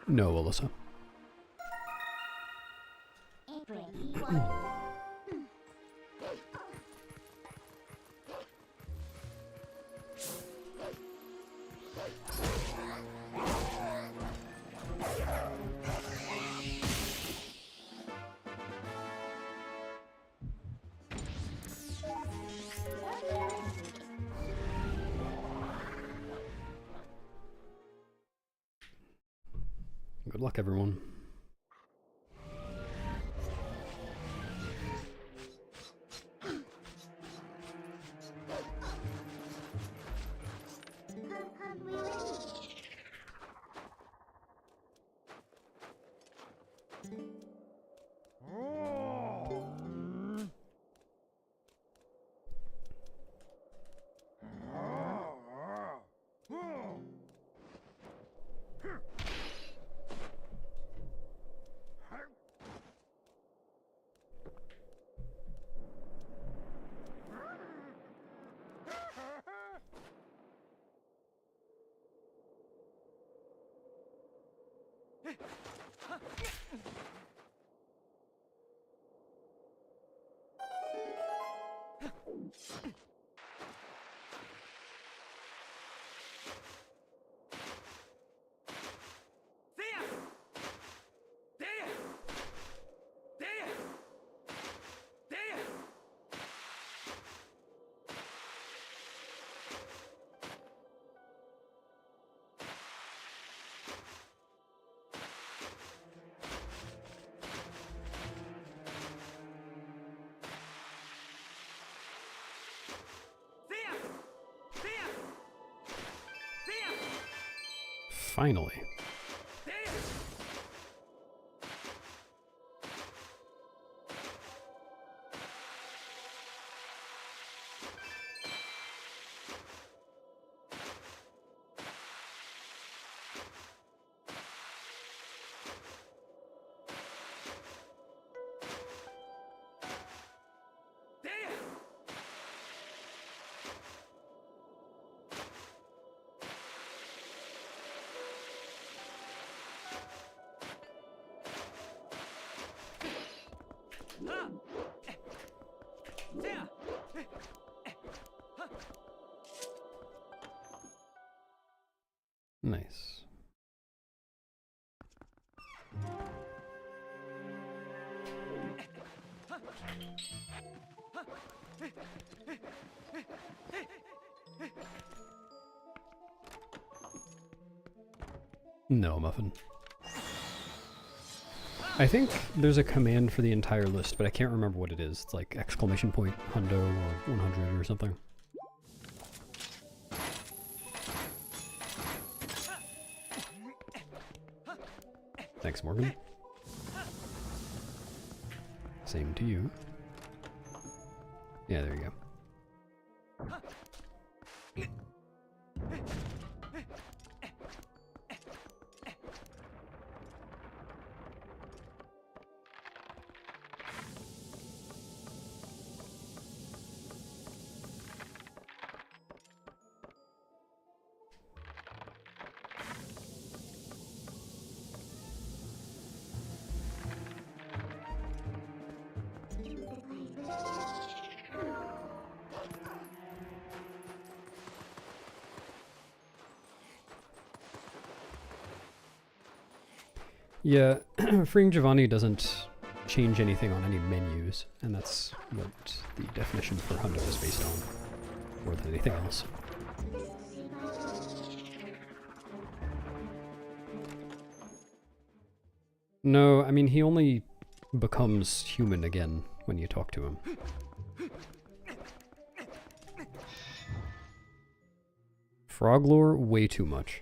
No, Alyssa. Good luck, everyone. Finally. Nice. No, Muffin. I think there's a command for the entire list, but I can't remember what it is. It's like exclamation point, hundo, or 100 or something. Thanks, Morgan. Same to you. Yeah, there you go. Yeah, freeing Giovanni doesn't change anything on any menus, and that's what the definition for hundo is based on, more than anything else. No, I mean, he only becomes human again when you talk to him. Frog lore, way too much.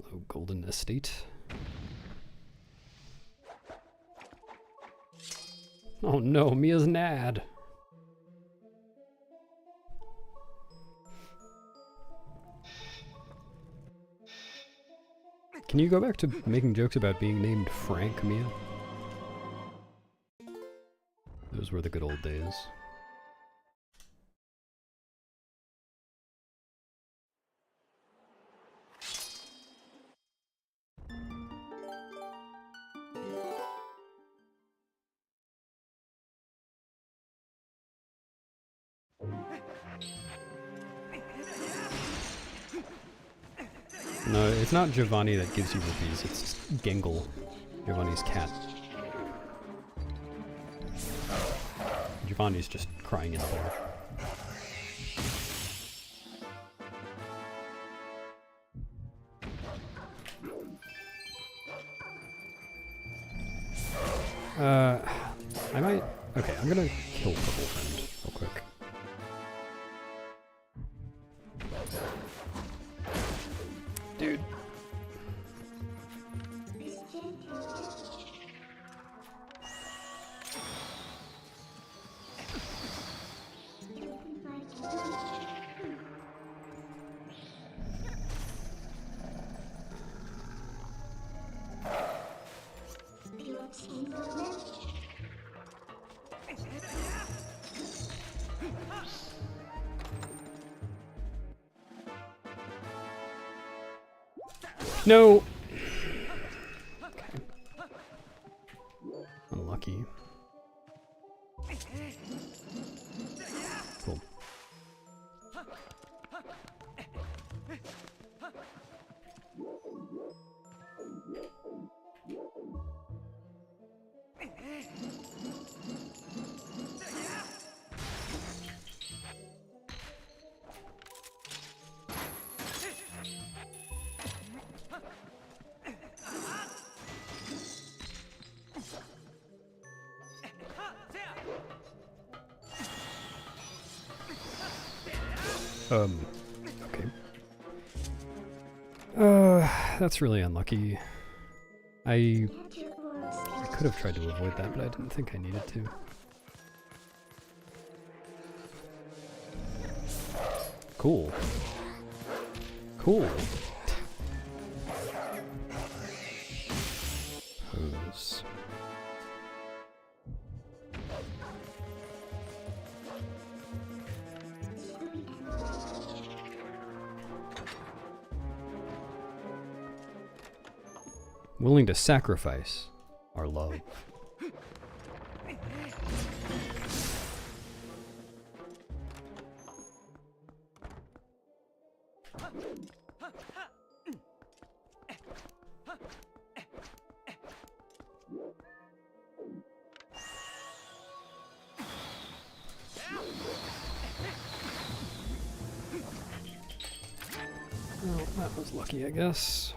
Hello, Golden Estate. Oh no, Mia's Nad. Can you go back to making jokes about being named Frank, Mia? Those were the good old days. No, it's not Giovanni that gives you rupees, it's Gengle, Giovanni's cat. Giovanni's just crying in the bar. I might... Okay, I'm gonna kill Purple Friend real quick. Dude. No! Okay. Unlucky. Cool. Okay. That's really unlucky. I could have tried to avoid that, but I didn't think I needed to. Cool. Cool. Hose. Willing to sacrifice our love. Well, that was lucky, I guess.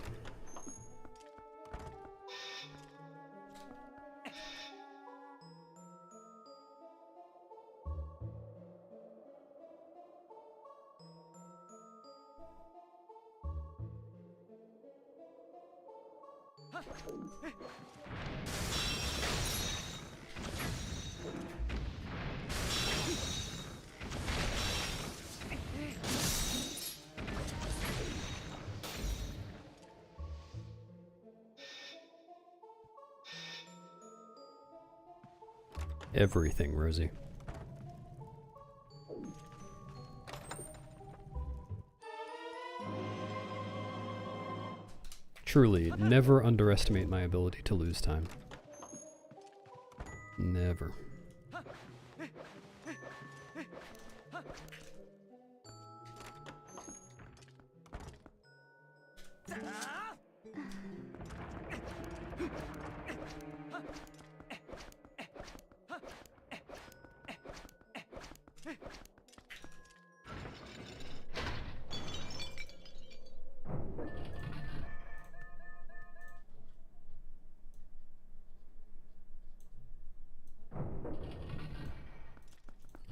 Everything, Rosie. Truly, never underestimate my ability to lose time. Never.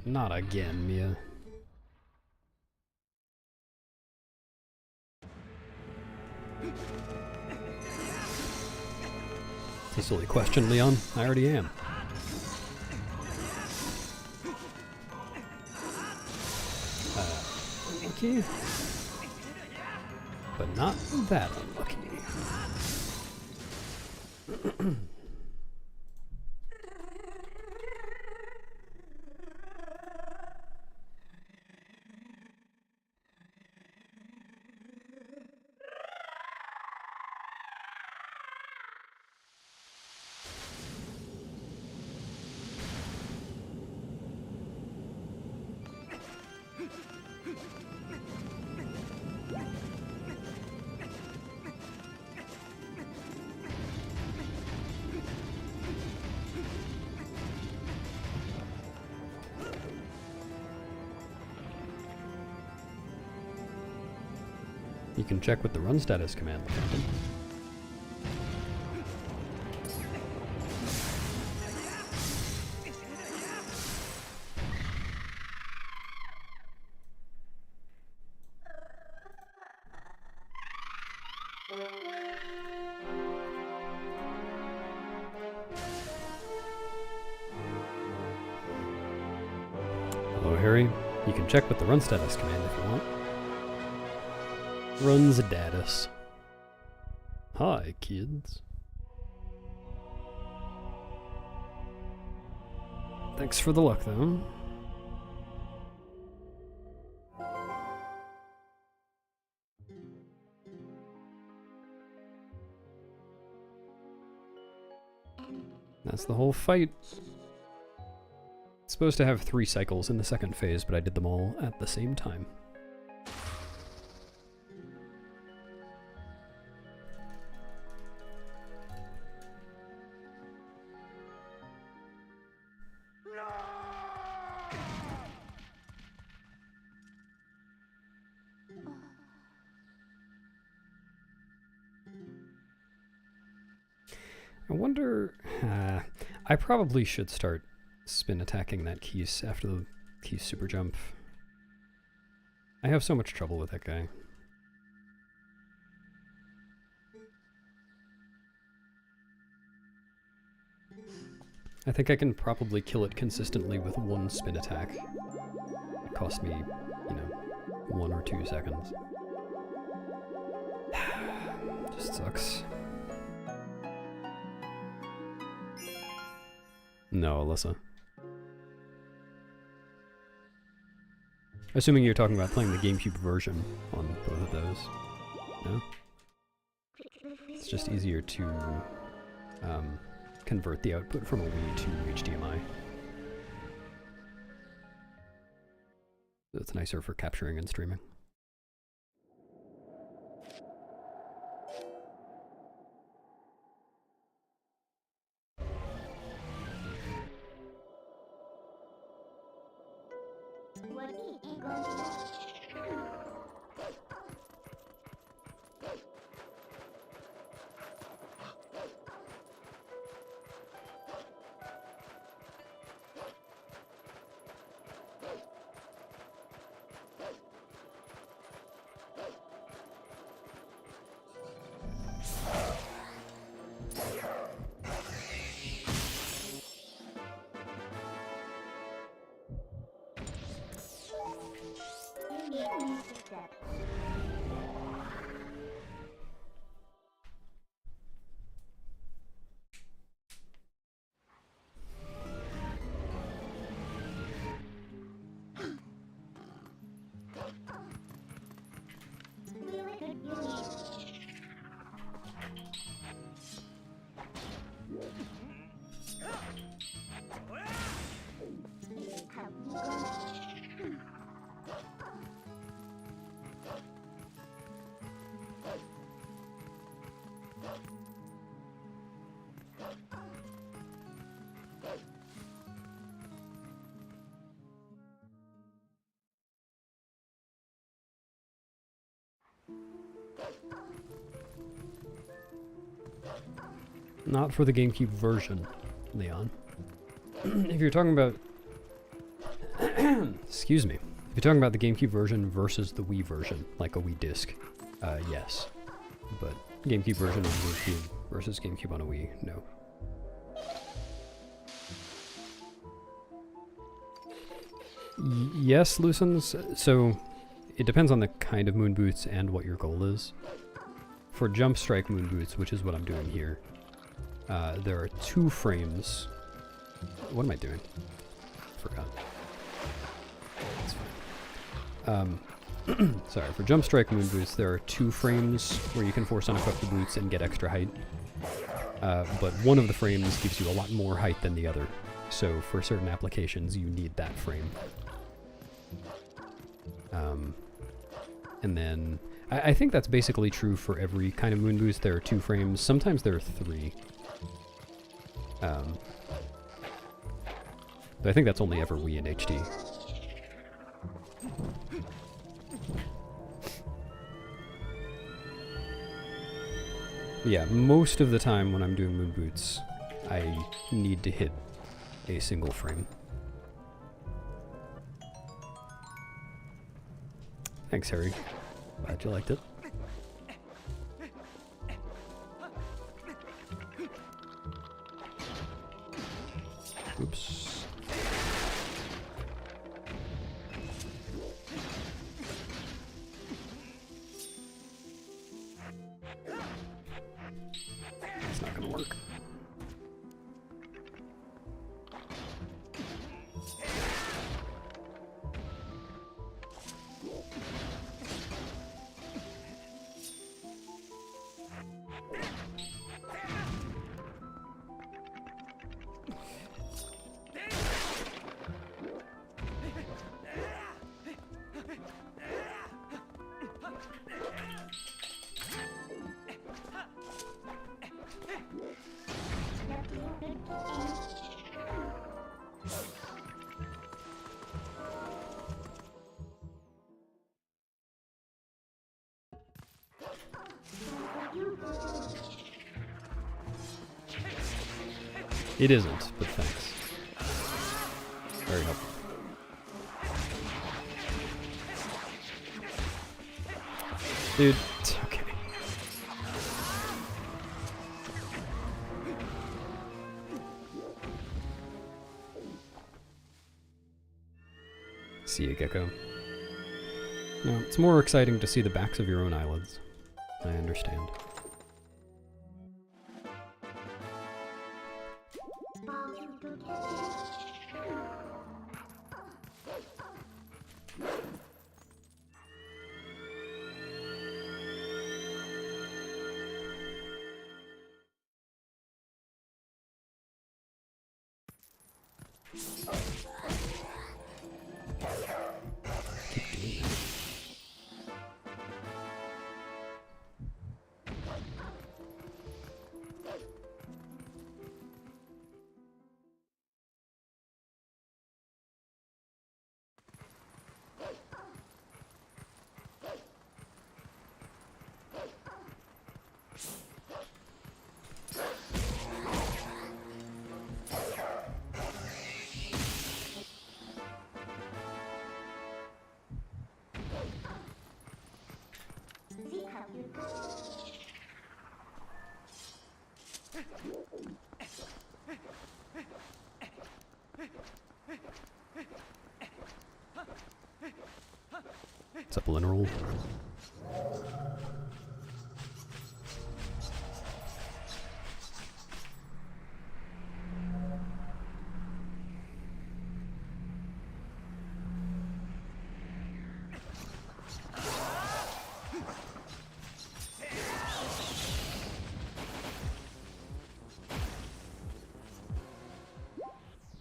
Not again, Mia. It's a silly question, Leon. I already am. Unlucky. But not that unlucky. You can check with the run status command, Captain. Hello, Harry. You can check with the run status command if you want. Runs status. Hi, kids. Thanks for the luck, though. That's the whole fight. It's supposed to have 3 cycles in the second phase, but I did them all at the same time. I wonder... I probably should start spin attacking that Keese after the Keese super jump. I have so much trouble with that guy. I think I can probably kill it consistently with one spin attack. It cost me, you know, 1 or 2 seconds. Just sucks. No, Alyssa. Assuming you're talking about playing the GameCube version on both of those. No? It's just easier to convert the output from a Wii to HDMI. So it's nicer for capturing and streaming. Not for the GameCube version, Leon. If you're talking about... excuse me. If you're talking about the GameCube version versus the Wii version, like a Wii disc, yes. But GameCube version on GameCube versus GameCube on a Wii, no. Yes, Lucens. So, it depends on the kind of moon boots and what your goal is. For Jump Strike moon boots, which is what I'm doing here, there are 2 frames. What am I doing? Forgot. That's fine. Sorry, for Jump Strike moon boots, there are 2 frames where you can force unequip the boots and get extra height. But one of the frames gives you a lot more height than the other. So for certain applications, you need that frame. And then, I think that's basically true for every kind of moon boost. There are 2 frames. Sometimes there are 3. But I think that's only ever Wii and HD. But yeah, most of the time when I'm doing moon boots, I need to hit a single frame. Thanks, Harry. Glad you liked it. Oops. It's not gonna work. It isn't, but thanks. Very helpful. Dude, it's okay. See ya, Gecko. No, it's more exciting to see the backs of your own eyelids. I understand. Zeppelin roll.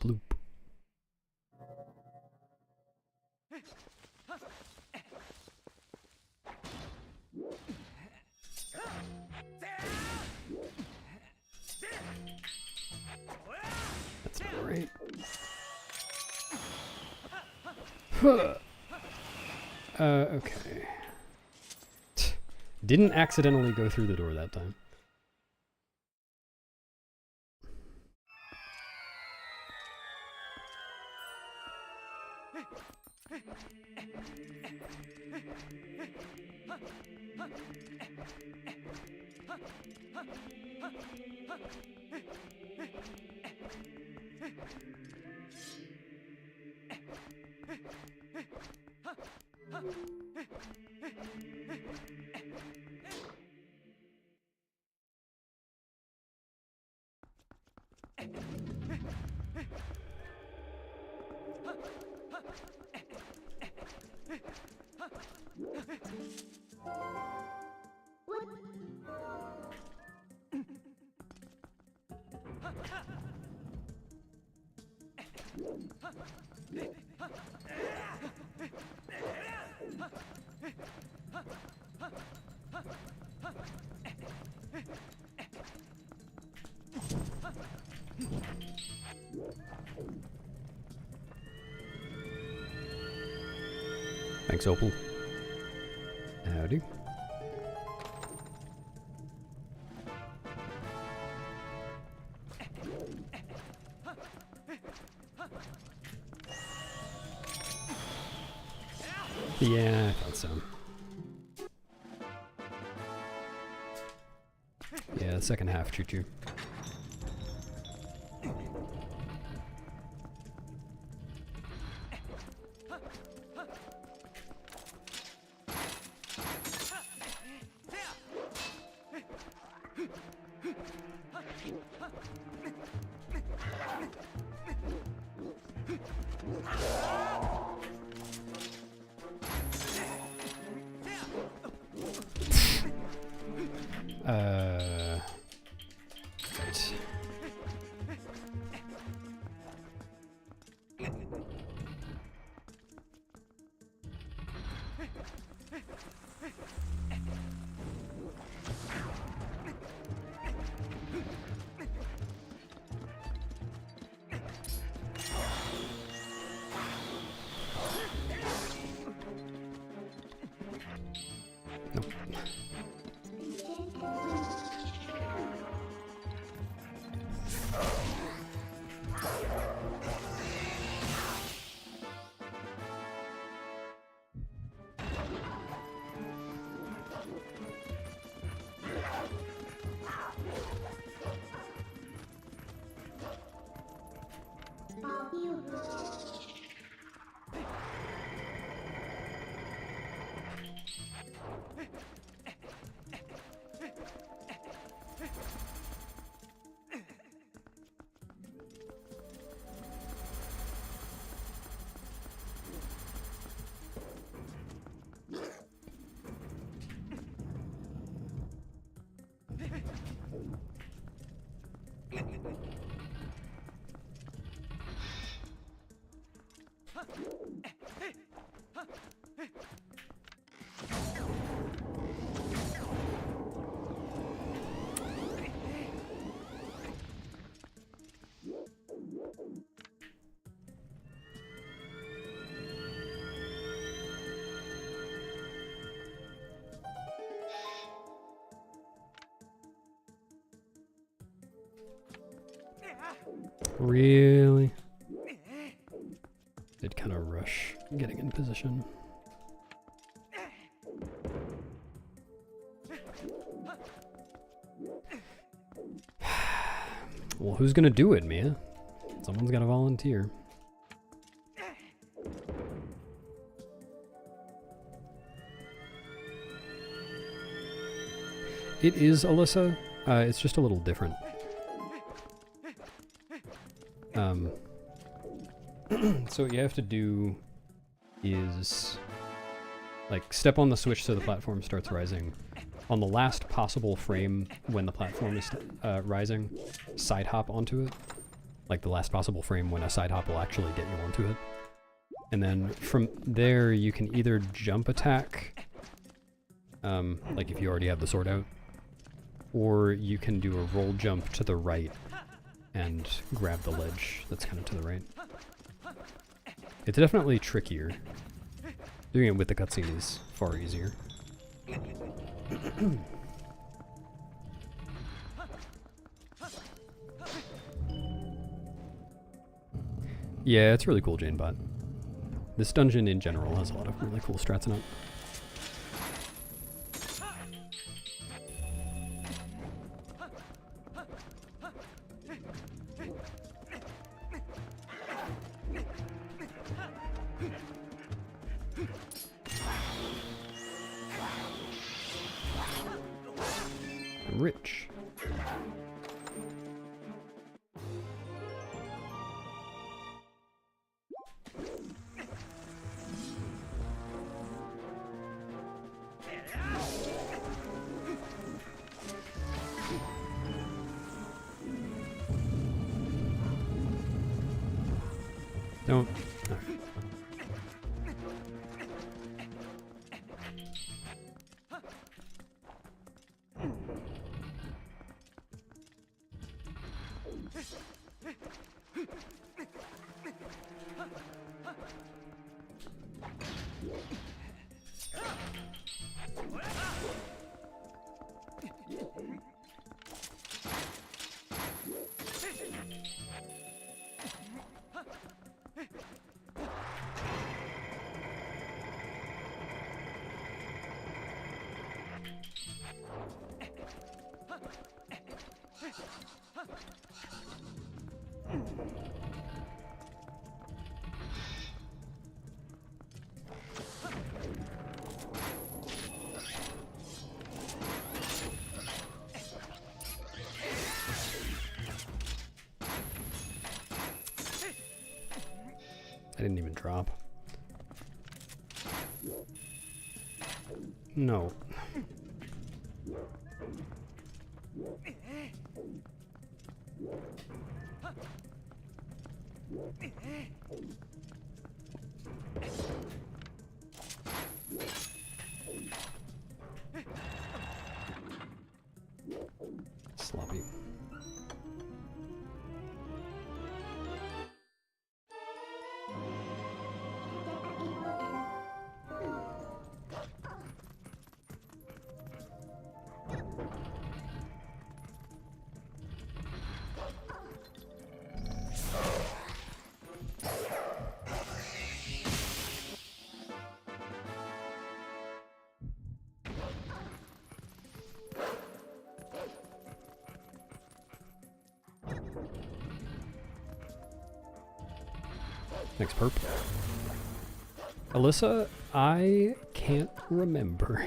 Bloop. That's not right. Okay. Didn't accidentally go through the door that time. Thanks, Opal. Howdy. Yeah, I thought so. Yeah, the second half, choo-choo. Right. Nope. Really? Did kind of rush getting in position. Well, who's gonna do it, Mia? Someone's gotta volunteer. It is Alyssa. It's just a little different. So what you have to do is like step on the switch so the platform starts rising. On the last possible frame when the platform is rising, side hop onto it. Like the last possible frame when a side hop will actually get you onto it. And then from there you can either jump attack, like if you already have the sword out, or you can do a roll jump to the right and grab the ledge that's kind of to the right. It's definitely trickier. Doing it with the cutscene is far easier. Yeah, it's really cool, Janebot. This dungeon in general has a lot of really cool strats in it. Rich. Don't. I didn't even drop. No. Sloppy. Thanks, Perp. Alyssa, I can't remember.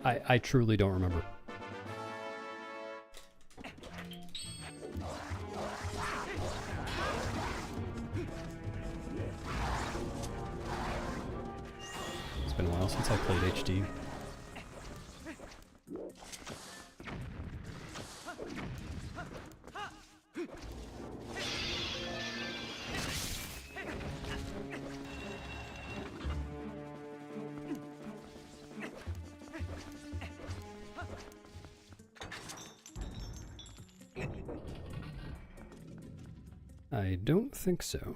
I truly don't remember. It's been a while since I played HD. I don't think so.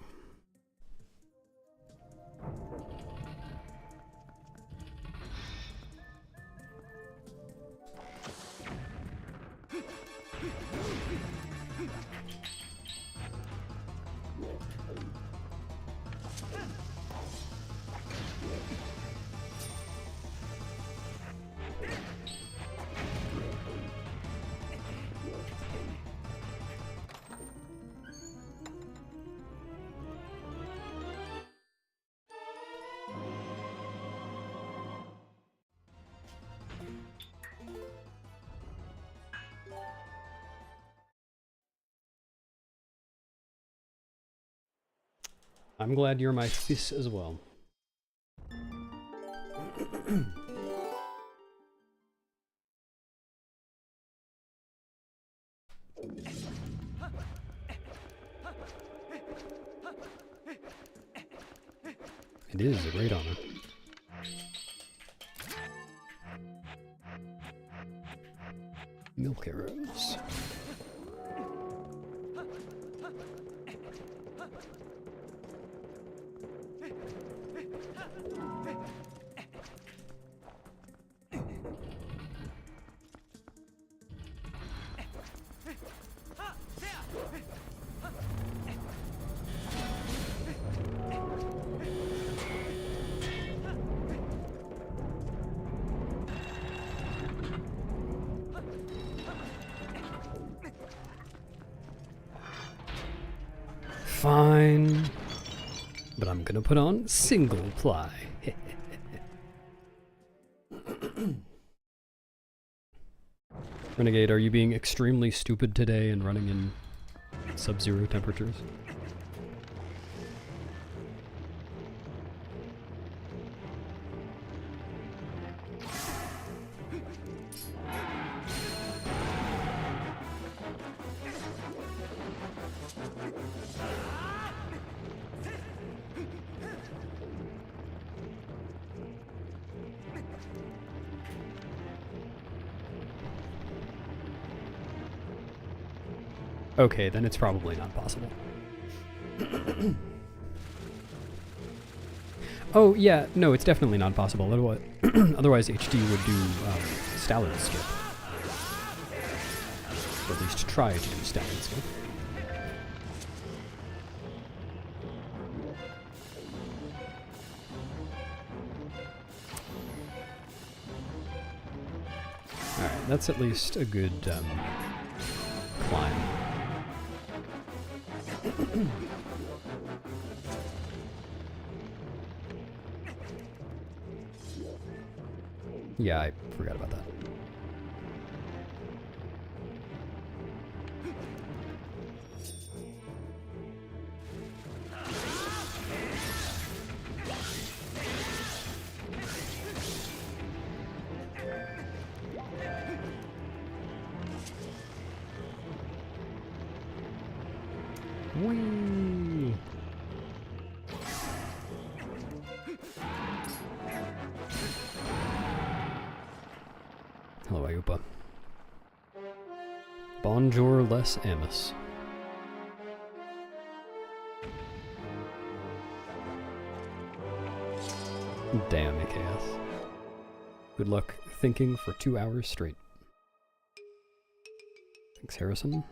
I'm glad you're my fist as well. It is a great honor. Milk arrows. Fine, but I'm gonna put on single ply. Renegade, are you being extremely stupid today and running in sub-zero temperatures? Okay, then it's probably not possible. Oh, yeah, no, it's definitely not possible. Otherwise, otherwise HD would do Stallion skip. Or at least try to do Stallion skip. Alright, that's at least a good climb. Yeah, I forgot about that. Whee! Hello, Ayupa. Bonjour, les amis. Damn, AKS. Good luck thinking for 2 hours straight. Thanks, Harrison.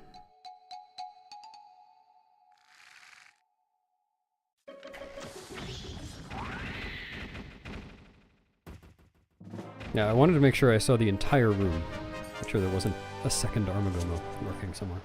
Yeah, I wanted to make sure I saw the entire room. Make sure there wasn't a second Armagomo lurking somewhere.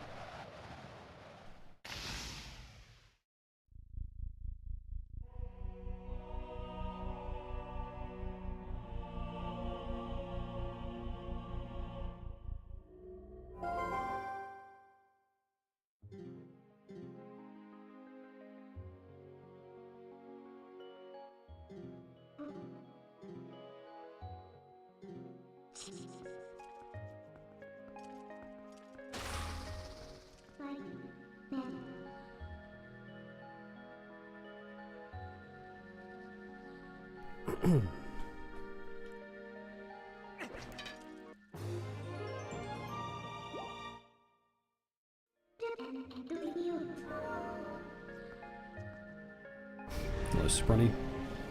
Hello, Sprunny.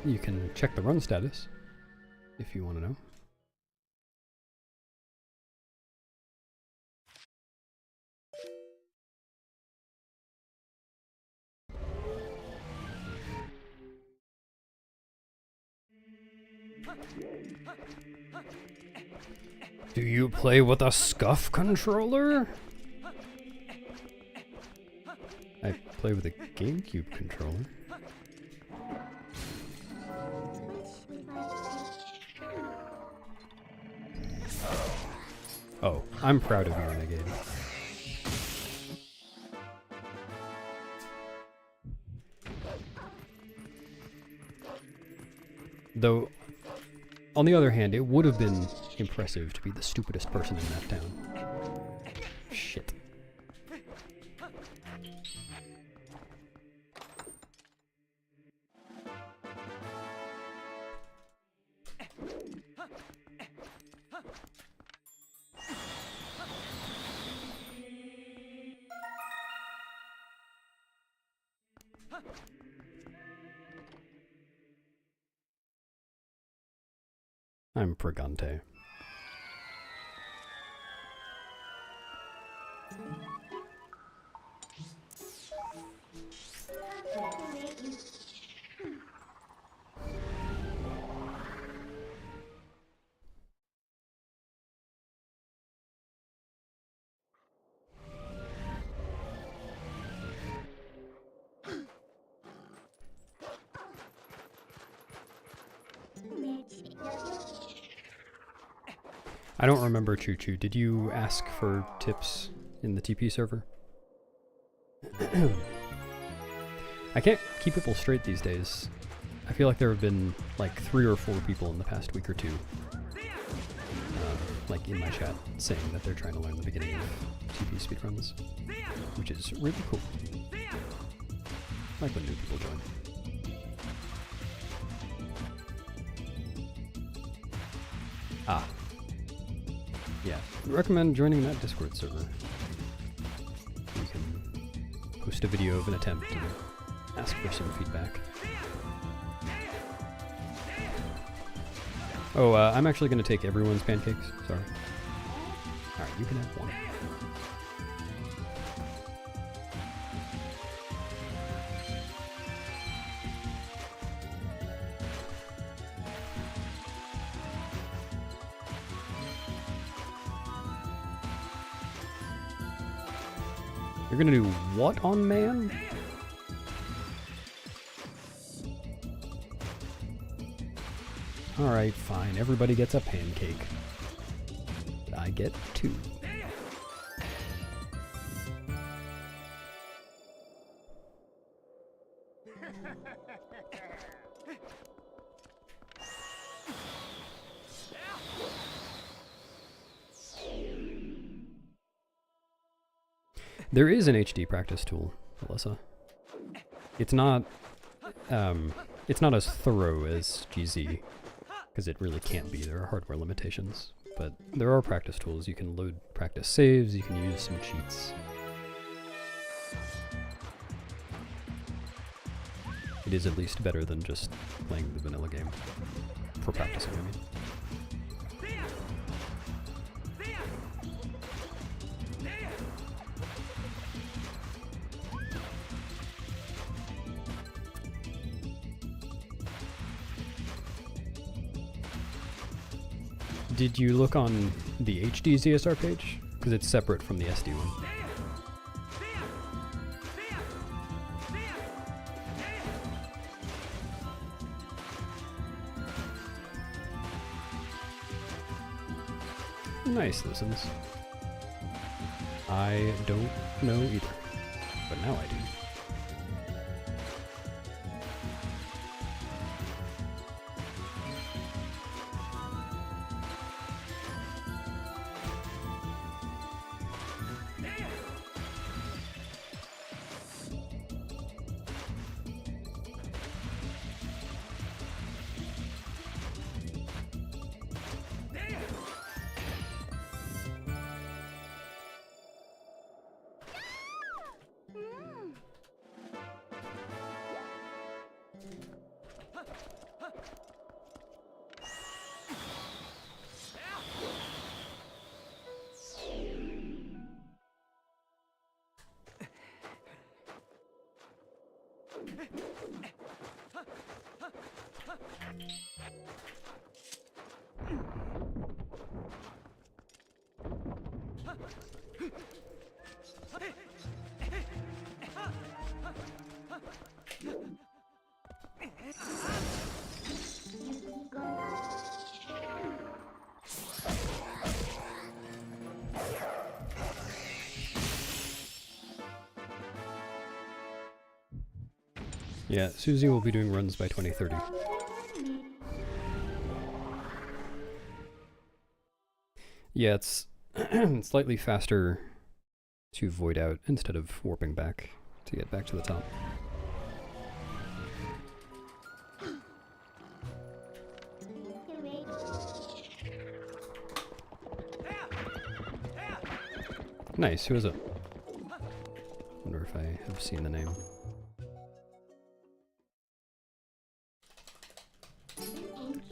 You can check the run status if you want to know. Do you play with a scuff controller? I play with a GameCube controller. Oh, I'm proud of you, Renegade. Though, on the other hand, it would have been impressive to be the stupidest person in that town. Shit. I'm Pregante. I don't remember, Choo Choo. Did you ask for tips in the TP server? I can't keep people straight these days. I feel like there have been like 3 or 4 people in the past week or 2, like in my chat, saying that they're trying to learn the beginning of TP speedruns, which is really cool. I like when new people join. Ah. Yeah, I recommend joining that Discord server. You can post a video of an attempt and ask for some feedback. Oh, I'm actually going to take everyone's pancakes. Sorry. Alright, you can have one. You're gonna do what on man? Alright, fine. Everybody gets a pancake. But I get 2. There is an HD practice tool, Alyssa. It's not as thorough as GZ, because it really can't be. There are hardware limitations, but there are practice tools. You can load practice saves, you can use some cheats. It is at least better than just playing the vanilla game. For practicing, I mean. Did you look on the HD ZSR page? because it's separate from the SD one. Nice, listens. I don't know either, but now I do. Yeah, Susie will be doing runs by 2030. Yeah, it's slightly faster to void out instead of warping back to get back to the top. Nice, who is it? Wonder if I have seen the name.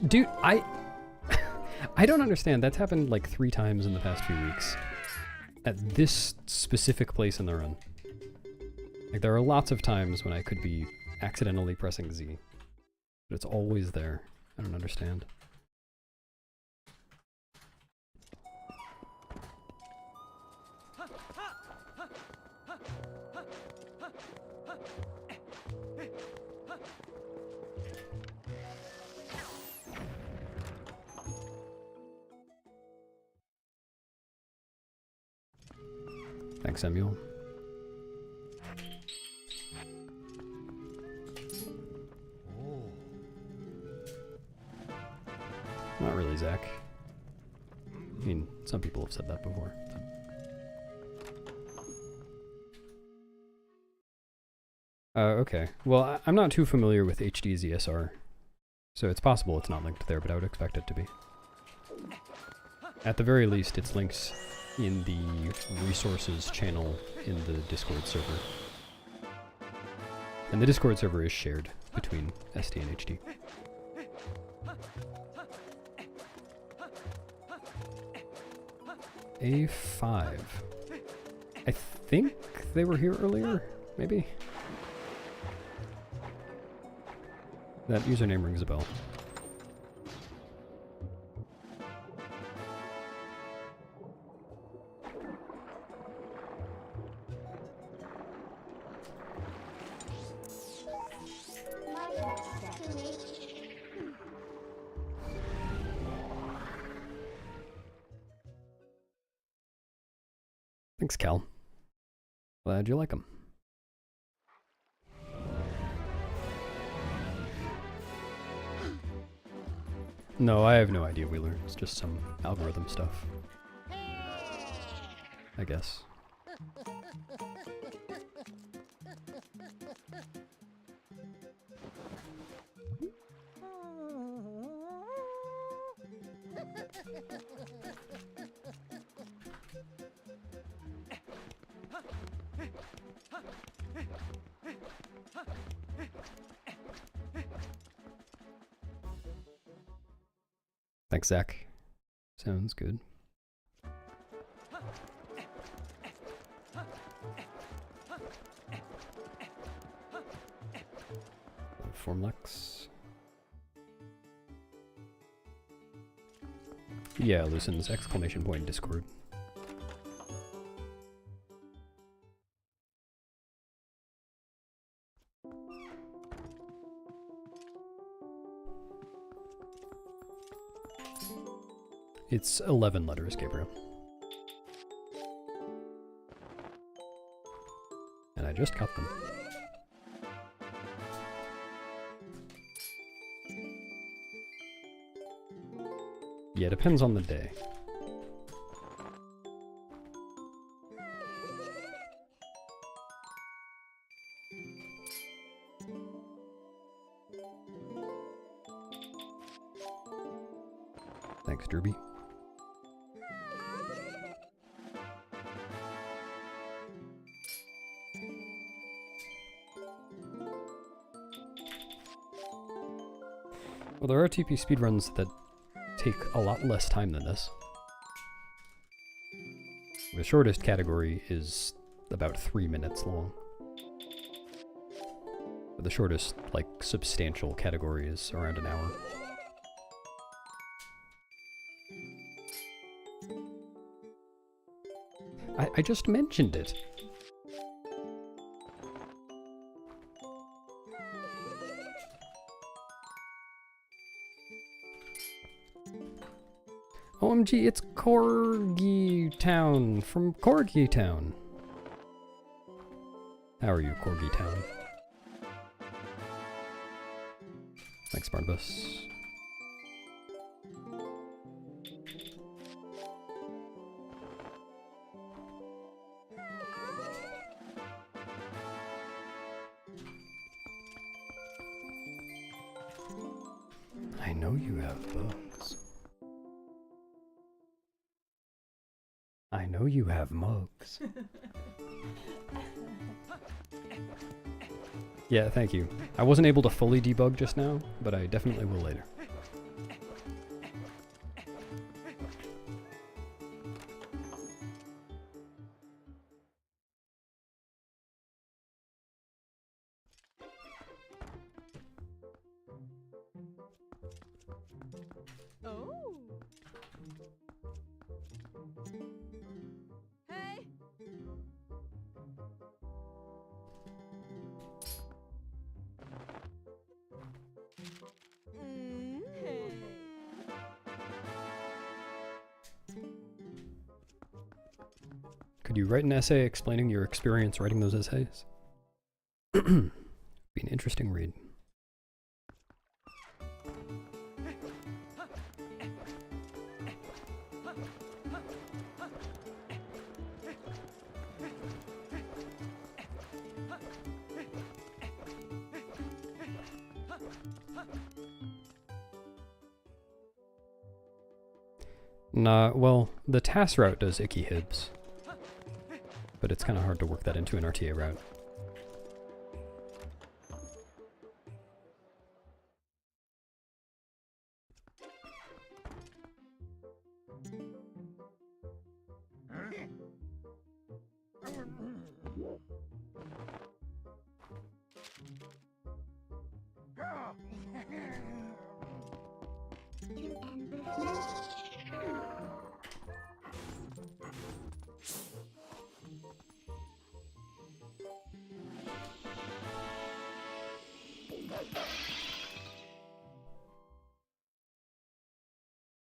Dude, I don't understand. That's happened like 3 times in the past few weeks. At this specific place in the run. Like, there are lots of times when I could be accidentally pressing Z. But it's always there. I don't understand. Thanks, Samuel. Not really, Zach. I mean, some people have said that before. Okay. Well, I'm not too familiar with HD ZSR, so it's possible it's not linked there, but I would expect it to be. At the very least, it's links in the resources channel in the Discord server. And the Discord server is shared between SD and HD. A5. I think they were here earlier, maybe? That username rings a bell. Thanks, Cal. Glad you like them. No, I have no idea, Wheeler. It's just some algorithm stuff. I guess. Thanks, Zach. Sounds good. Formlex. Yeah, Lucen's exclamation point Discord. It's 11 letters, Gabriel. And I just cut them. Yeah, depends on the day. Thanks, Derby. Well, there are TP speedruns that take a lot less time than this. The shortest category is about 3 minutes long. But the shortest, like, substantial category is around an hour. I just mentioned it. OMG, it's Corgi Town from Corgi Town. How are you, Corgi Town? Thanks, Barnabas. I know you have bugs. I know you have mugs. Yeah, thank you. I wasn't able to fully debug just now, but I definitely will later. Could you write an essay explaining your experience writing those essays? Be an interesting read. Nah, well, the TAS route does icky hibs. But it's kind of hard to work that into an RTA route.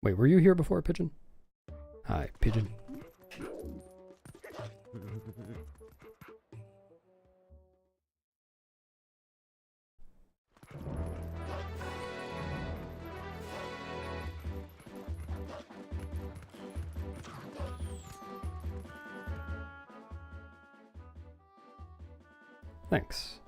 Wait, were you here before, Pigeon? Hi, Pigeon. Thanks.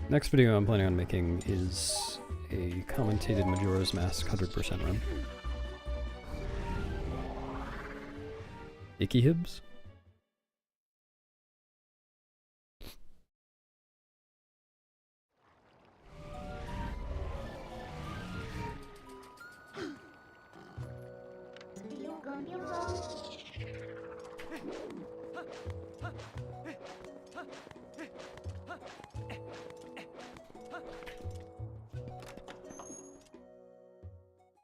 Next video I'm planning on making is a commentated Majora's Mask 100% run. Icky hibs?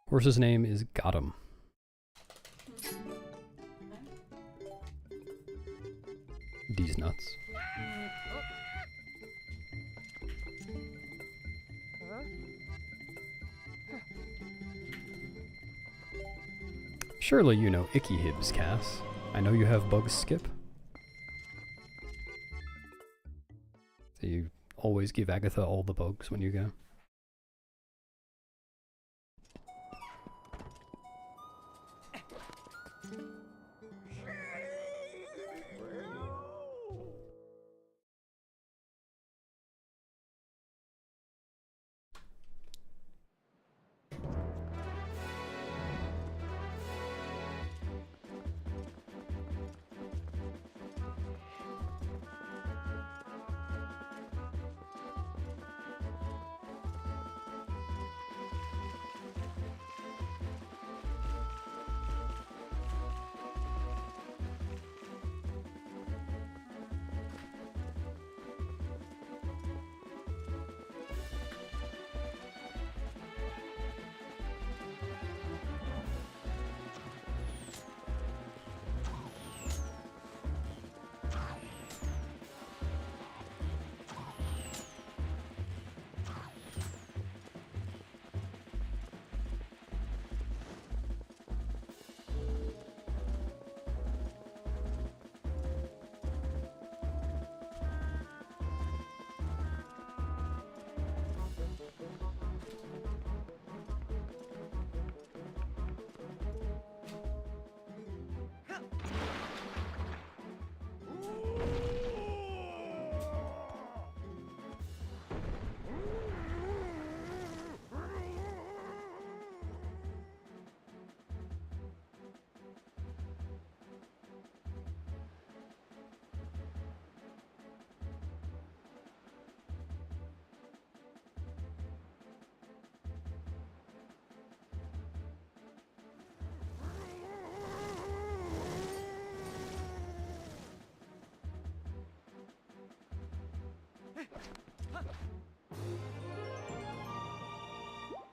Horse's name is Gotham. These nuts. Surely you know Icky Hibs, Cass. I know you have bug skip. So you always give Agatha all the bugs when you go.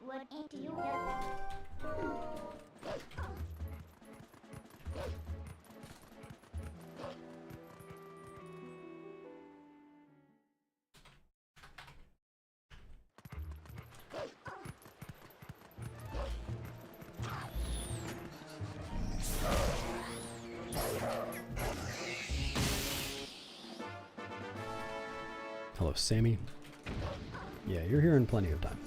What do you have? Hello, Sammy. Yeah, you're here in plenty of time.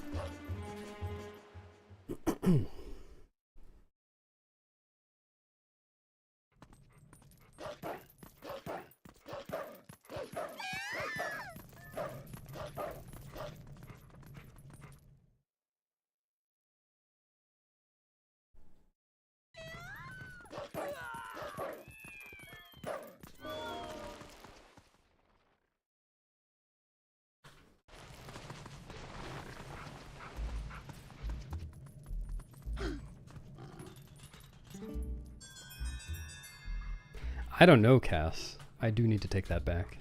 I don't know, Cass. I do need to take that back.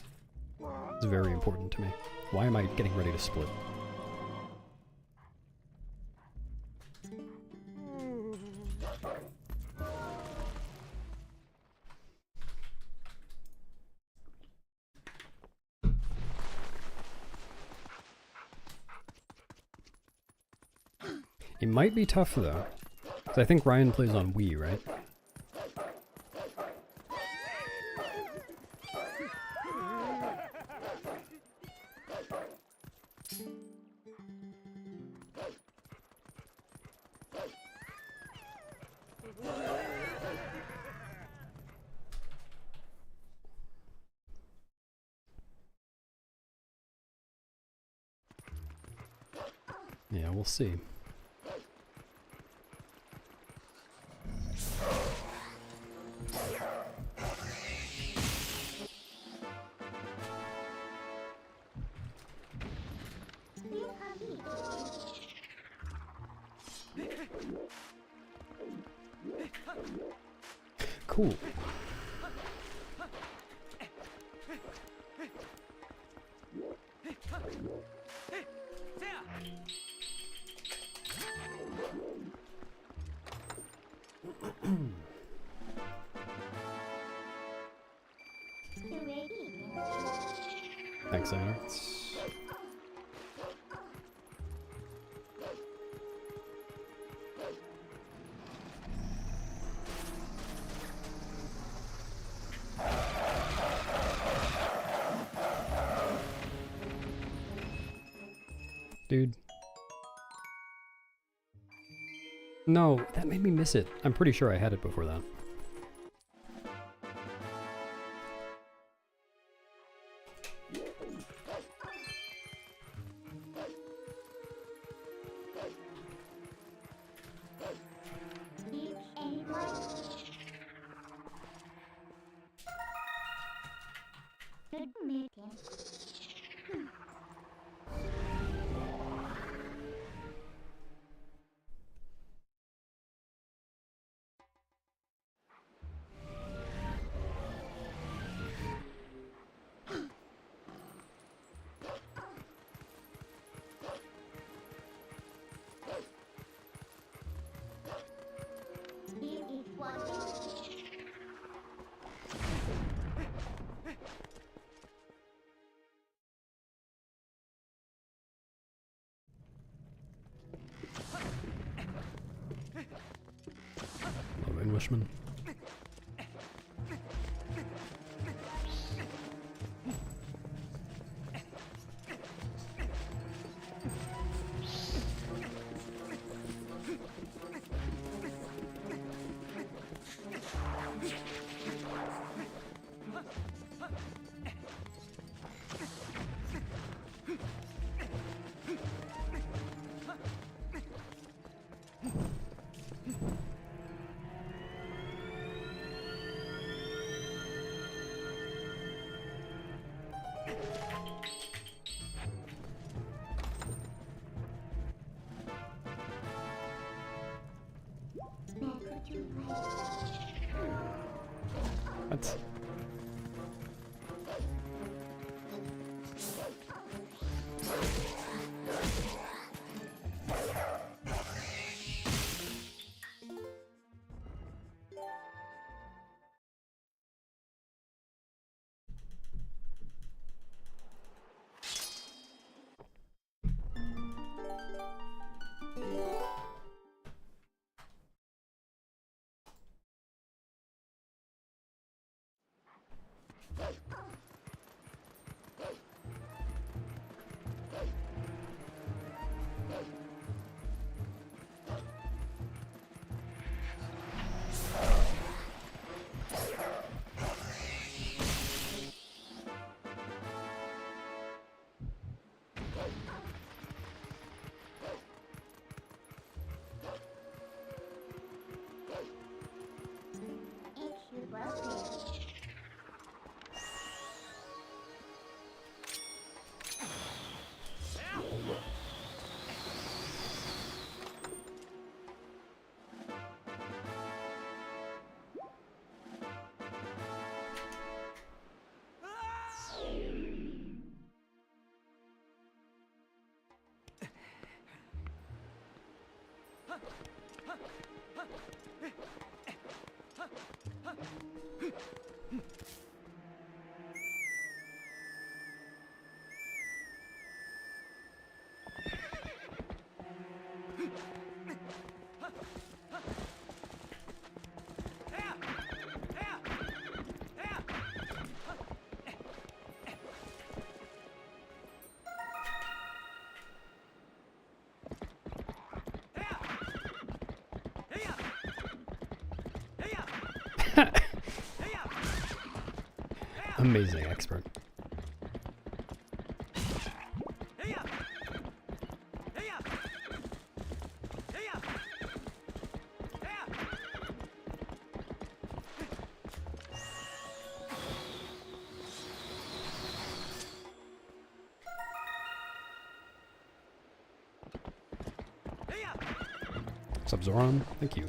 It's very important to me. Why am I getting ready to split? It might be tough though, 'cause I think Ryan plays on Wii, right? Yeah, we'll see. Cool. Thanks, Anna. dude. No, that made me miss it. I'm pretty sure I had it before that. Hello, Englishman. What? Amazing expert. What's up, Zoran? Thank you.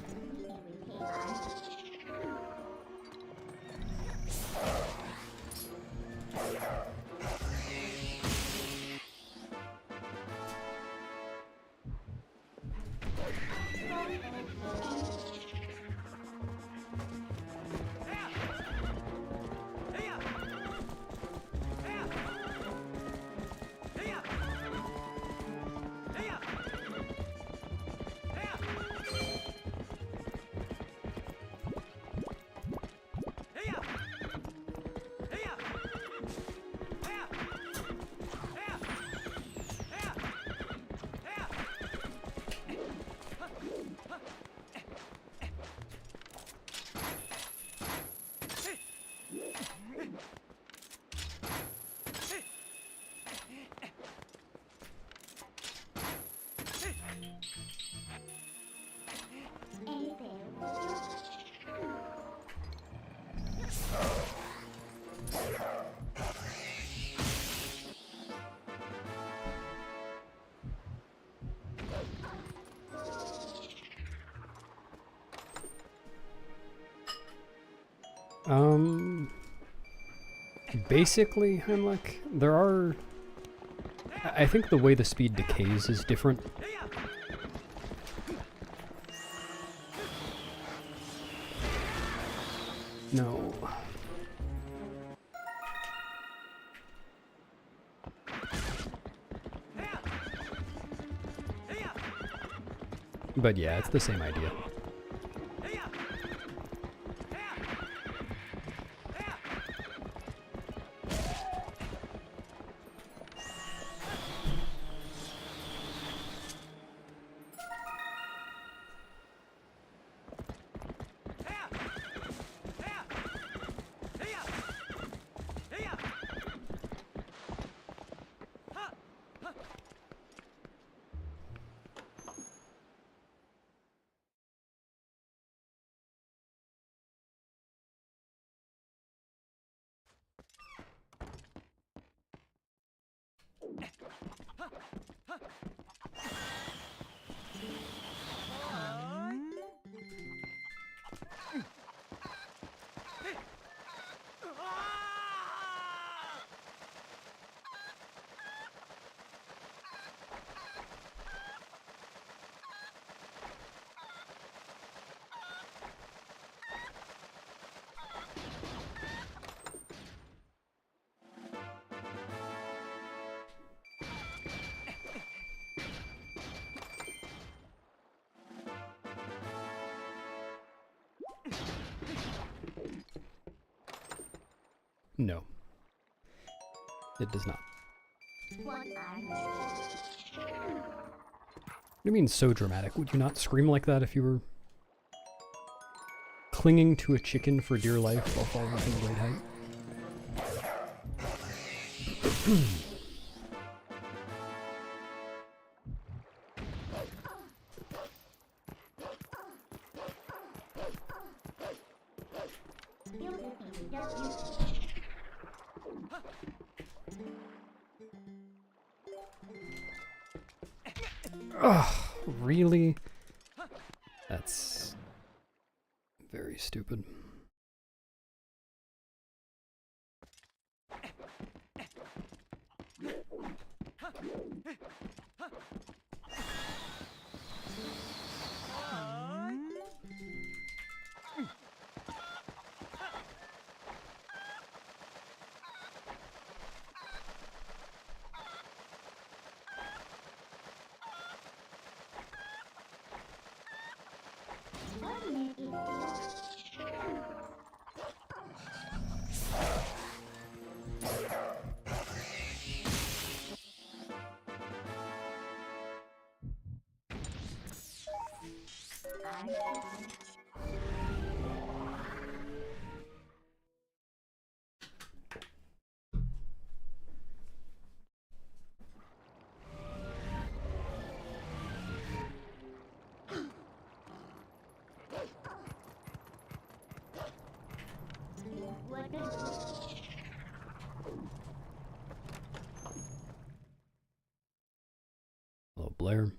Basically, Heimlich, there are... I think the way the speed decays is different. No. But yeah, it's the same idea. No. It does not. One eye. What do you mean so dramatic? Would you not scream like that if you were clinging to a chicken for dear life while falling from a great height? Ugh, really? That's very stupid. Hello, Blair.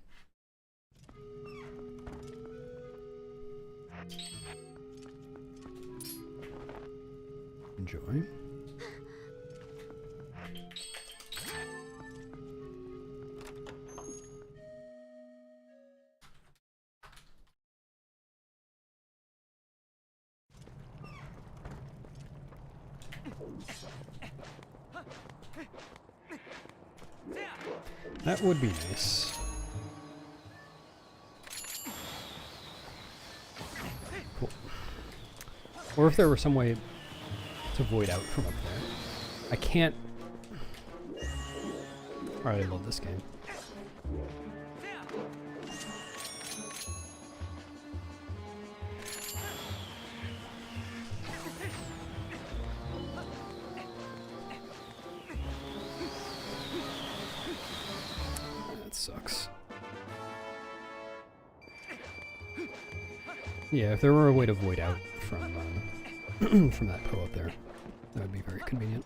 Enjoy. That would be nice. Cool. Or if there were some way to void out from up there. I can't... Alright, I love this game. That sucks. Yeah, if there were a way to void out from from that poe up there, that would be very convenient.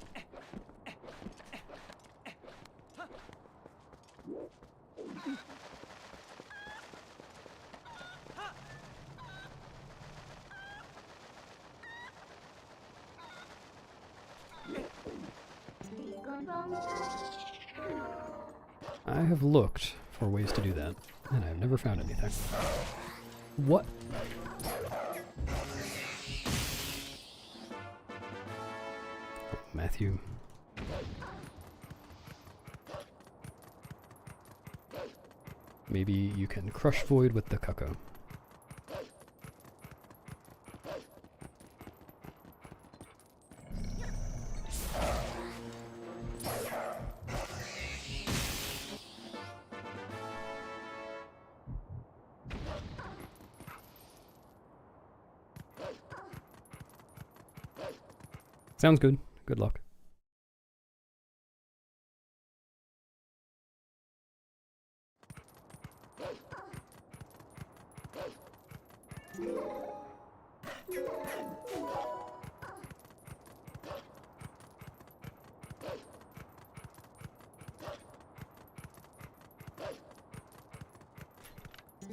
I have looked for ways to do that, and I have never found anything. What? Matthew. Maybe you can crush Void with the Cuckoo. Sounds good. Good luck.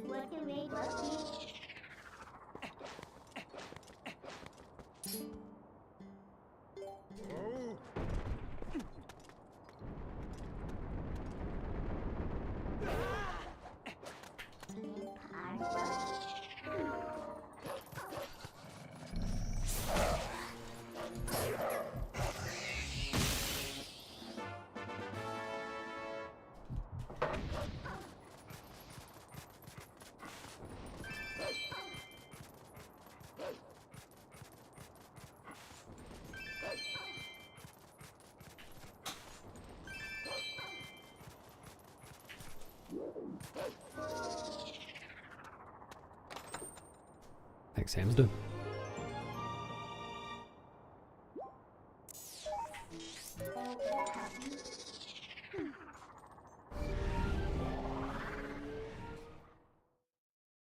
What can we do? Thanks, Hamster.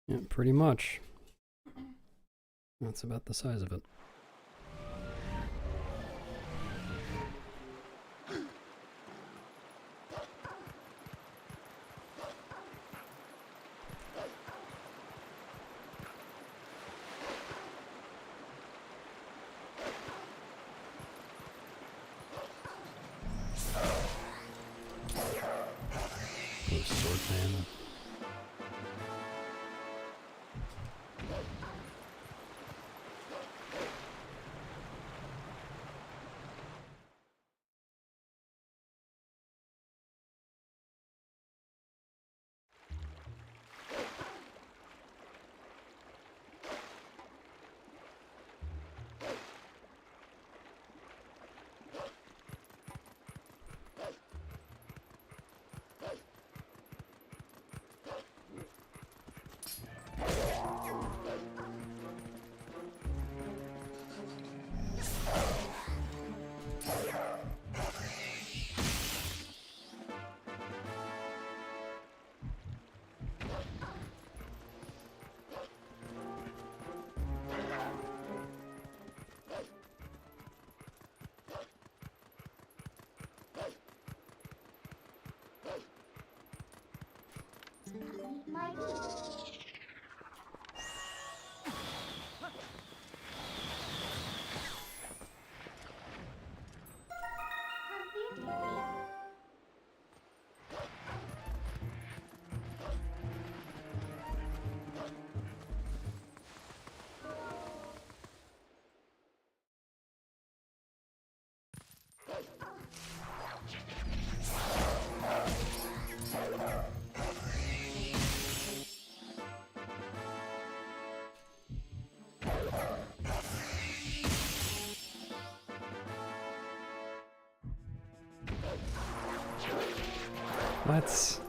Yeah, pretty much. That's about the size of it. Swordman. My What?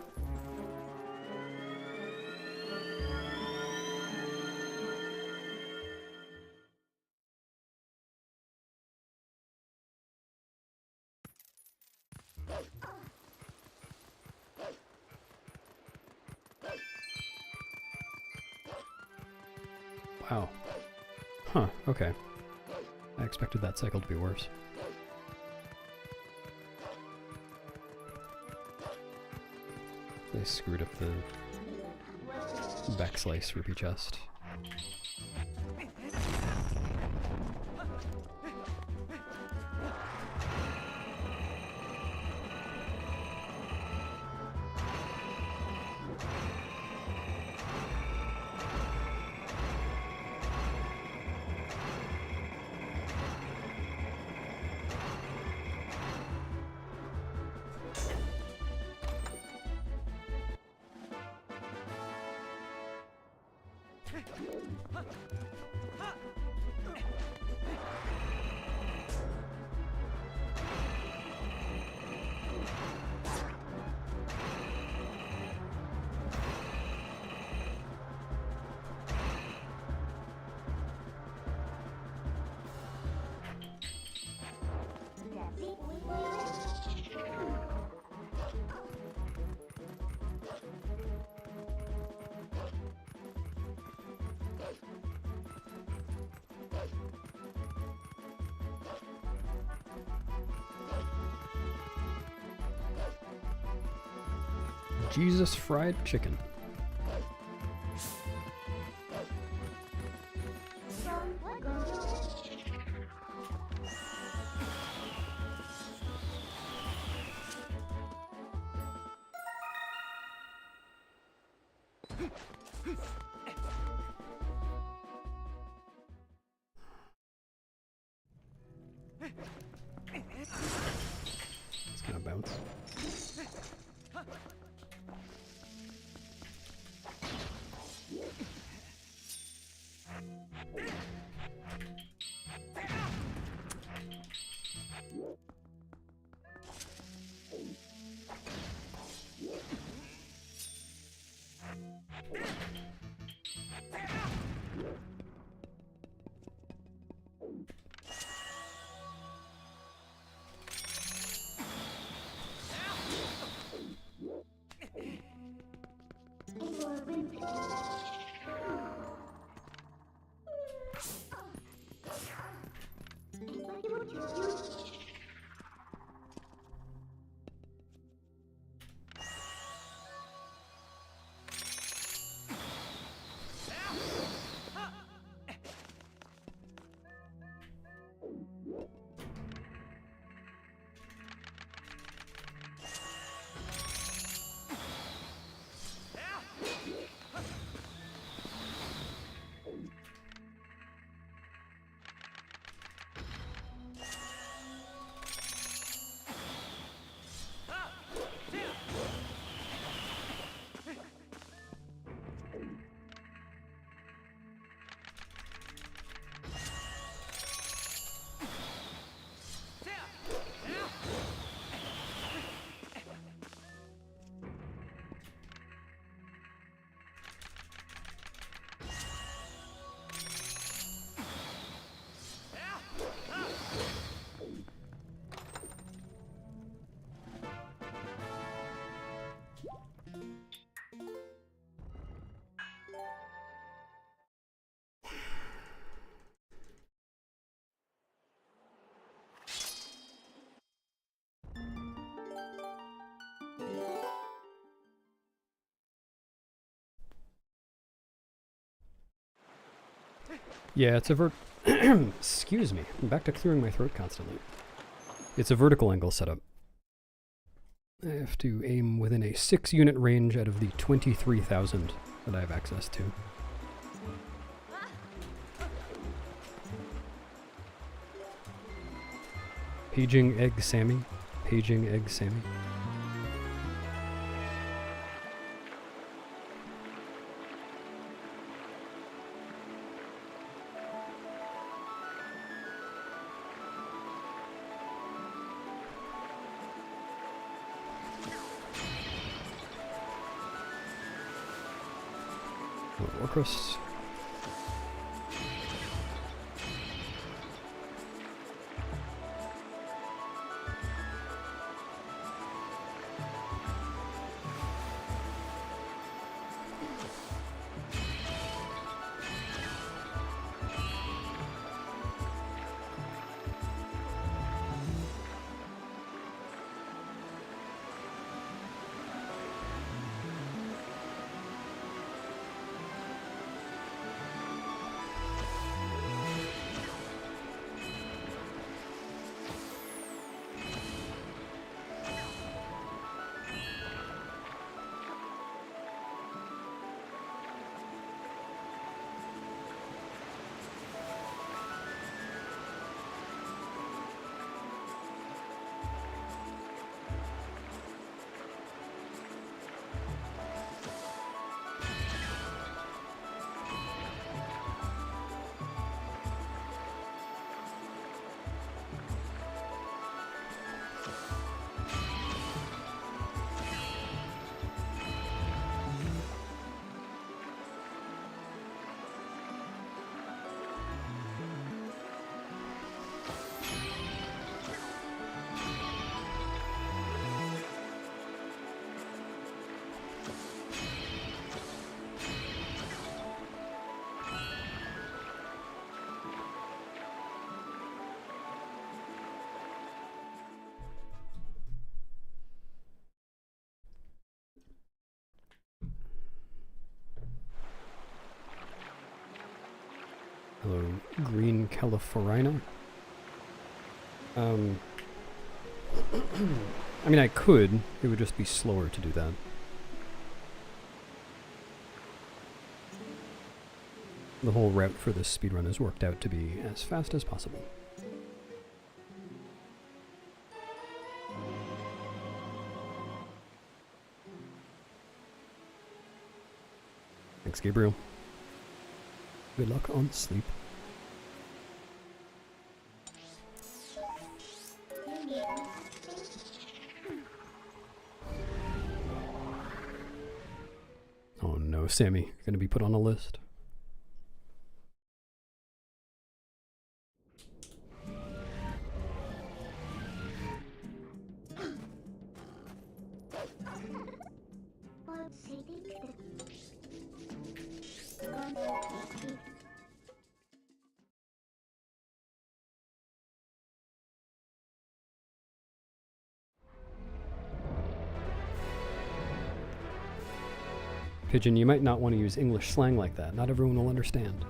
Wow. Huh, okay. I expected that cycle to be worse. They screwed up the backslice rupee chest. Jesus fried chicken. It's gonna bounce. Yeah, it's a excuse me, I'm back to clearing my throat constantly. It's a vertical angle setup. I have to aim within a 6-unit range out of the 23,000 that I have access to. Paging Egg Sammy. Paging Egg Sammy. Warcrest. Hello, Green California. I mean, I could. It would just be slower to do that. The whole route for this speedrun is worked out to be as fast as possible. Thanks, Gabriel. Good luck on sleep. Oh no, Sammy, gonna be put on a list. Pigeon, you might not want to use English slang like that. Not everyone will understand.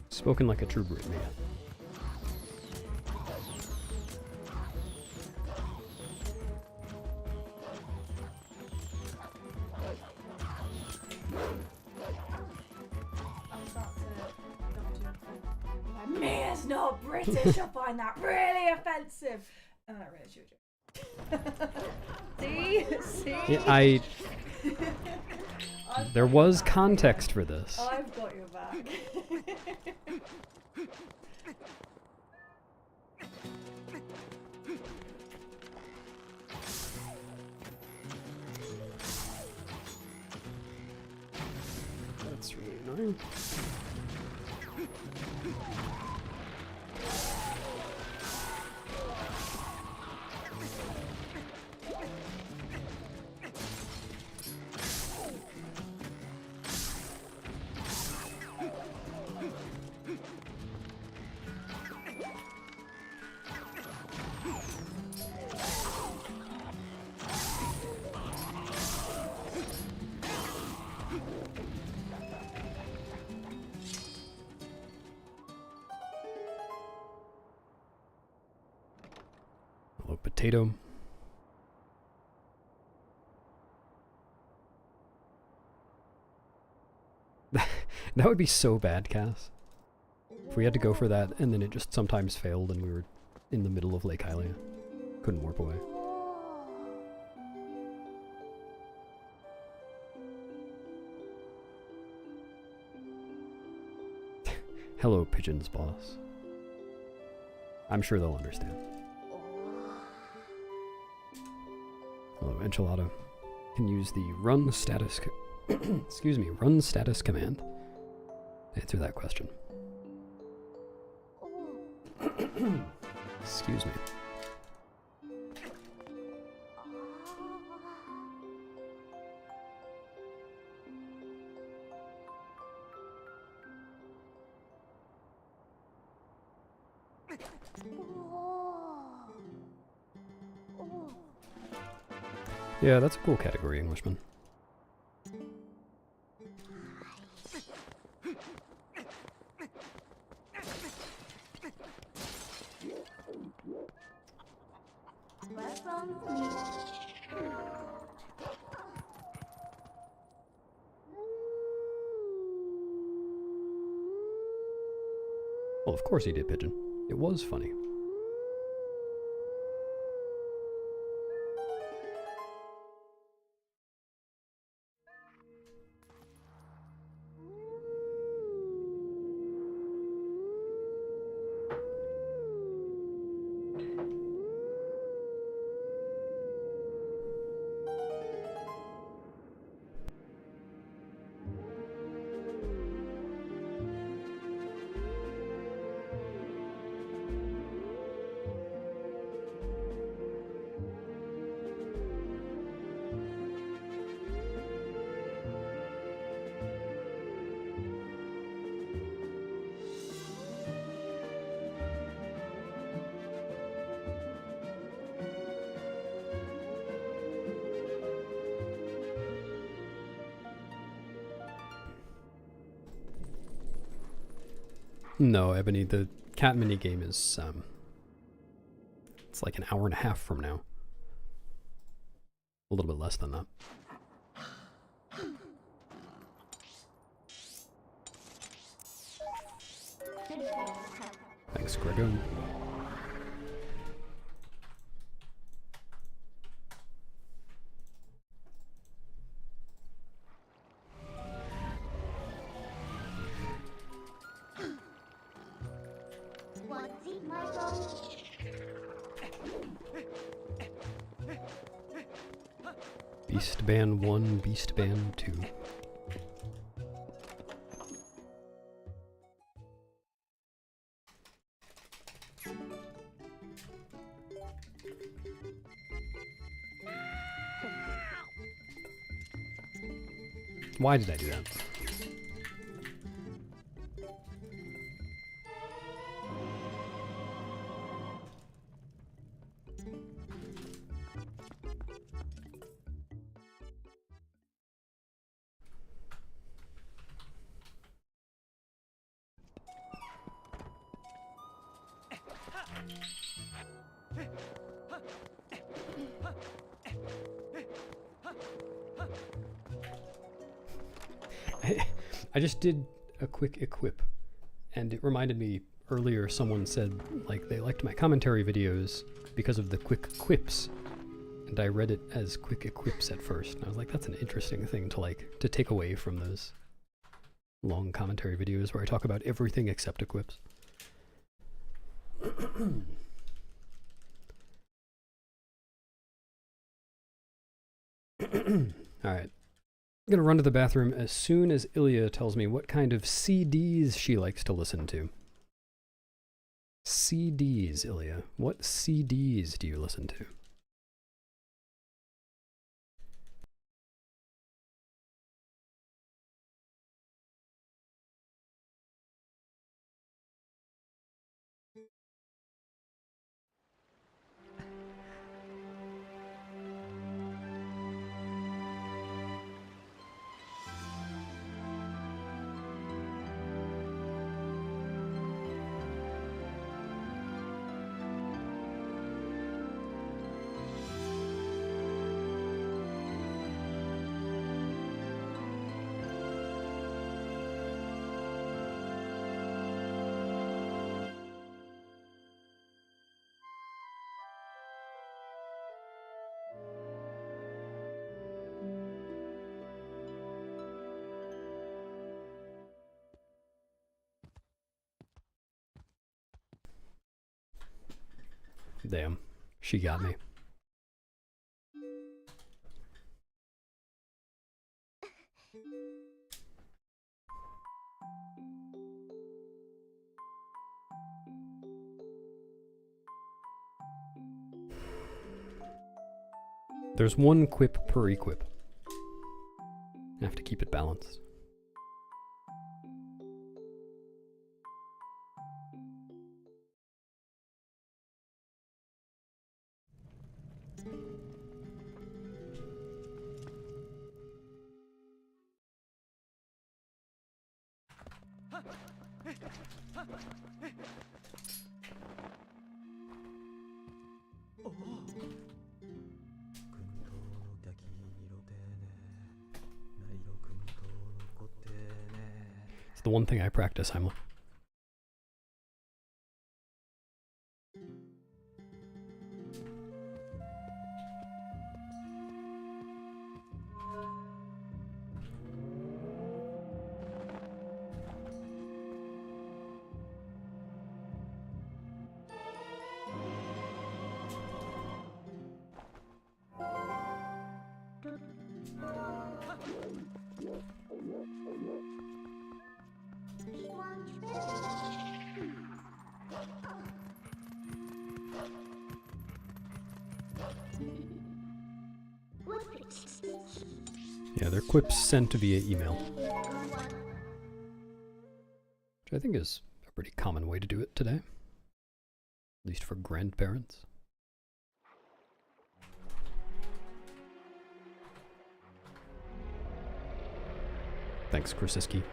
Spoken like a true Brit man. Mia's not British. I find that really offensive. And that really should. See? Yeah, there was context for this. I've got your back. That's really annoying. Hello, potato. That would be so bad, Cass. If we had to go for that and then it just sometimes failed and we were in the middle of Lake Hylia. Couldn't warp away. Hello, Pigeon's boss. I'm sure they'll understand. Hello, Enchilada. Can use the run status excuse me, run status command to answer that question. Excuse me. Yeah, that's a cool category, Englishman. Well, of course he did, Pigeon. It was funny. No, Ebony, the cat mini game is, it's like an hour and a half from now. A little bit less than that. Thanks, Gregor. Beast Band 1, Beast Band 2. Why did I do that? I just did a quick equip, and it reminded me earlier someone said like they liked my commentary videos because of the quick quips, and I read it as quick equips at first, and I was like, that's an interesting thing to take away from those long commentary videos where I talk about everything except equips. Alright. I'm gonna run to the bathroom as soon as Hylia tells me what kind of CDs she likes to listen to. CDs, Hylia. What CDs do you listen to? Damn, she got me. There's one quip per equip. I have to keep it balanced. It's the one thing I practice, Heimlich. Yeah, they're quips sent via email. Which I think is a pretty common way to do it today. At least for grandparents. Thanks, Krasiski.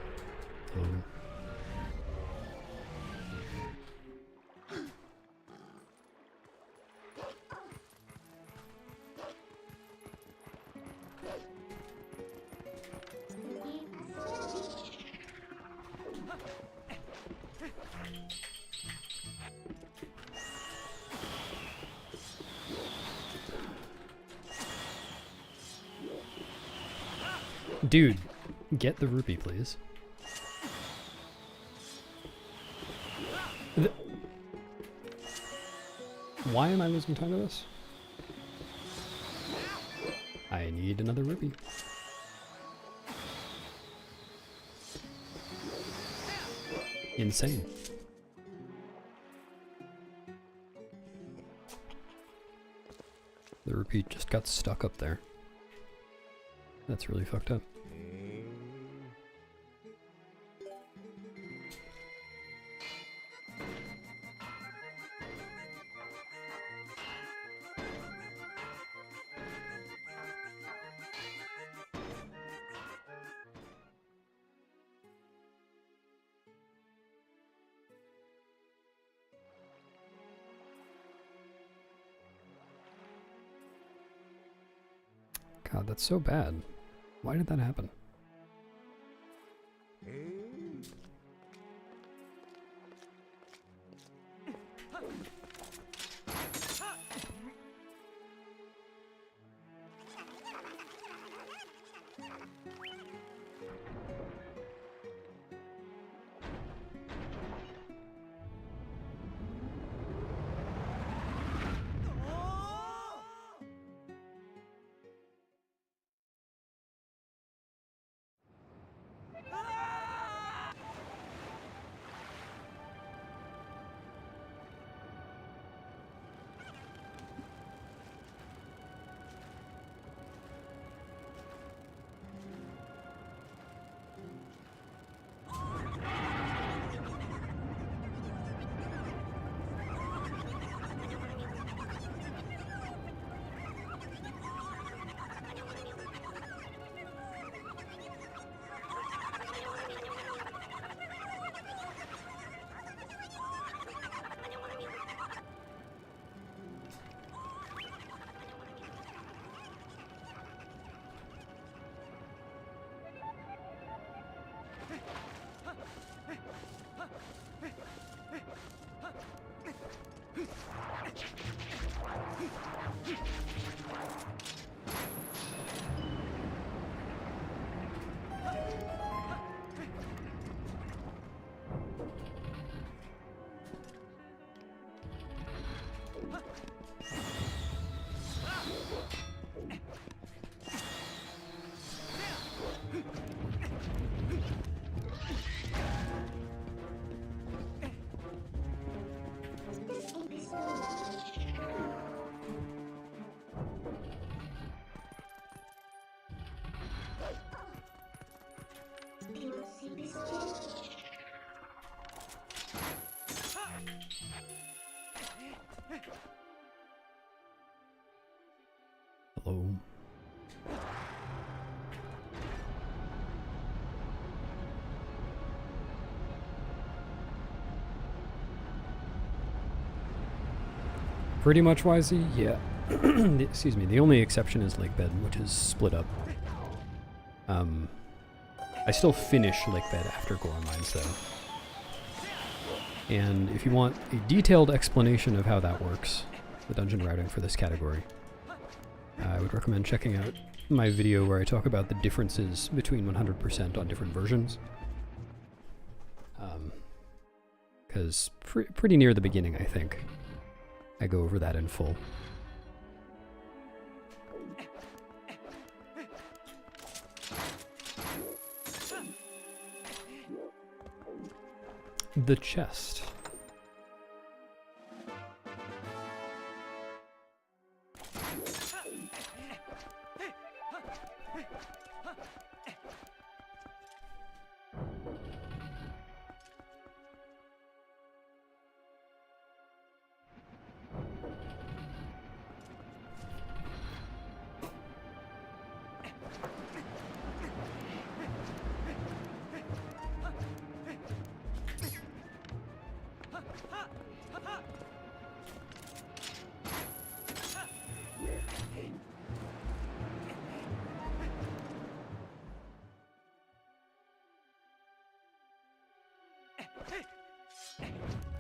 Dude, get the rupee, please. Why am I losing time to this? I need another rupee. Insane. The rupee just got stuck up there. That's really fucked up. God, that's so bad. Why did that happen? Hello. Pretty much YZ, yeah. Excuse me, the only exception is Lake Bed, which is split up. I still finish Lake Bed after Gore Mines, though. And if you want a detailed explanation of how that works, the dungeon routing for this category, I would recommend checking out my video where I talk about the differences between 100% on different versions. Because pretty near the beginning, I think, I go over that in full. The chest.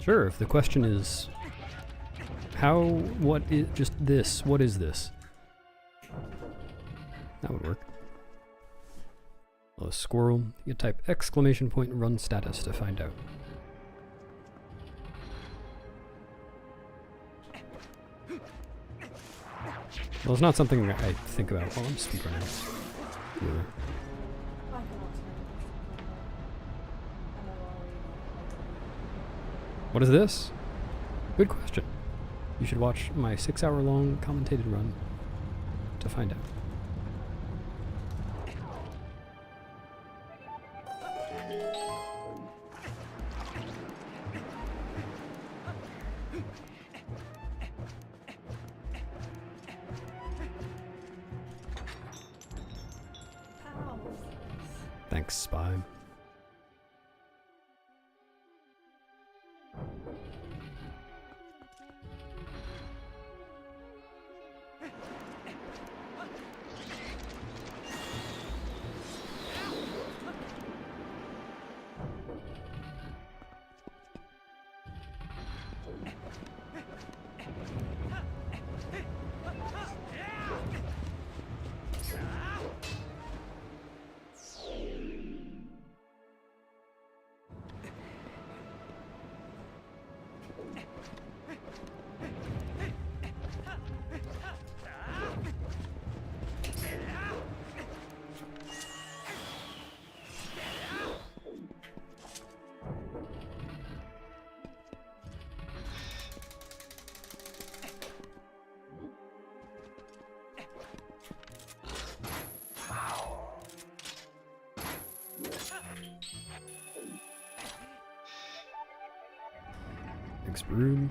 Sure, if the question is, what is this? That would work. Hello, squirrel. You type exclamation point run status to find out. Well, it's not something that I think about while I'm speedrunning. Really. What is this? Good question. You should watch my 6-hour-long commentated run to find out. Thanks, Spy. Next room.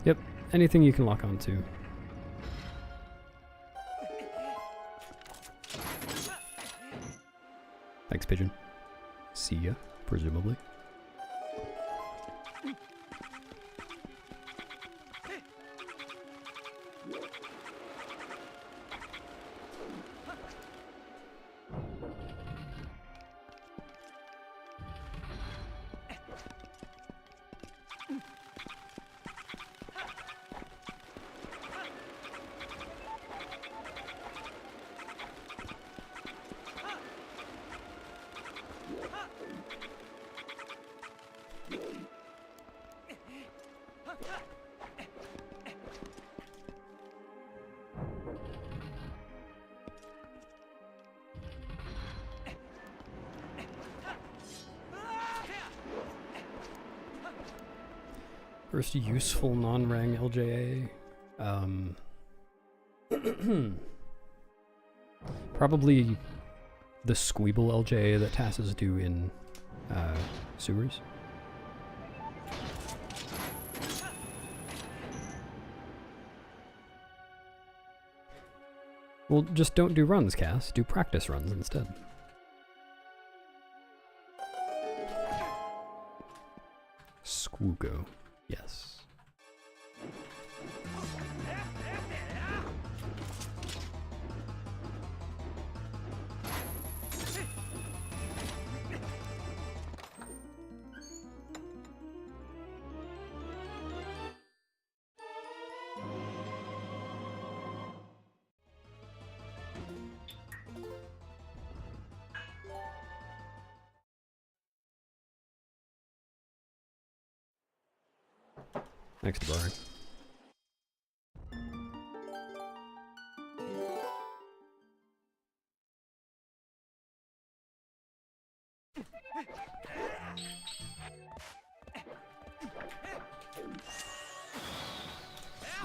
Yep, anything you can lock onto. Thanks, Pigeon. See ya, presumably. First useful non-rang LJA. Probably the Squeeble LJA that Tasses do in sewers. Well, just don't do runs, Cass. Do practice runs instead. Squoogo. Yes. Thanks to Barry.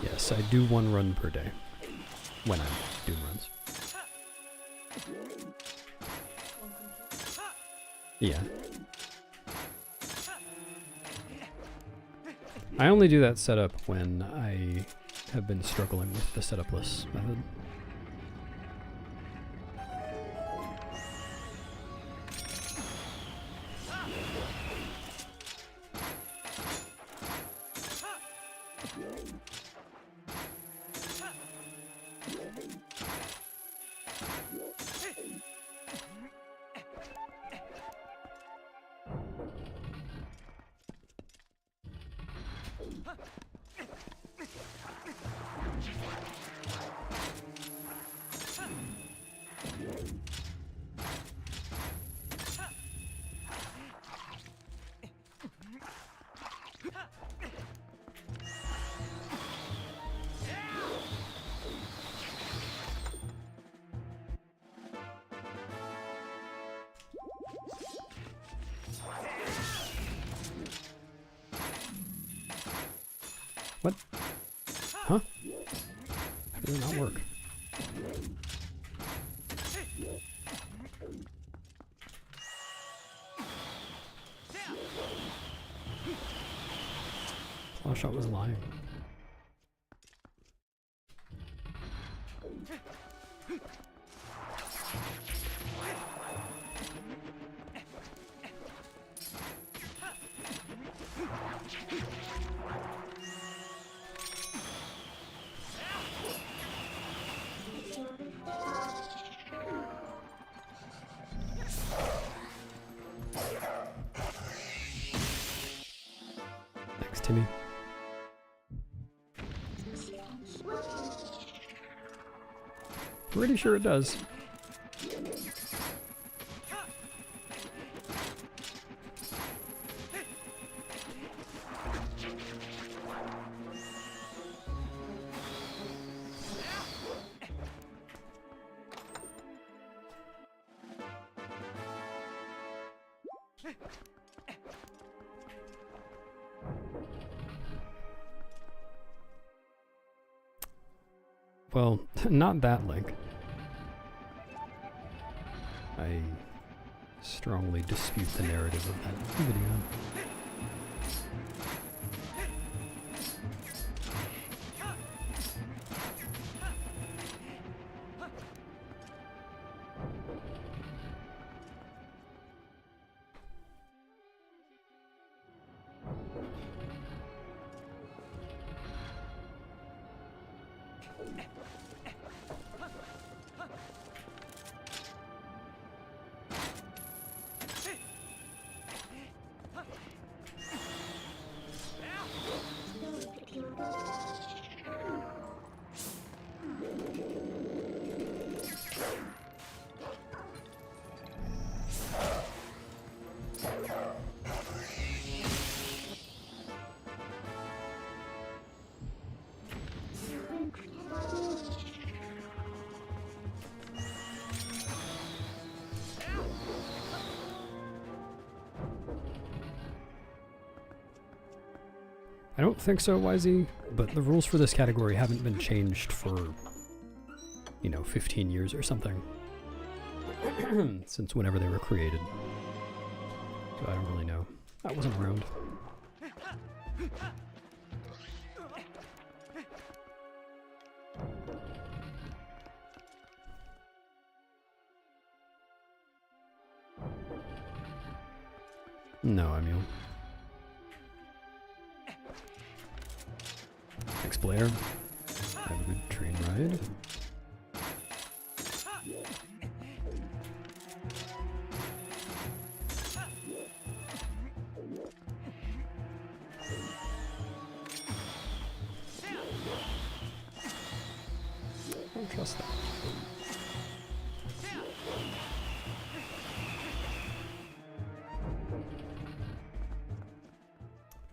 Yes, I do one run per day when I'm doing runs. Yeah. I only do that setup when I have been struggling with the setupless method. Huh? How did it not work? Claw shot was lying. Thanks, Timmy. Pretty sure it does. Well, not that link. I strongly dispute the narrative of that video. I don't think so, YZ, but the rules for this category haven't been changed for, 15 years or something. Since whenever they were created. So I don't really know. I wasn't around. No, Emil. Thanks, Blair. Have a good train ride. I don't trust that.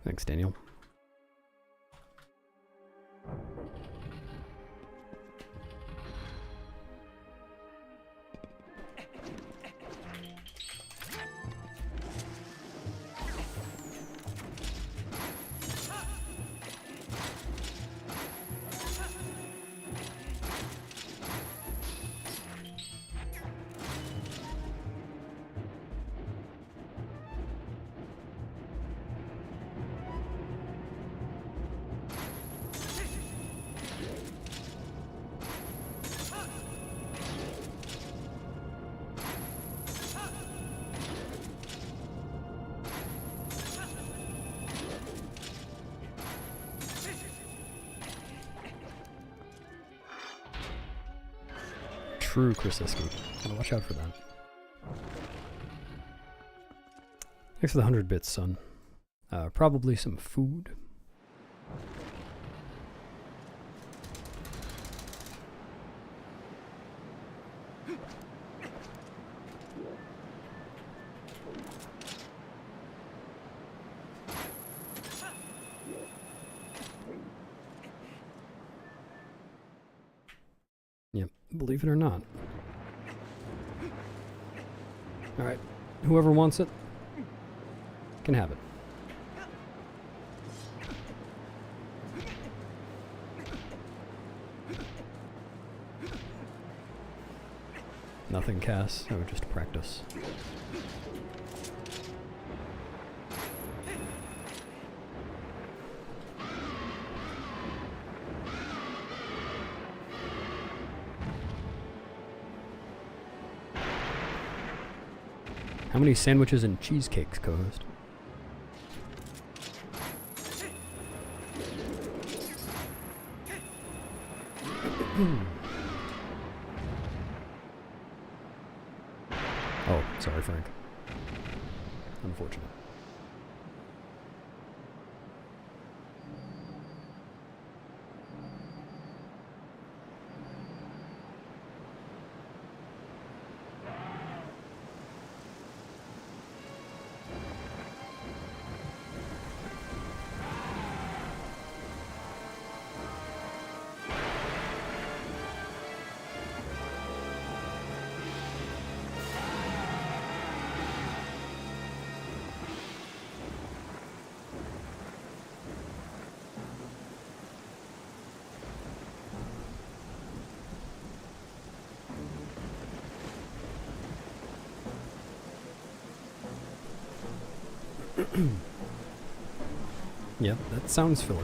Thanks, Daniel. True, Chris Escort. Gotta watch out for that. Thanks for the 100 bits, son. Probably some food. Yep, believe it or not. Alright, whoever wants it can have it. nothing, Cass. I would just practice. How many sandwiches and cheesecakes, co-host? Oh, sorry, Frank. Unfortunate. Yep, that sounds filler.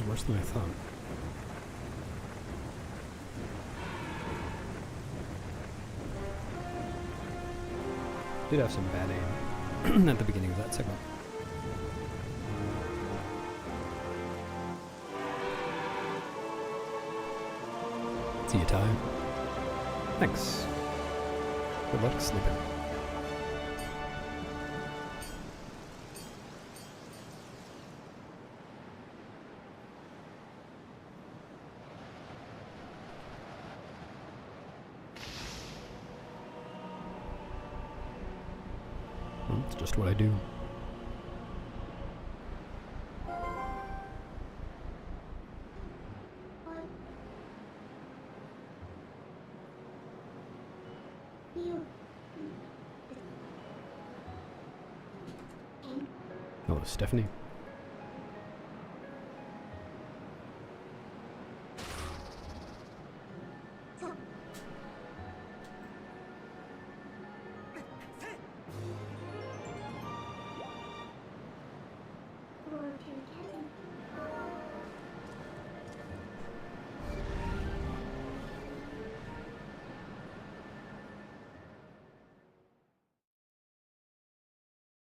Worse than I thought. Did have some bad aim at the beginning of that segment. See you, Ty. Thanks. Good luck sleeping. It's just what I do. Oh, Stephanie.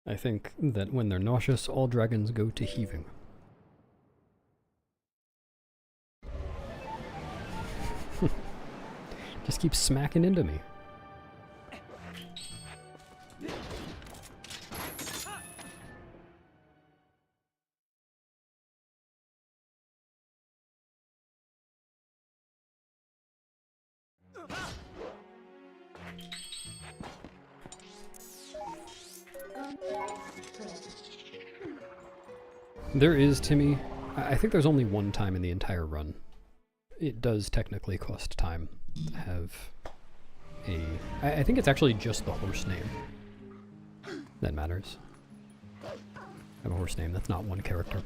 I think that when they're nauseous, all dragons go to heaving. Just keep smacking into me. There is, Timmy. I think there's only one time in the entire run. It does technically cost time to have a... I think it's actually just the horse name that matters. I have a horse name that's not one character.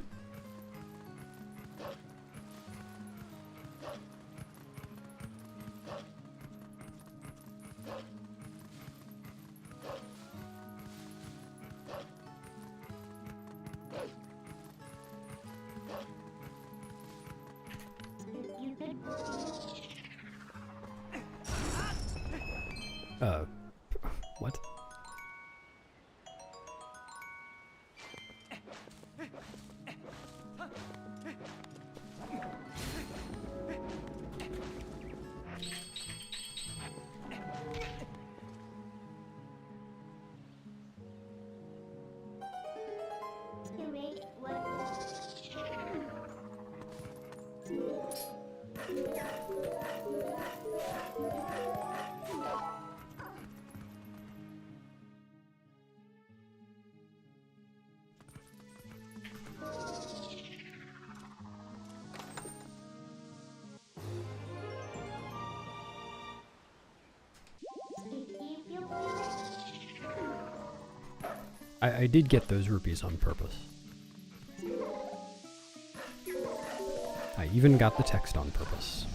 What? I did get those rupees on purpose. I even got the text on purpose.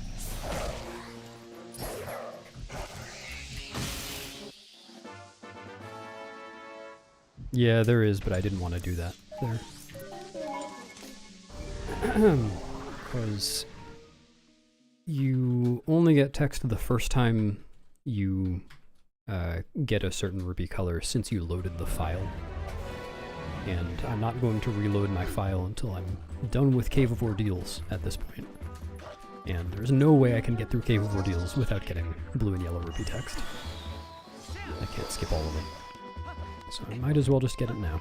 Yeah, there is, but I didn't want to do that there. Because you only get text the first time you get a certain rupee color since you loaded the file. And I'm not going to reload my file until I'm done with Cave of Ordeals at this point. And there's no way I can get through Cave of Ordeals without getting blue and yellow rupee text. I can't skip all of it. So I might as well just get it now.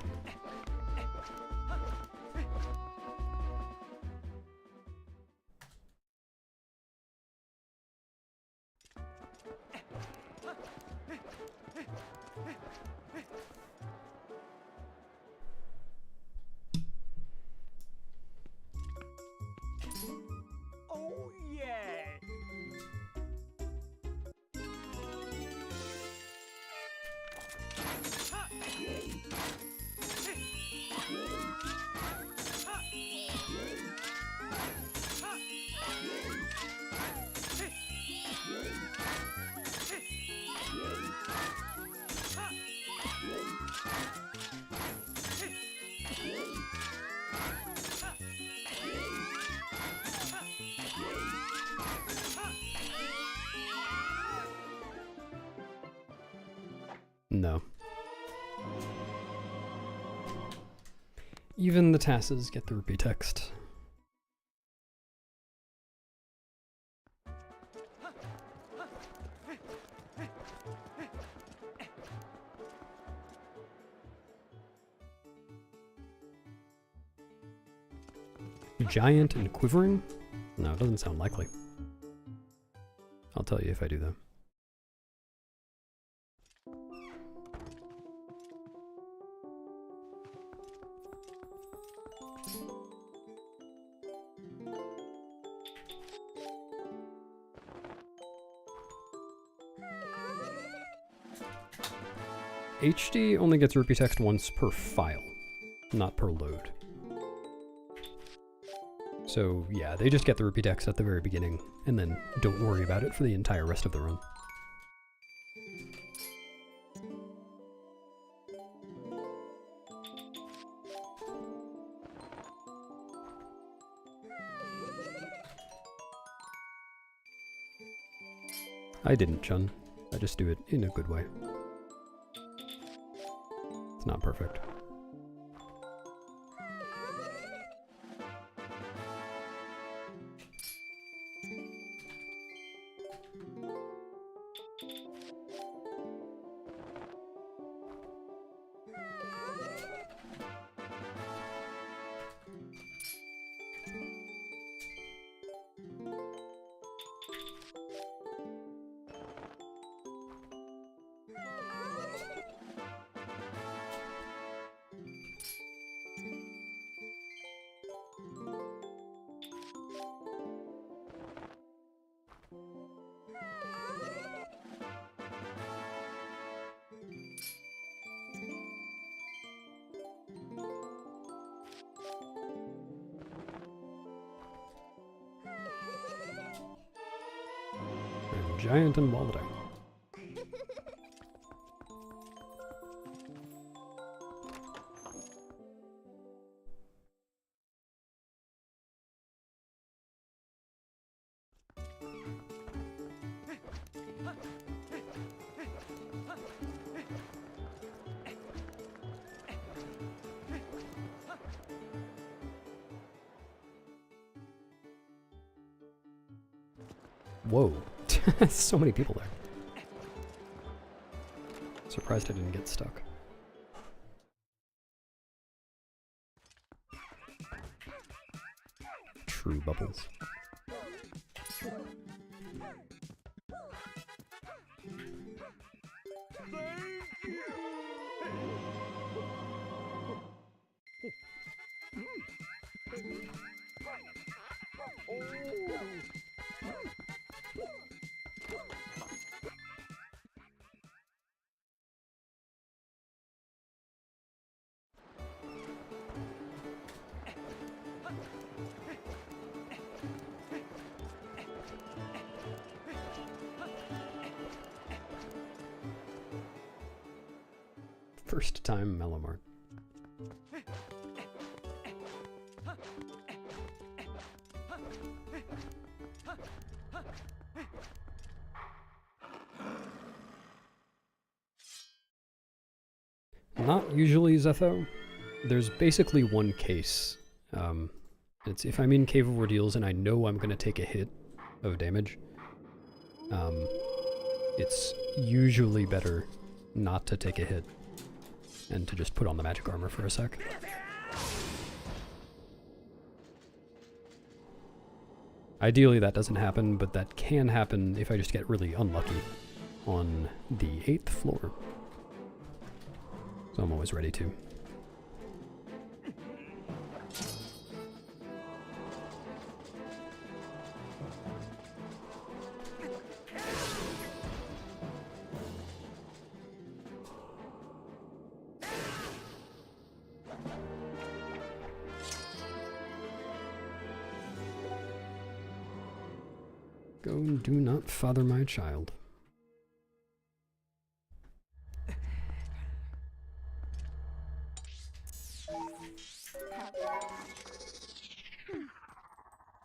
No. Even the TASs get the rupee text. Giant and quivering? No, it doesn't sound likely. I'll tell you if I do though. HD only gets rupee text once per file, not per load. So yeah, they just get the rupee text at the very beginning, and then don't worry about it for the entire rest of the run. I didn't, Chun. I just do it in a good way. It's not perfect. giant and vomiting. Whoa. So many people there. Surprised I didn't get stuck. True bubbles. First time Mellomart. Not usually Zetho. There's basically one case. It's if I'm in Cave of Ordeals and I know I'm going to take a hit of damage. It's usually better not to take a hit and to just put on the magic armor for a sec. Ideally that doesn't happen, but that can happen if I just get really unlucky on the 8th floor. So I'm always ready to. Go and do not father my child.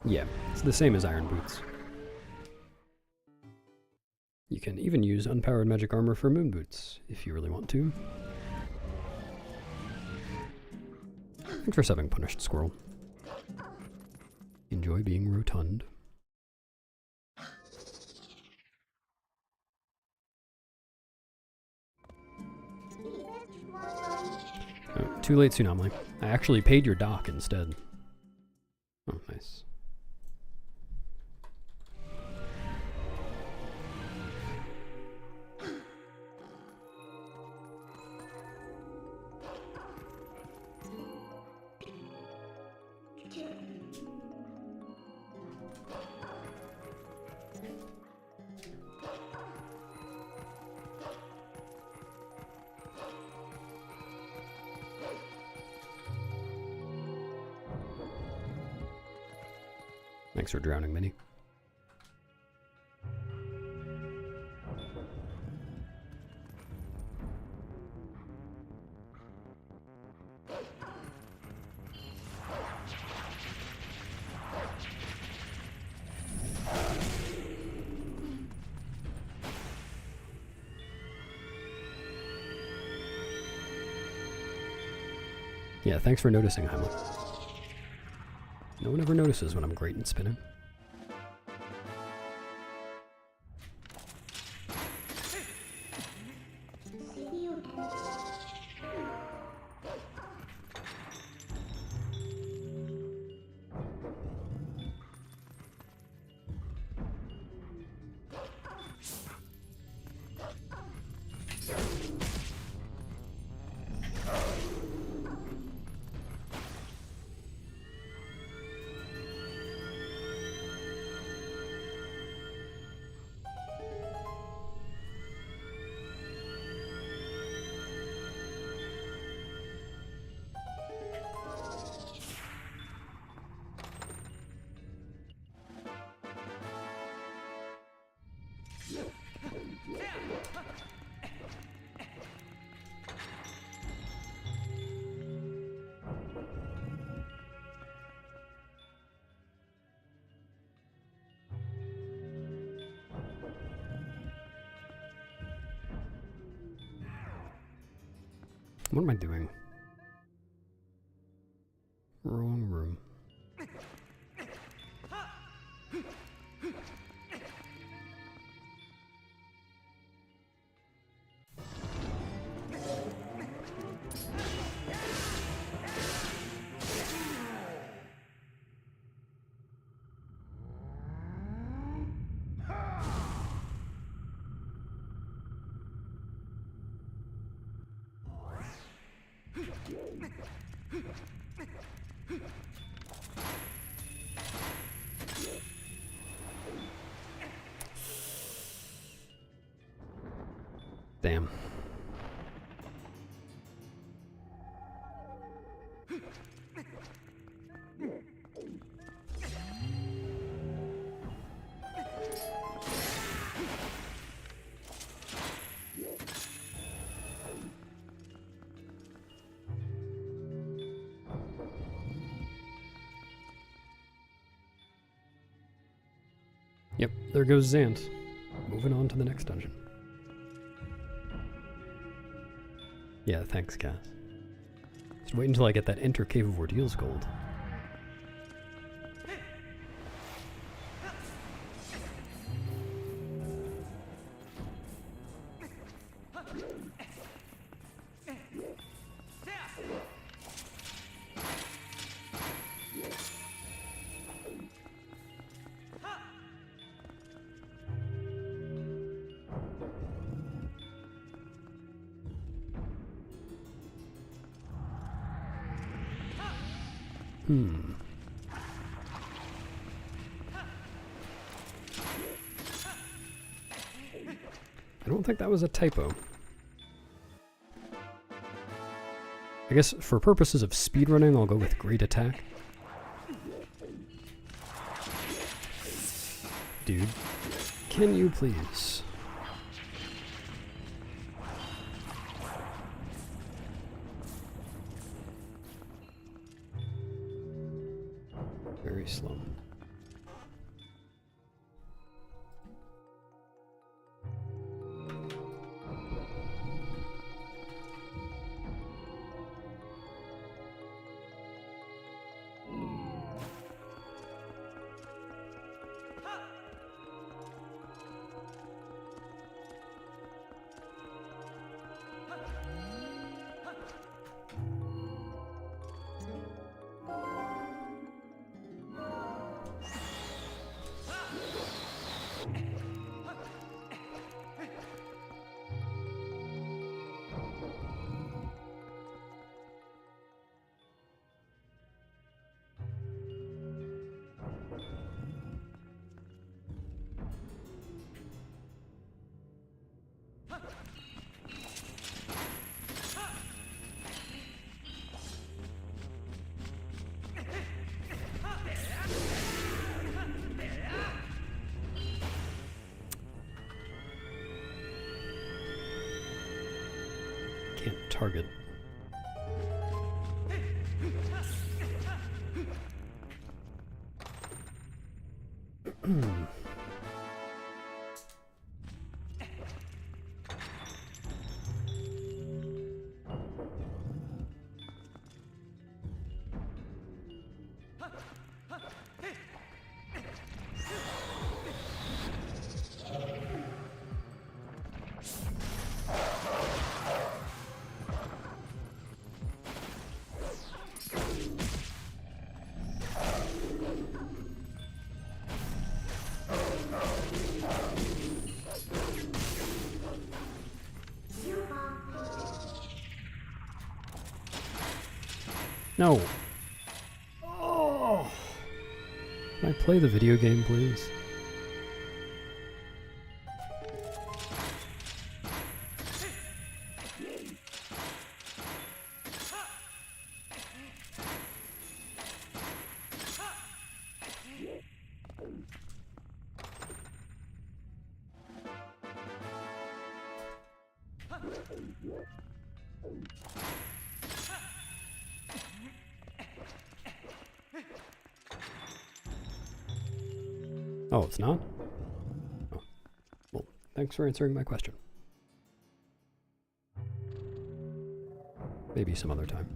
Yeah, it's the same as Iron Boots. You can even use unpowered magic armor for moon boots, if you really want to. Thanks for subbing, Punished Squirrel. Enjoy being rotund. Oh, too late, Tsunami. I actually paid your dock instead. Oh, nice. Thanks for drowning, Minnie. Yeah, thanks for noticing, Hylia. No one ever notices when I'm great at spinning. What am I doing? Wrong room. Damn. Yep, there goes Zant. Moving on to the next dungeon. Yeah, thanks, Cass. Just wait until I get that Enter Cave of Ordeals gold. I don't think that was a typo. I guess for purposes of speedrunning, I'll go with great attack. Dude, can you please? Very slow. Can't target. No. Oh. Can I play the video game, please? Oh, it's not? Oh. Well, thanks for answering my question. Maybe some other time.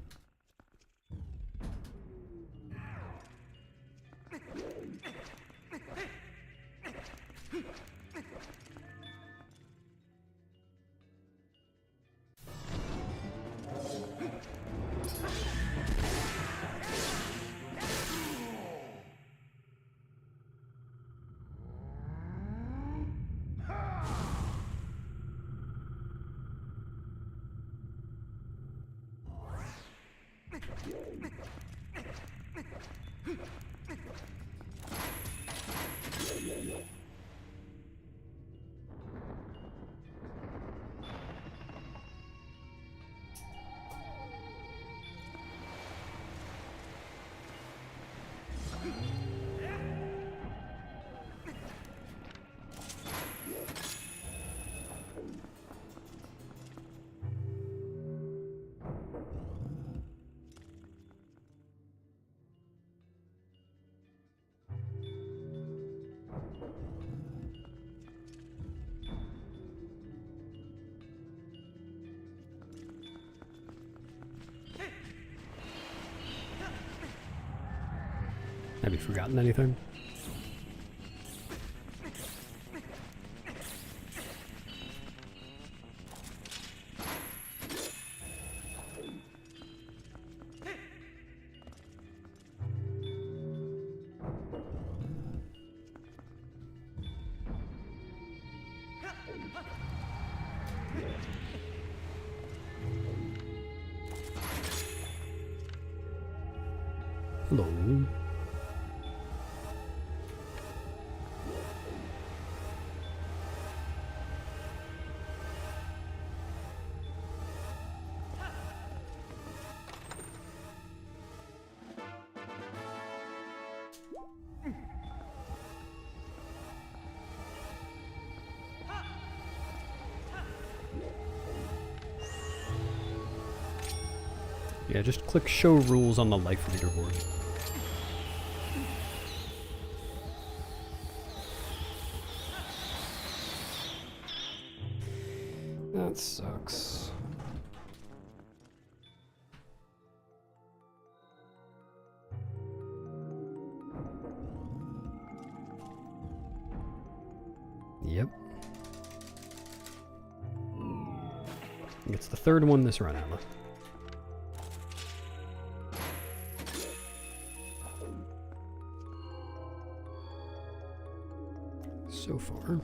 Have you forgotten anything? Hello. Yeah, just click show rules on the life leaderboard. That sucks. Yep. It's the third one this run, Emma. So far.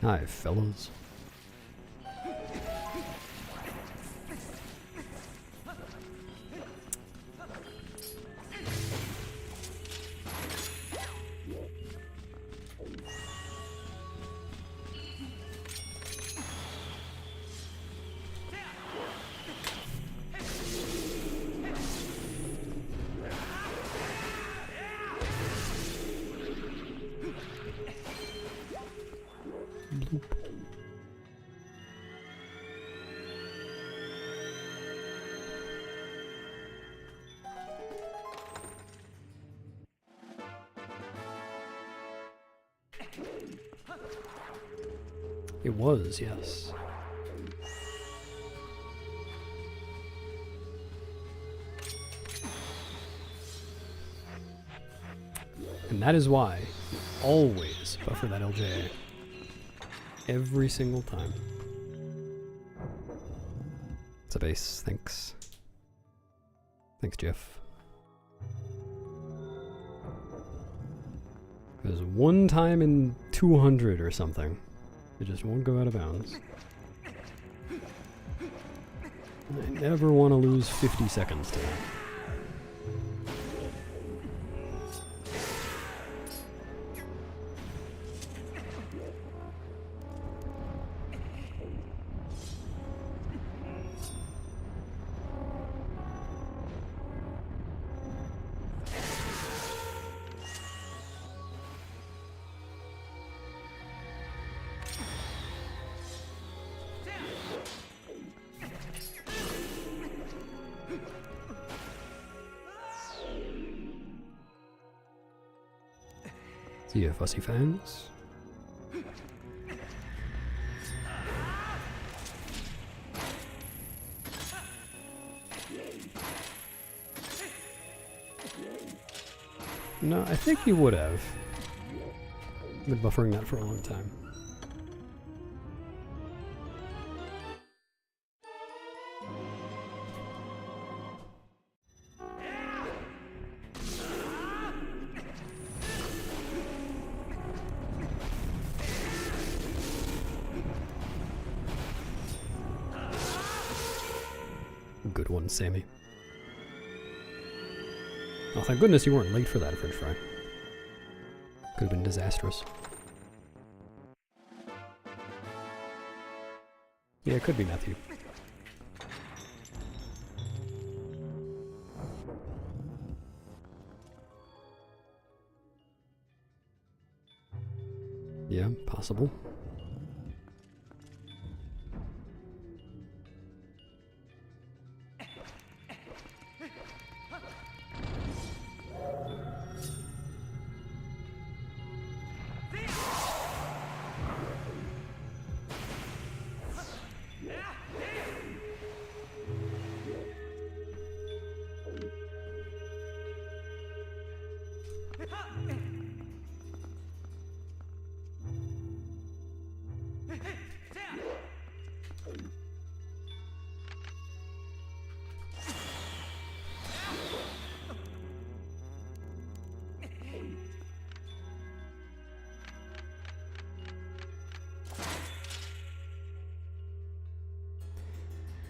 Hi, fellas. It was, yes. And that is why you always buffer that LJA. Every single time. It's a base, thanks. Thanks, Jeff. There's one time in 200 or something. It just won't go out of bounds. I never want to lose 50 seconds to that. See ya, fussy fangs. No, I think you would have. Been buffering that for a long time. Good one, Sammy. Oh, thank goodness you weren't late for that french fry. Could have been disastrous. Yeah, it could be Matthew. Yeah, possible.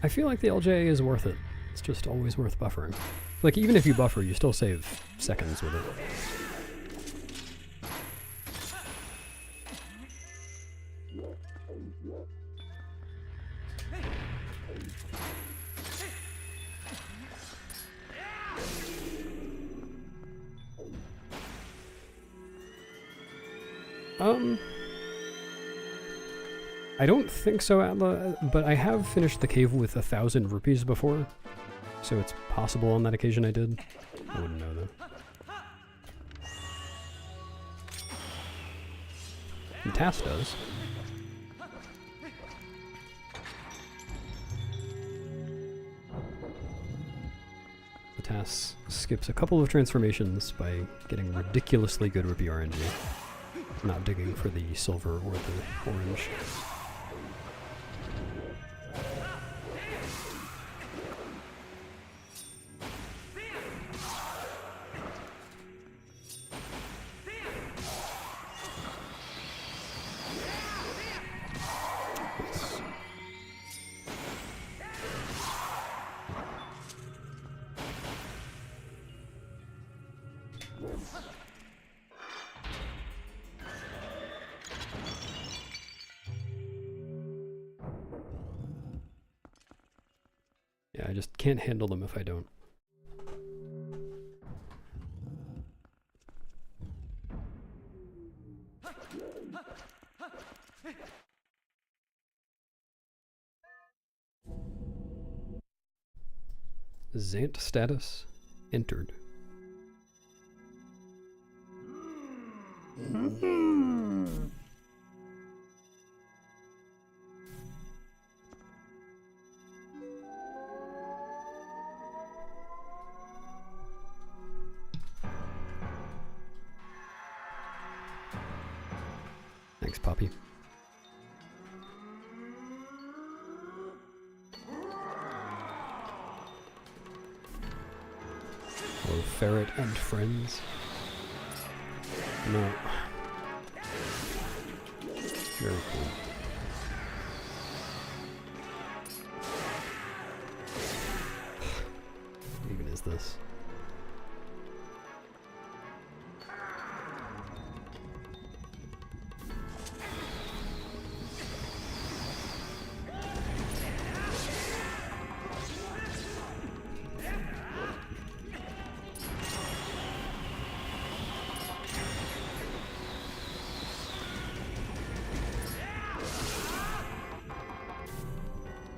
I feel like the LJ is worth it. It's just always worth buffering. Like, even if you buffer, you still save seconds with it. I don't think so, Atla, but I have finished the cave with 1,000 rupees before, so it's possible on that occasion I did. I wouldn't know, though. The task does. The task skips a couple of transformations by getting ridiculously good rupee RNG, not digging for the silver or the orange. Yeah, I just can't handle them if I don't. Zant status entered. Thanks, Poppy. Hello, Ferret and friends. No. Very cool. What even is this?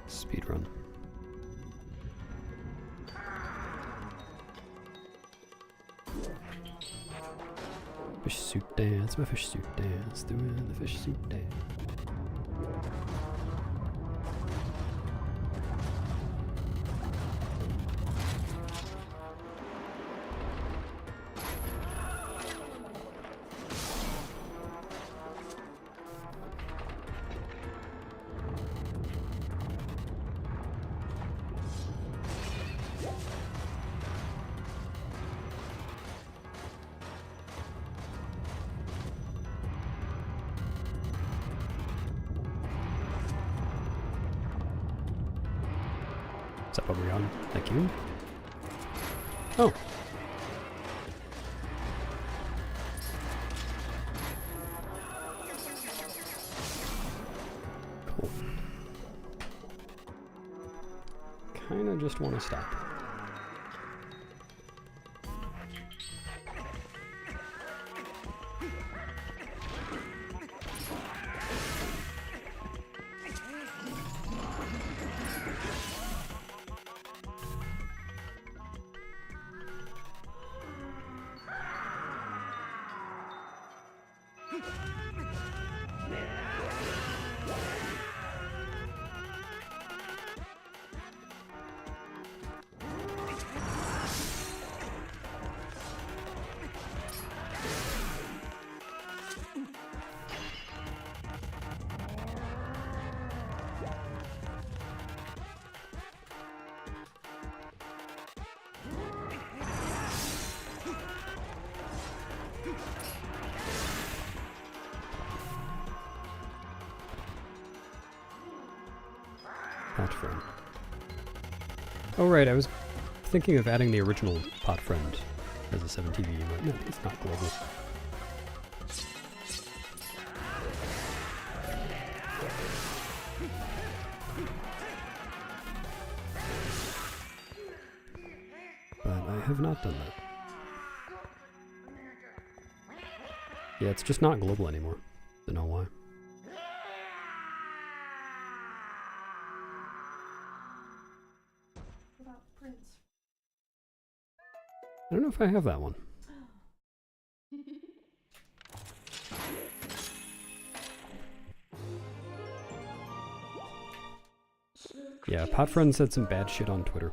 Speedrun. Fish suit dance, my fish suit dance, doing the fish suit dance. Is that what we're on? Thank you. Oh. Cool. Kinda just want to stop. Pot friend. Oh right, I was thinking of adding the original pot friend as a 7TV emote. No, it's not global. But I have not done that. Yeah, it's just not global anymore. Don't know why. I don't know if I have that one. Yeah, Pot Friend said some bad shit on Twitter.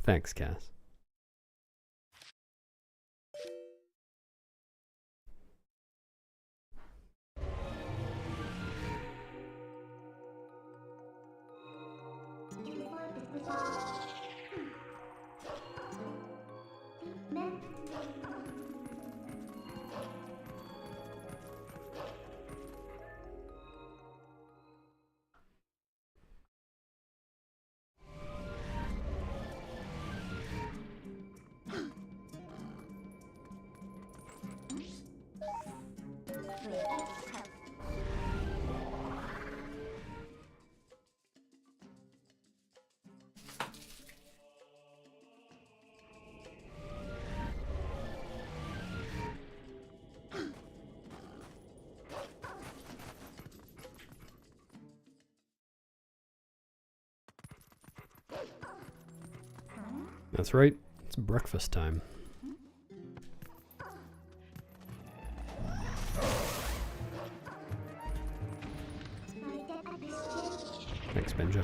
Thanks, Cass. That's right, it's breakfast time. Thanks, Benja.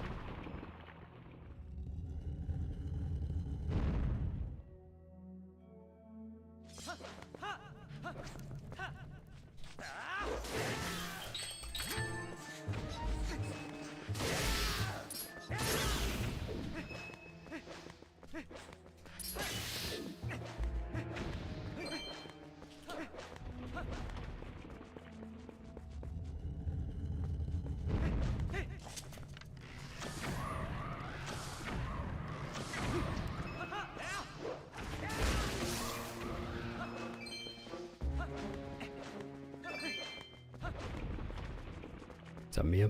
What's up, Mia?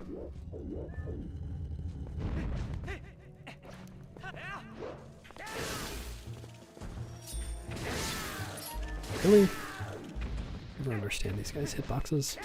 Really? I don't understand these guys' hitboxes.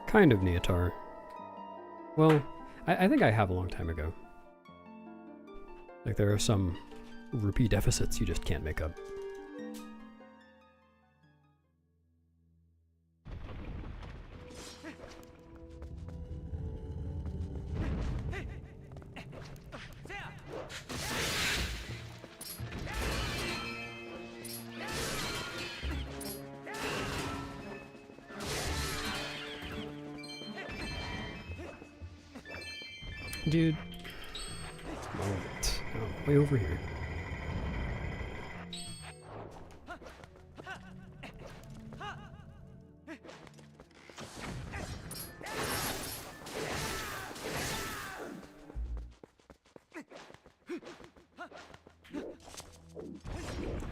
Kind of Neotar. Well, I think I have a long time ago. Like, there are some rupee deficits you just can't make up. Dude. Moment. Oh, way over here.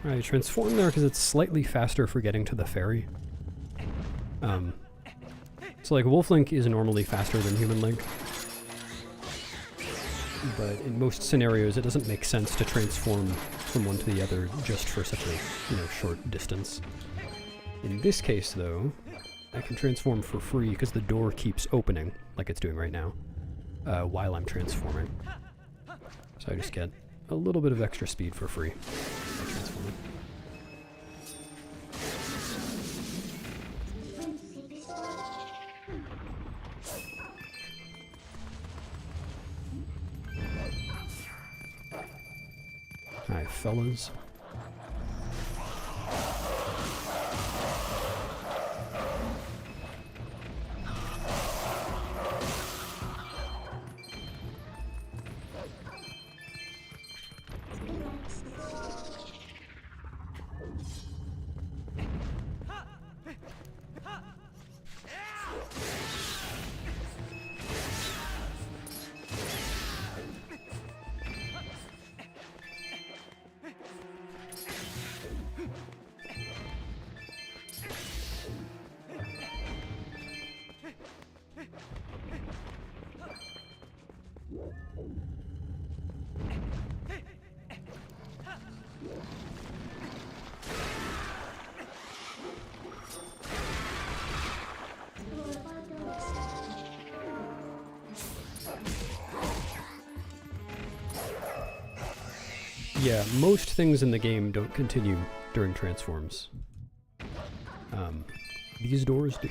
Alright, transform there because it's slightly faster for getting to the ferry. So like Wolf Link is normally faster than Human Link. But in most scenarios, it doesn't make sense to transform from one to the other just for such a, short distance. In this case, though, I can transform for free because the door keeps opening, like it's doing right now, while I'm transforming. So I just get a little bit of extra speed for free by transforming. Hi, fellas. Yeah, most things in the game don't continue during transforms. These doors do.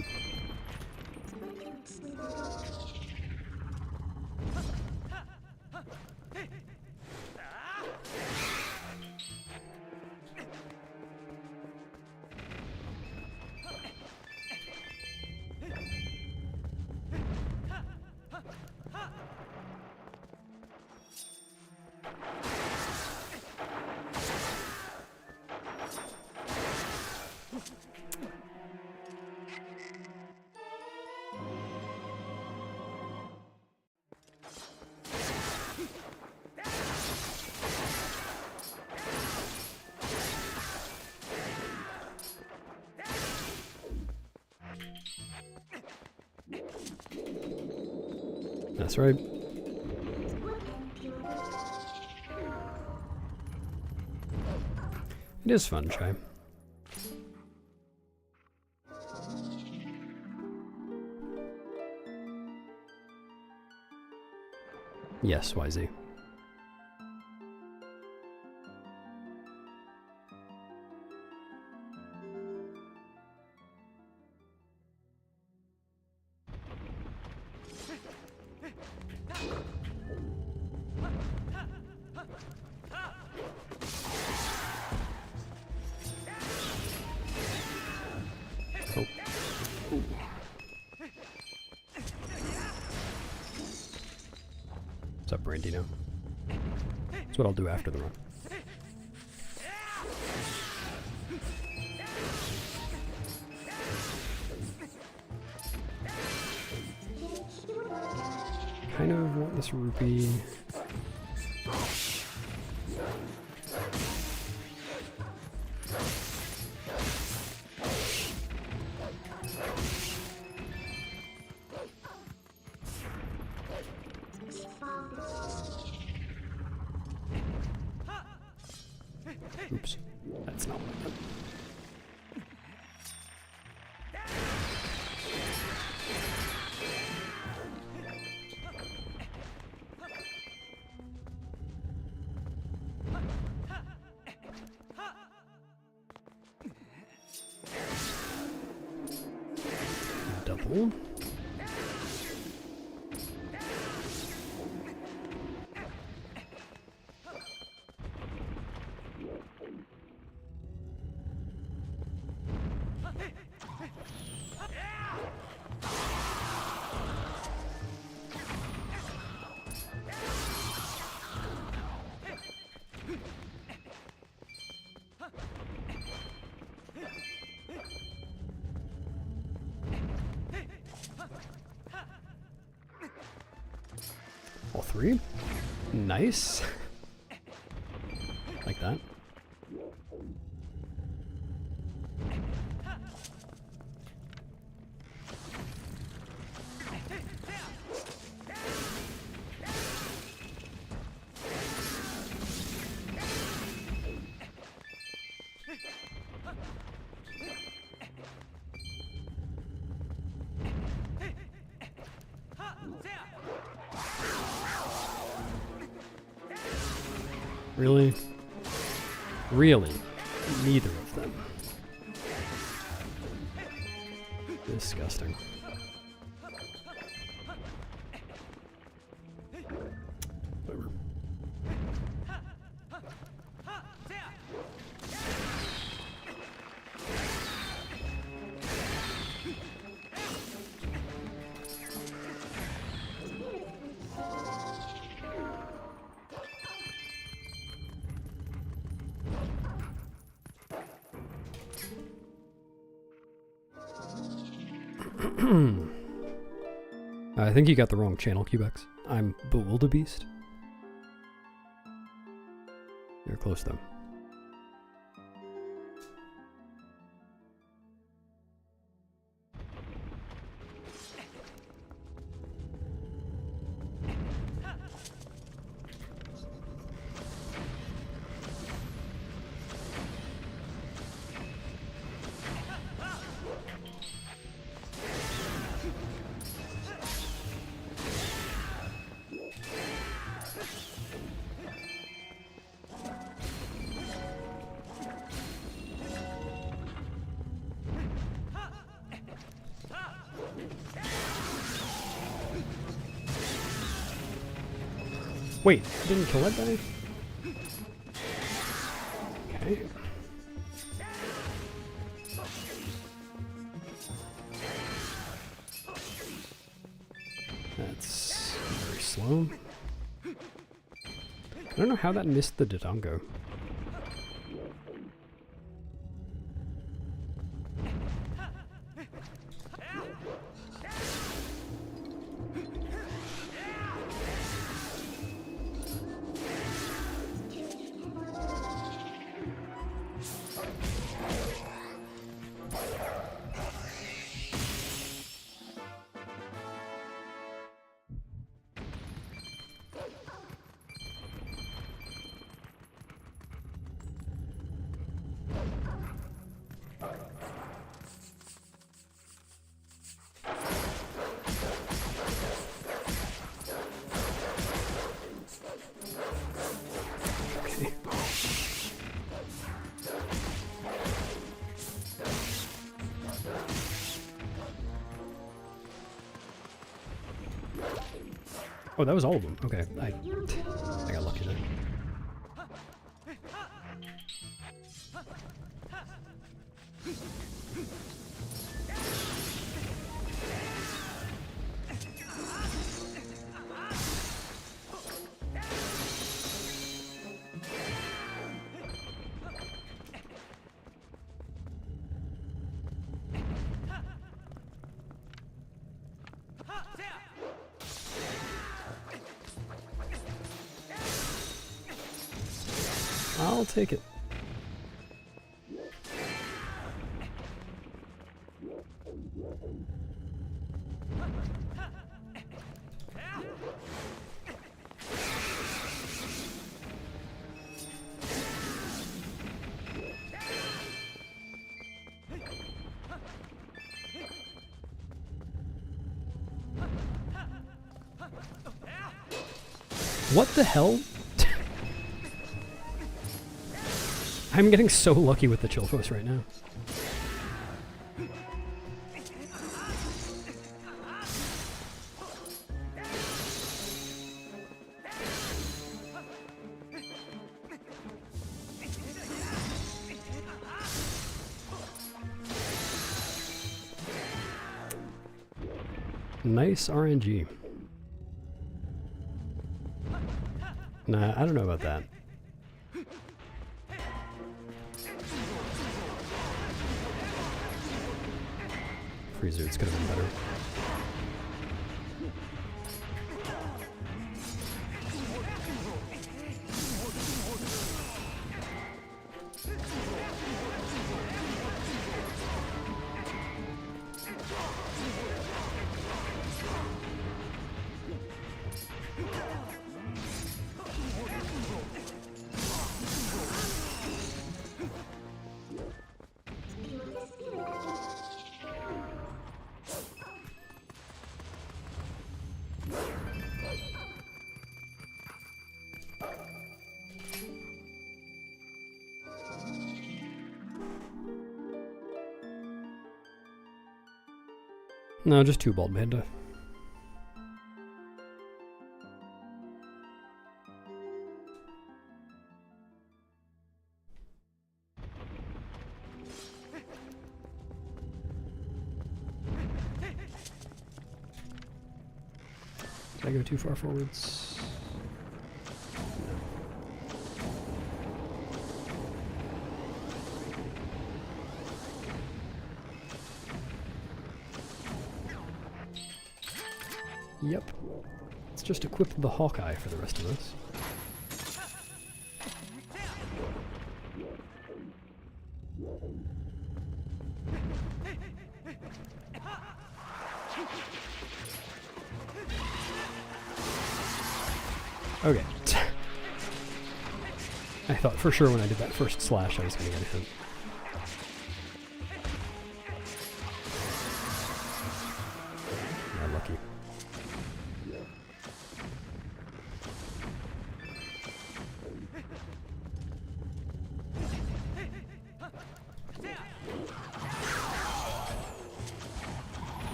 That's right. It is fun, Chai. Yes, YZ. What's up, Brandino? That's what I'll do after the run. Kind of want this rupee. Oops, that's not what I meant. Double. All three? Nice. Like that. Really? Really? Neither of them. Disgusting. Whatever. I think you got the wrong channel, Cubex. I'm Bewildebeest. You're close though. Wait, didn't kill that guy? Okay. That's very slow. I don't know how that missed the Dodongo. Oh, that was all of them. Okay, I got lucky there. I'll take it. What the hell? I'm getting so lucky with the Chilfos right now. Nice RNG. Nah, I don't know about that. Freezers could have been better. No, just 2 bald panda. Did I go too far forwards? Yep. Let's just equip the Hawkeye for the rest of us. Okay. I thought for sure when I did that first slash I was going to get a hit. Yeah, lucky.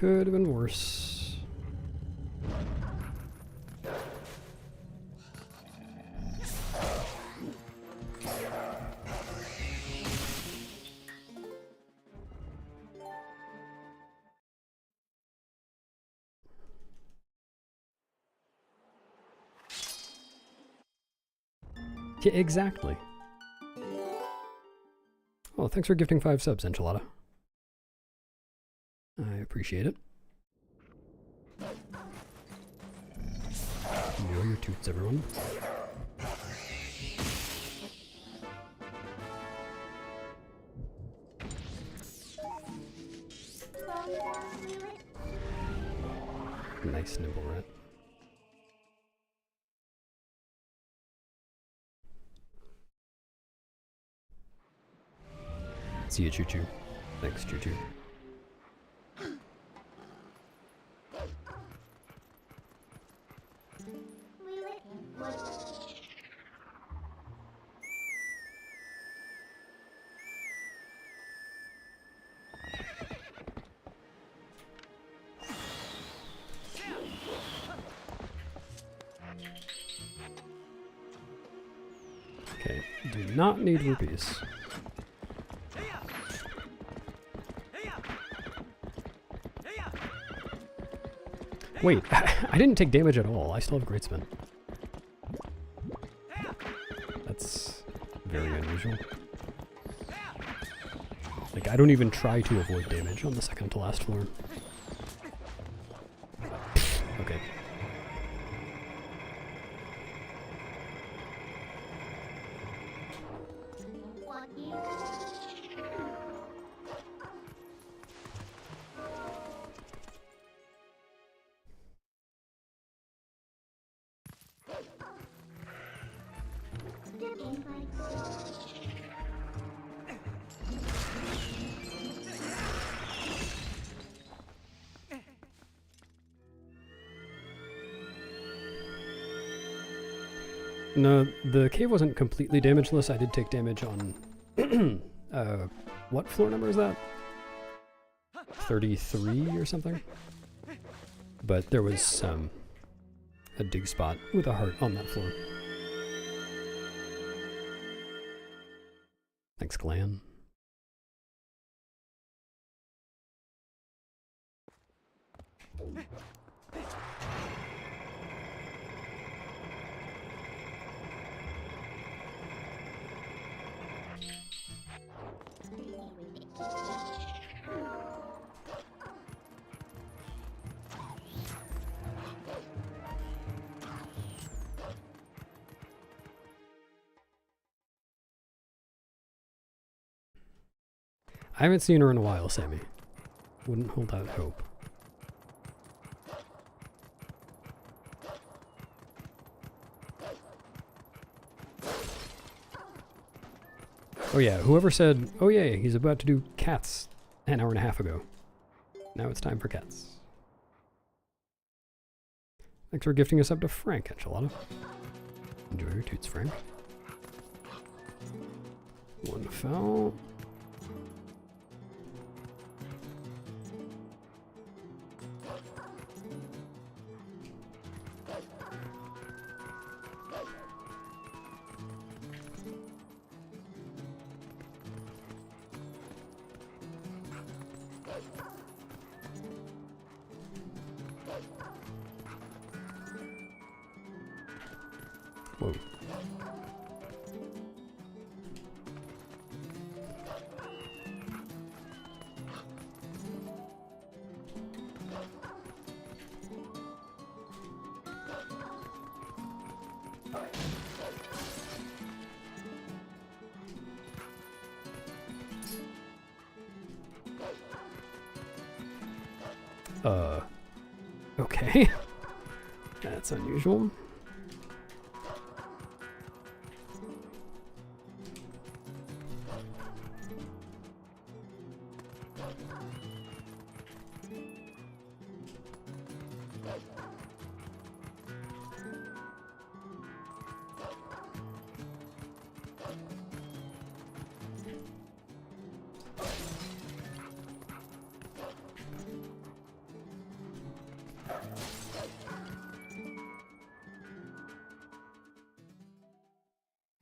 Could have been worse. Yeah, exactly. Well, thanks for gifting 5 subs, Enchilada. I appreciate it. Enjoy your toots, everyone. Nice nimble rat. See you, Choo Choo. Thanks, Choo Choo. Okay, do not need rupees. Wait, I didn't take damage at all. I still have Great Spin. That's very unusual. Like, I don't even try to avoid damage on the second to last floor. Okay. No, the cave wasn't completely damageless. I did take damage on... what floor number is that? 33 or something? But there was a dig spot with a heart on that floor. Thanks, Glan. I haven't seen her in a while, Sammy. Wouldn't hold out hope. Oh yeah, whoever said, oh yeah, he's about to do cats an hour and a half ago. Now it's time for cats. Thanks for gifting us up to Frank, Enchilada. Enjoy your toots, Frank. One foul. Whoa. Okay. That's unusual.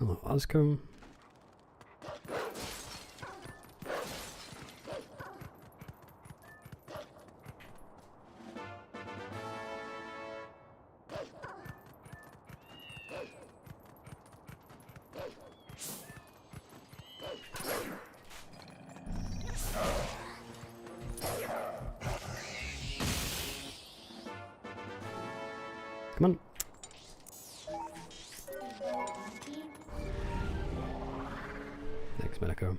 Hello, Ozco. Come on. Thanks, Medico.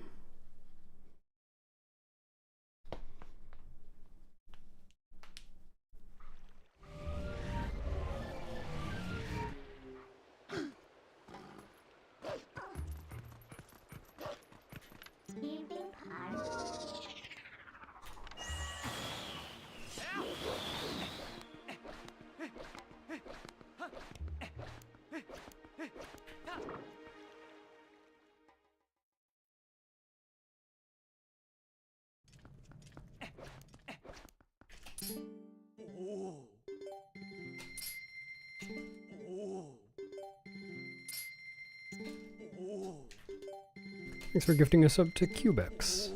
Thanks for gifting a sub to Cubex.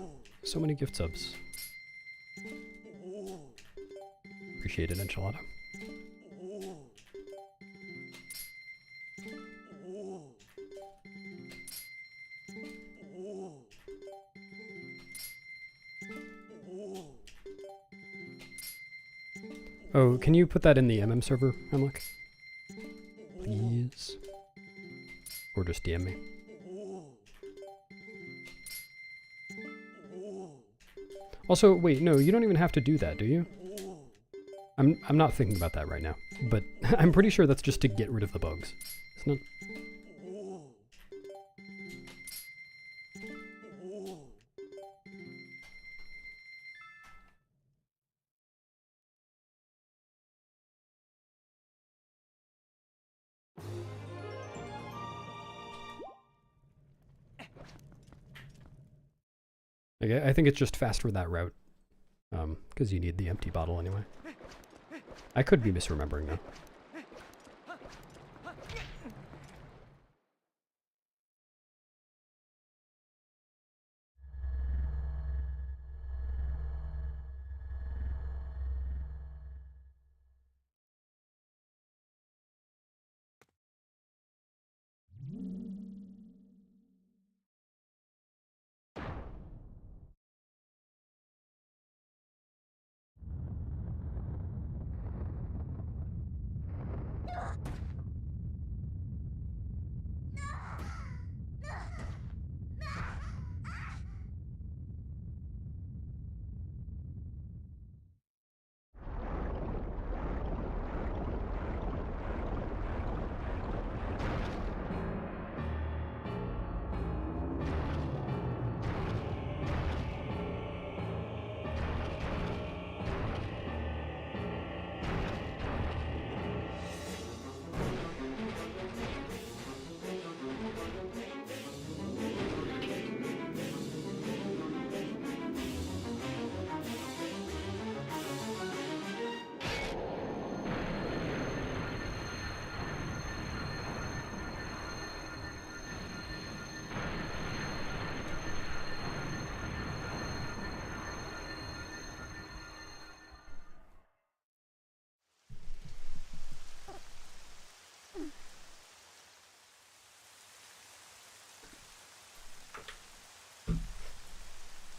So many gift subs. Appreciate it, Enchilada. Oh, can you put that in the MM server, Hemlock? Please. Or just DM me. Also, wait, no, you don't even have to do that, do you? I'm not thinking about that right now, but I'm pretty sure that's just to get rid of the bugs. It's not. Okay, I think it's just faster that route. Because you need the empty bottle anyway. I could be misremembering though.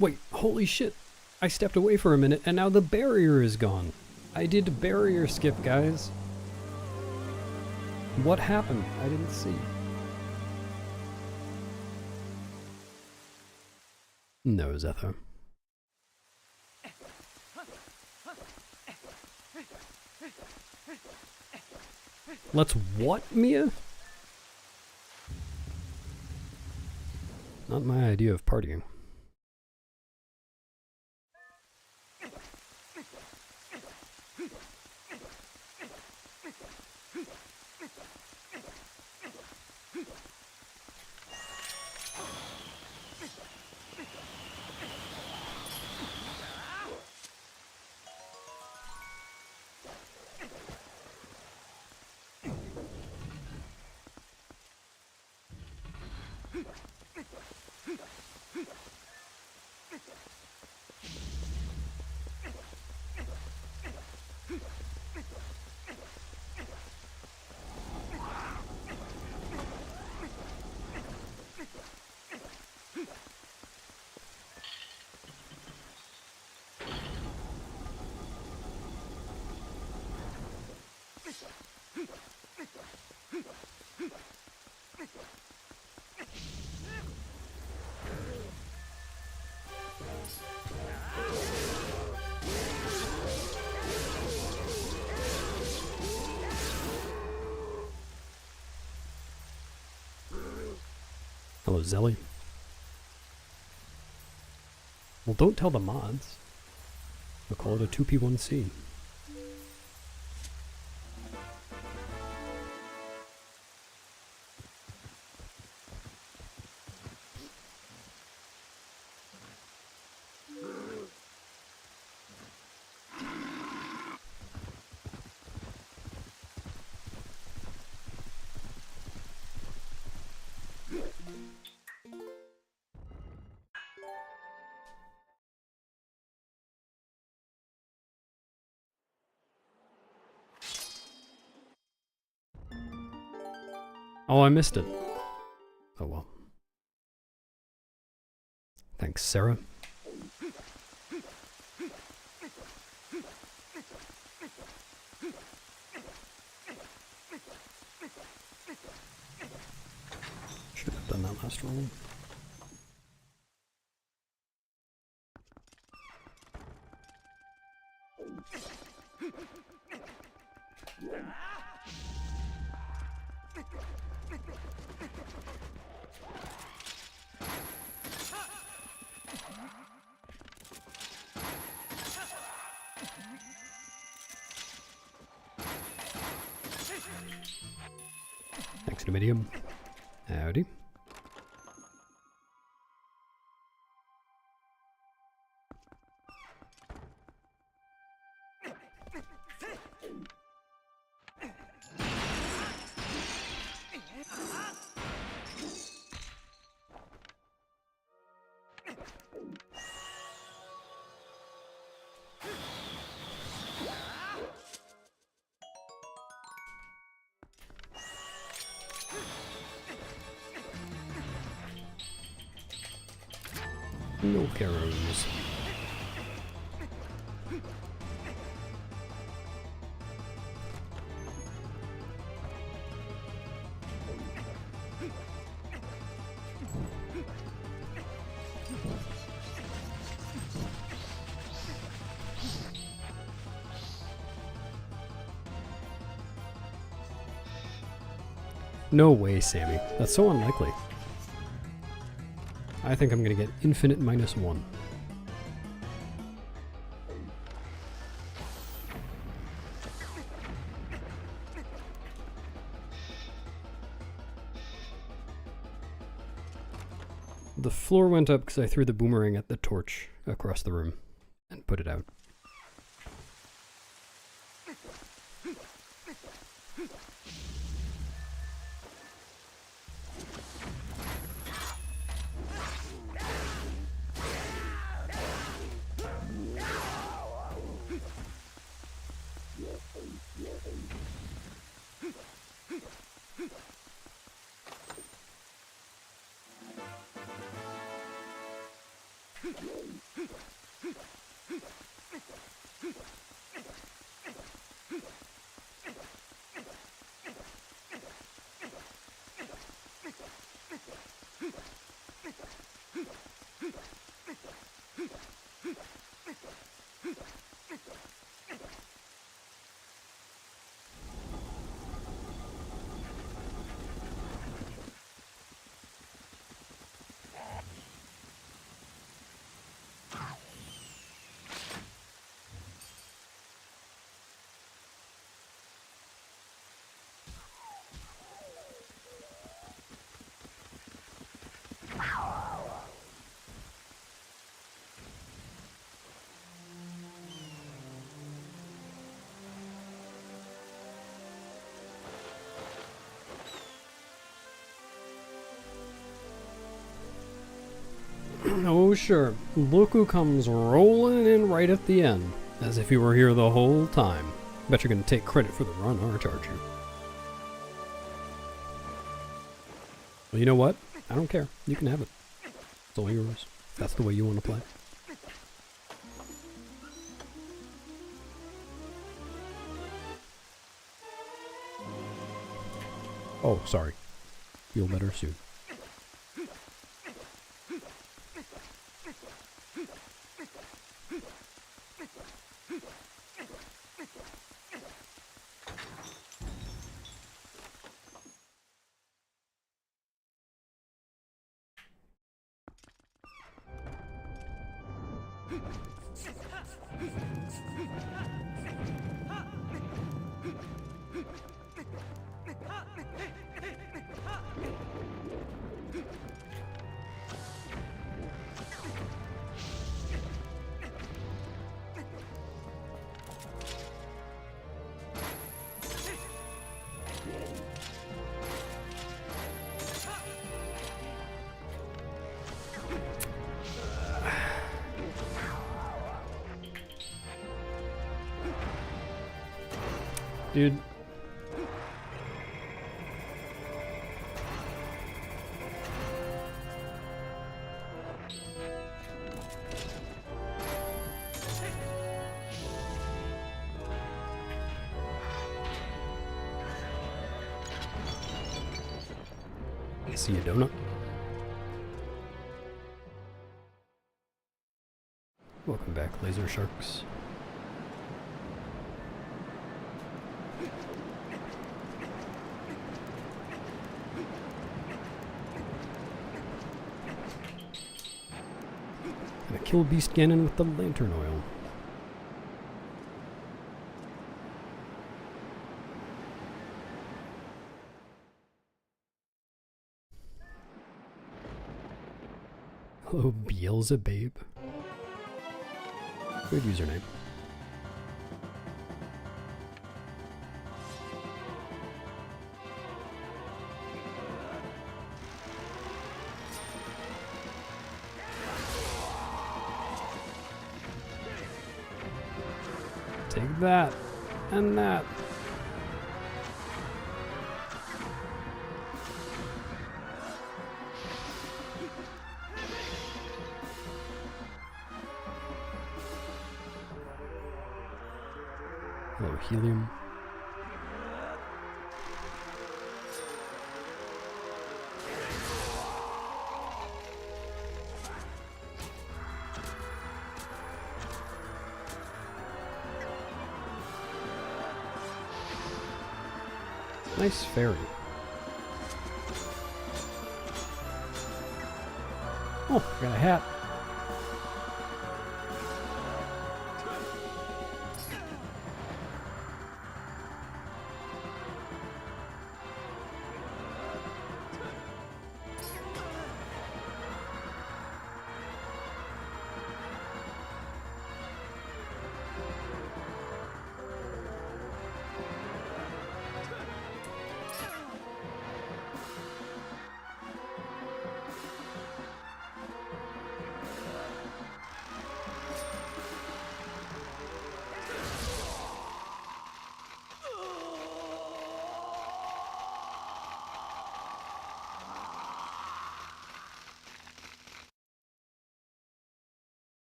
Wait, holy shit. I stepped away for a minute and now the barrier is gone. I did barrier skip, guys. What happened? I didn't see. No, Zetho. Let's what, Mia? Not my idea of partying. Hello, Zelly. Well, don't tell the mods. We'll call it a 2P1C. Oh, I missed it. Oh well. Thanks, Sarah. Should have done that last roll. Thanks, Numidium. Howdy. No carrows. No way, Sammy. That's so unlikely. I think I'm gonna get infinite -1. The floor went up because I threw the boomerang at the torch across the room and put it out. Oh sure, look who comes rolling in right at the end, as if you were here the whole time. Bet you're gonna take credit for the run or charge you. Well, you know what? I don't care. You can have it. It's all yours. If that's the way you want to play. Oh, sorry. Feel better soon. Dude. I see a donut. Welcome back, laser sharks. Gonna kill Beast Ganon with the lantern oil. Hello, Beelzebub. Good username. Take that and that. Hello, helium. Nice fairy. Oh, I got a hat.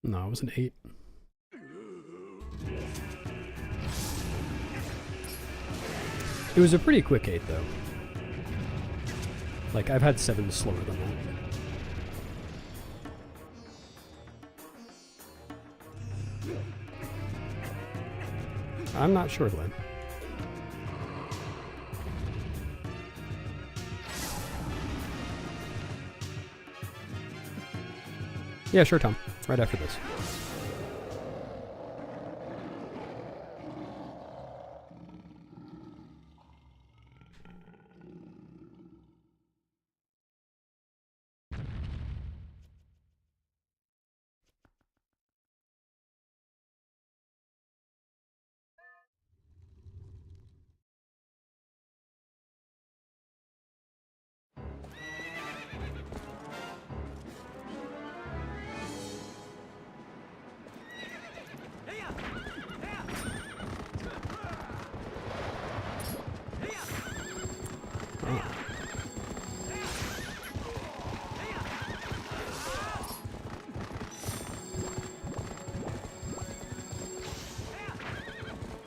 No, it was an 8. It was a pretty quick 8, though. Like, I've had 7 slower than that. I'm not sure, Glenn. Yeah, sure, Tom. Right after this.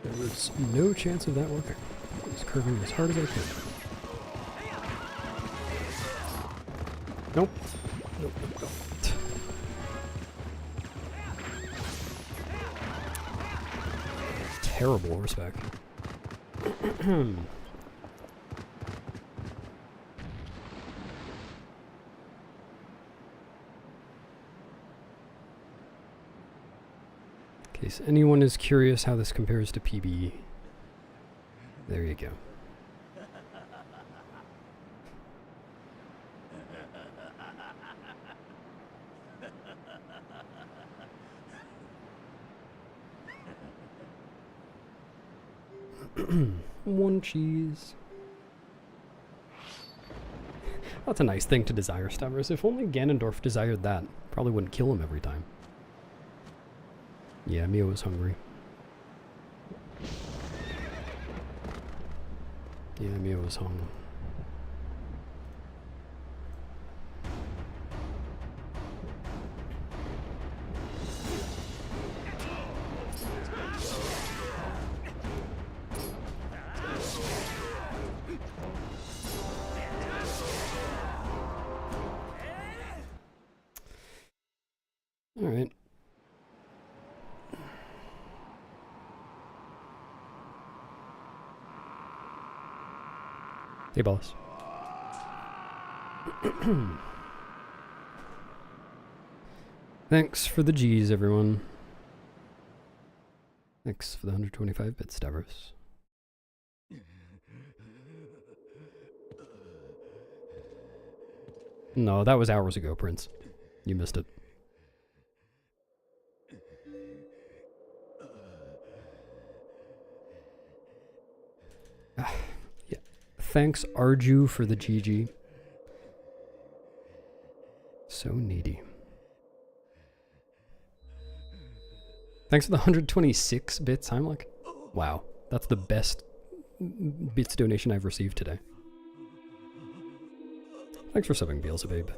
There was no chance of that working. I was curving as hard as I could. Nope. Nope, nope, nope. Terrible horseback. In case anyone is curious how this compares to PB, there you go. One cheese. That's a nice thing to desire, Stavros. If only Ganondorf desired that, probably wouldn't kill him every time. Yeah, Mio was hungry. Yeah, Mio was hungry. All right. Hey, boss. Thanks for the G's, everyone. Thanks for the 125 bits, Stavros. No, that was hours ago, Prince. You missed it. Yeah. Thanks, Arju, for the GG. So needy. Thanks for the 126 bits, Heimlich. Wow, that's the best bits donation I've received today. Thanks for subbing, Beelzebub.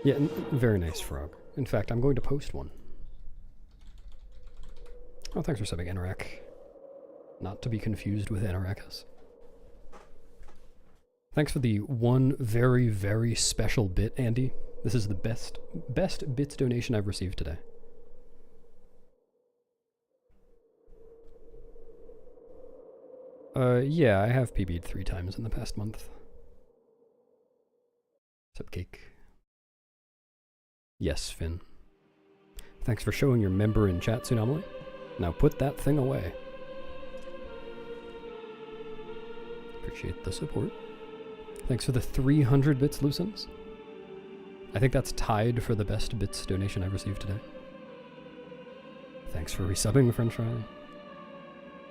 Yeah, very nice frog. In fact, I'm going to post one. Oh, thanks for subbing, Anorak. Not to be confused with Anorakus. Thanks for the one very, very special bit, Andy. This is the best bits donation I've received today. Yeah, I have PB'd 3 times in the past month. Except cake. Yes, Finn. Thanks for showing your member in chat, Tsunami. Now put that thing away. Appreciate the support. Thanks for the 300 bits, Lucens. I think that's tied for the best bits donation I've received today. Thanks for resubbing, French Fry.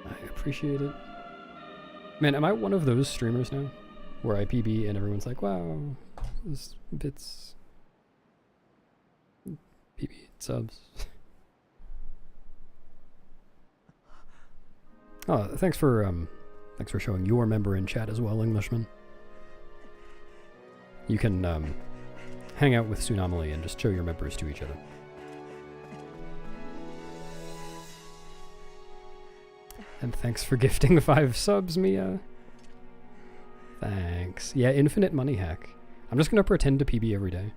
I appreciate it. Man, am I one of those streamers now? Where I PB and everyone's like, wow, this bits... PB subs. Oh, thanks for showing your member in chat as well, Englishman. You can hang out with Tsunami and just show your members to each other. And thanks for gifting 5 subs, Mia. Thanks. Yeah, infinite money hack. I'm just gonna pretend to PB every day.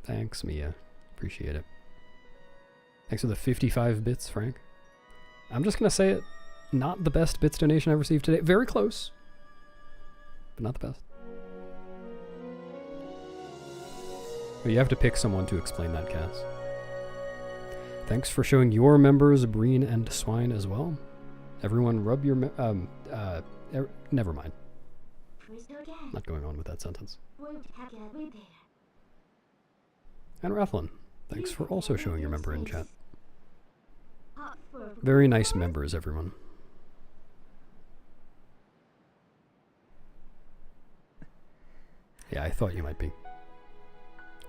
Thanks, Mia. Appreciate it. Thanks for the 55 bits, Frank. I'm just gonna say it. Not the best bits donation I've received today. Very close. But not the best. But you have to pick someone to explain that, Cass. Thanks for showing your members Breen and Swine as well. Everyone rub your never mind. Not going on with that sentence. And Rathlin, thanks for also showing your member in chat. Very nice members, everyone. Yeah, I thought you might be.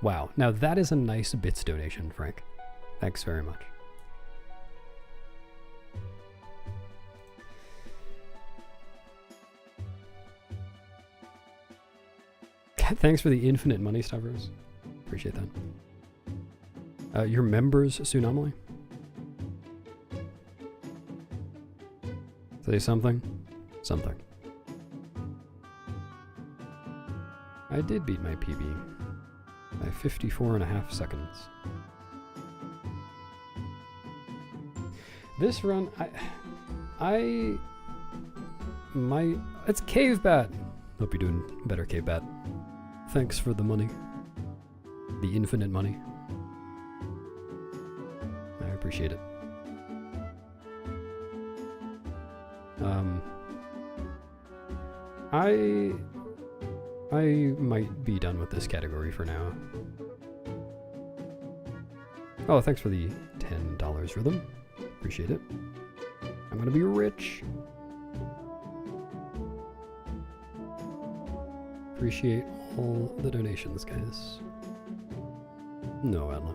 Wow, now that is a nice bits donation, Frank. Thanks very much. Thanks for the infinite money stuffers. Appreciate that. Your members, Tsunami? Say something? Something. I did beat my PB by 54.5 seconds. This run, it's Cave Bat. Hope you're doing better, Cave Bat. Thanks for the money. The infinite money. I appreciate it. I might be done with this category for now. Oh, thanks for the $10 rhythm. Appreciate it. I'm gonna be rich. Appreciate all the donations, guys. No, Ella.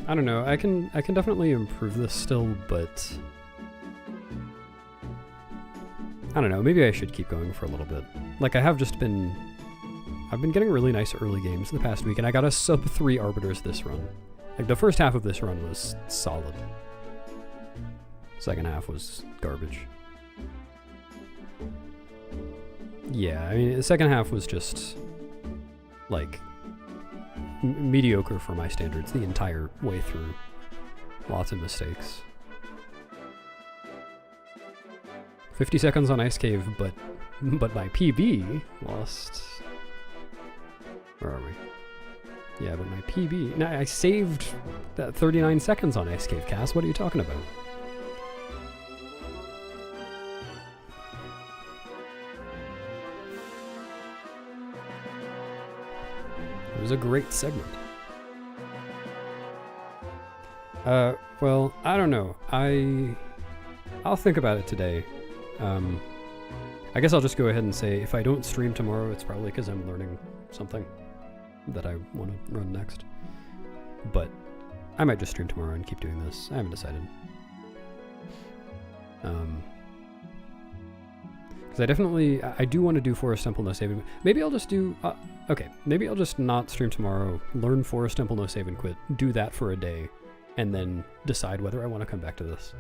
I don't know. I can definitely improve this still, but I don't know. Maybe I should keep going for a little bit. Like I've been getting really nice early games the past week, and I got a sub 3 Arbiters this run. Like the first half of this run was solid. Second half was garbage. Yeah, I mean the second half was just like mediocre for my standards the entire way through. Lots of mistakes. 50 seconds on Ice Cave, but my PB lost. Where are we? Yeah, but my PB. No, I saved that 39 seconds on Ice Cave, Cass. What are you talking about? It was a great segment. Well, I don't know. I'll think about it today. I guess I'll just go ahead and say if I don't stream tomorrow, it's probably because I'm learning something that I want to run next. But I might just stream tomorrow and keep doing this. I haven't decided. Because I do want to do Forest Temple No Save and maybe I'll just do, okay, maybe I'll just not stream tomorrow, learn Forest Temple No Save and Quit, do that for a day, and then decide whether I want to come back to this.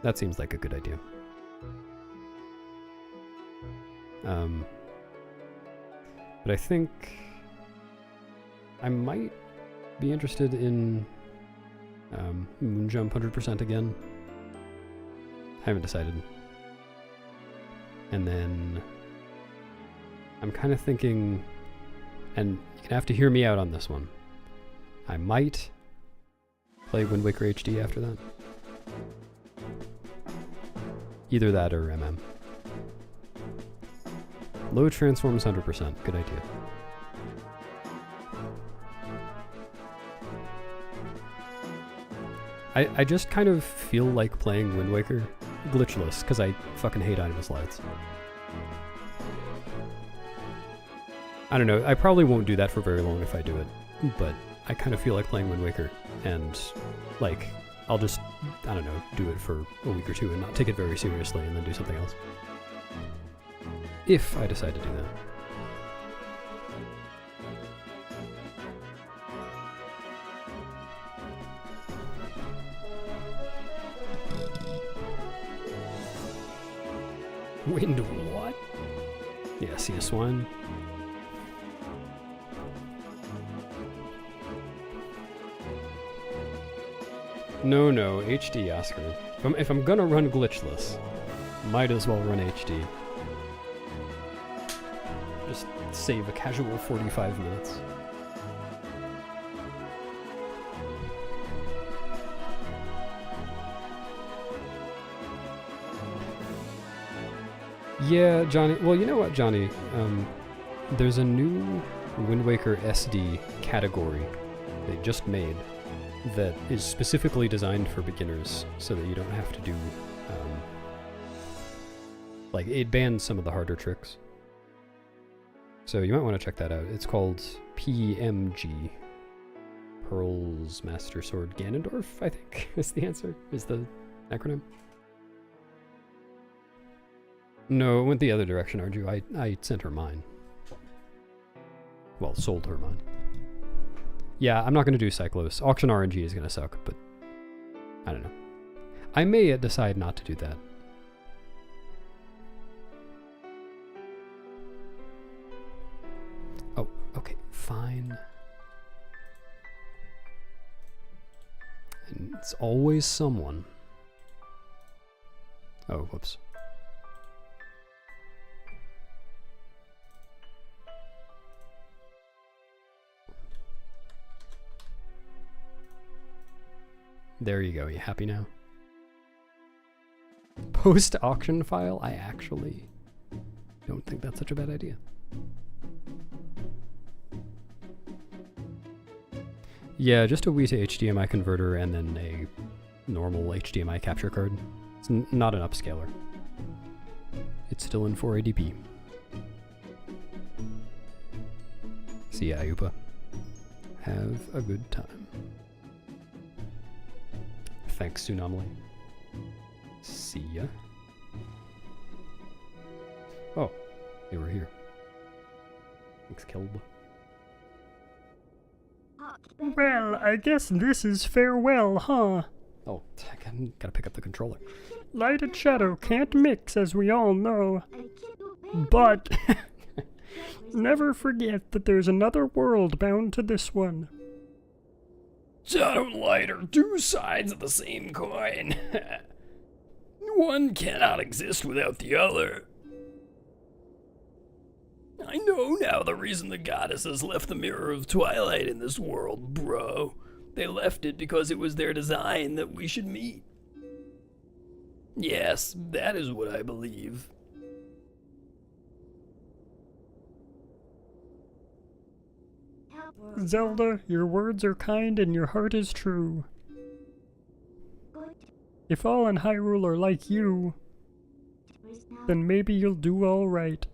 That seems like a good idea. But I think I might be interested in Moonjump 100% again. I haven't decided. And then I'm kind of thinking, and you're gonna have to hear me out on this one, I might play Wind Waker HD after that. Either that or MM. Low transforms 100%. Good idea. I just kind of feel like playing Wind Waker glitchless because I fucking hate item slides. I don't know. I probably won't do that for very long if I do it, but I kind of feel like playing Wind Waker, and like I'll just, I don't know, do it for a week or two and not take it very seriously and then do something else. If I decide to do that. Wind what? Yeah, see a swine. No, HD, Oscar. If I'm gonna run glitchless, might as well run HD. Just save a casual 45 minutes. Yeah, Johnny. Well, you know what, Johnny? There's a new Wind Waker SD category they just made that is specifically designed for beginners so that you don't have to do, like, it bans some of the harder tricks. So you might want to check that out. It's called PMG. Pearl's Master Sword Ganondorf, I think, is the answer, is the acronym. No, it went the other direction, Arju. I sent her mine. Well, sold her mine. Yeah, I'm not going to do Cyclos. Auction RNG is going to suck, but I don't know. I may decide not to do that. Oh, okay, fine. And it's always someone. Oh, whoops. There you go. You happy now? Post-auction file? I actually don't think that's such a bad idea. Yeah, just a Wii to HDMI converter and then a normal HDMI capture card. It's not an upscaler. It's still in 480p. See ya, Ayupa. Have a good time. Thanks, Tsunamly. See ya. Oh, they were here. Thanks, Kelb. Well, I guess this is farewell, huh? Oh, I gotta pick up the controller. Light and shadow can't mix, as we all know. But never forget that there's another world bound to this one. Shadow and light are two sides of the same coin. One cannot exist without the other. I know now the reason the goddesses left the Mirror of Twilight in this world, bro. They left it because it was their design that we should meet. Yes, that is what I believe. Zelda, your words are kind and your heart is true. If all in Hyrule are like you, then maybe you'll do all right.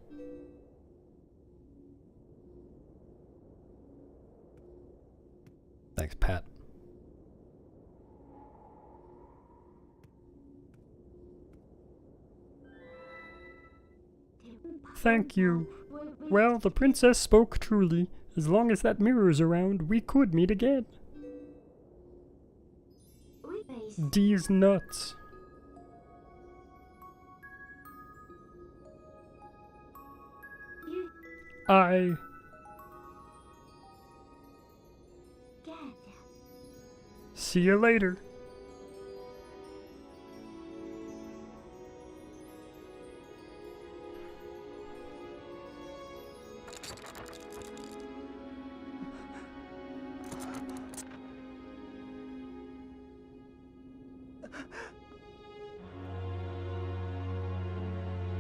Thanks, Pat. Thank you. Well, the princess spoke truly. As long as that mirror's around, we could meet again. These nuts. I... See you later.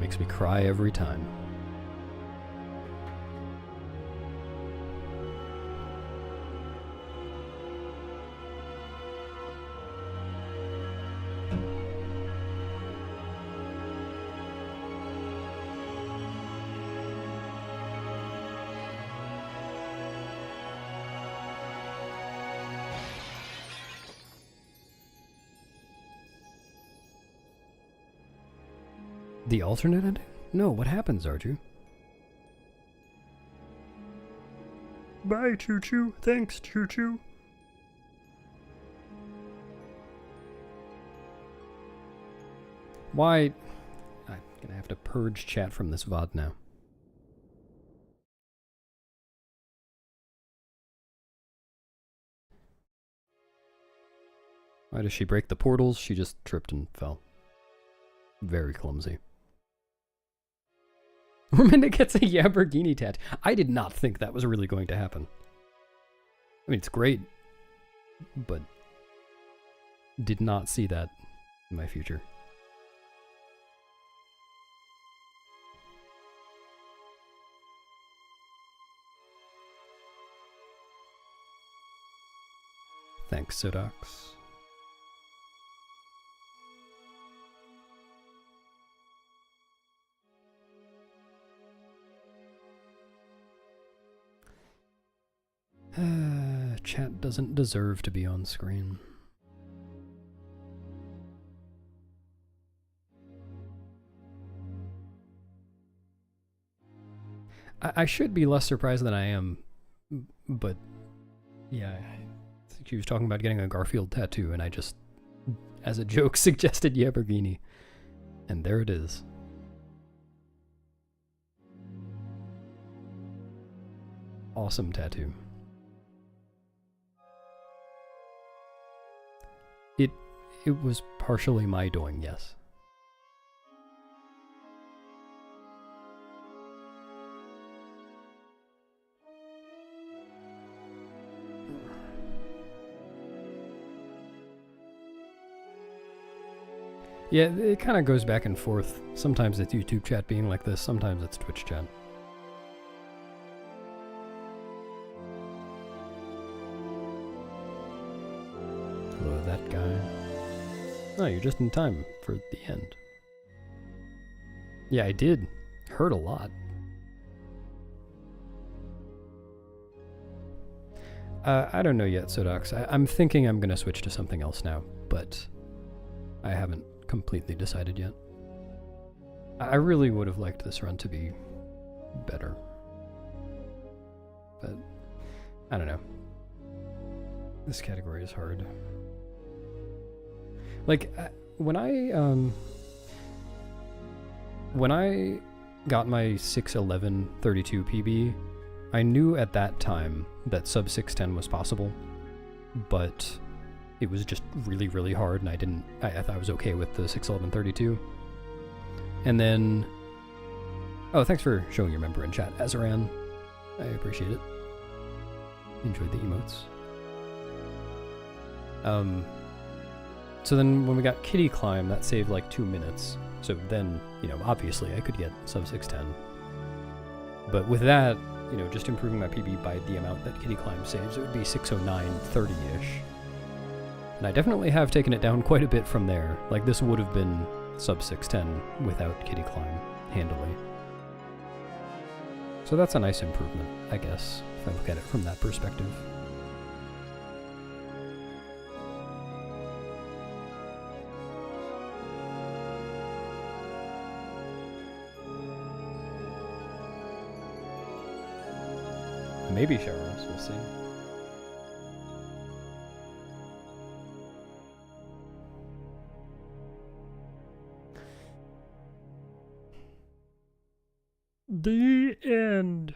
Makes me cry every time. The alternate ending? No, what happens, Arju? Bye, Choo-Choo. Thanks, Choo-Choo. Why? I'm gonna have to purge chat from this VOD now. Why does she break the portals? She just tripped and fell. Very clumsy. Rominda gets a Lamborghini tat. I did not think that was really going to happen. I mean, it's great, but did not see that in my future. Thanks, Sodox. Chat doesn't deserve to be on screen. I should be less surprised than I am, but yeah, I think she was talking about getting a Garfield tattoo, and I just, as a joke, suggested Lamborghini, and there it is. Awesome tattoo. It was partially my doing, yes. Yeah, it kind of goes back and forth. Sometimes it's YouTube chat being like this, sometimes it's Twitch chat. Hello, that guy. Oh, you're just in time for the end. Yeah, I did. Hurt a lot. I don't know yet, Sodox. I'm thinking I'm gonna switch to something else now, but I haven't completely decided yet. I really would have liked this run to be better, but I don't know. This category is hard. Like, when I got my 6:11:32 PB, I knew at that time that sub 6:10 was possible, but it was just really, really hard, and I thought I was okay with the 6:11:32. And then, oh, thanks for showing your member in chat, Azaran. I appreciate it. Enjoyed the emotes. So then when we got Kitty Climb, that saved like 2 minutes. So then, you know, obviously I could get sub 6:10. But with that, you know, just improving my PB by the amount that Kitty Climb saves, it would be 6:09:30-ish. And I definitely have taken it down quite a bit from there. Like, this would have been sub 6:10 without Kitty Climb, handily. So that's a nice improvement, I guess, if I look at it from that perspective. Maybe Sharos, we'll see. The end.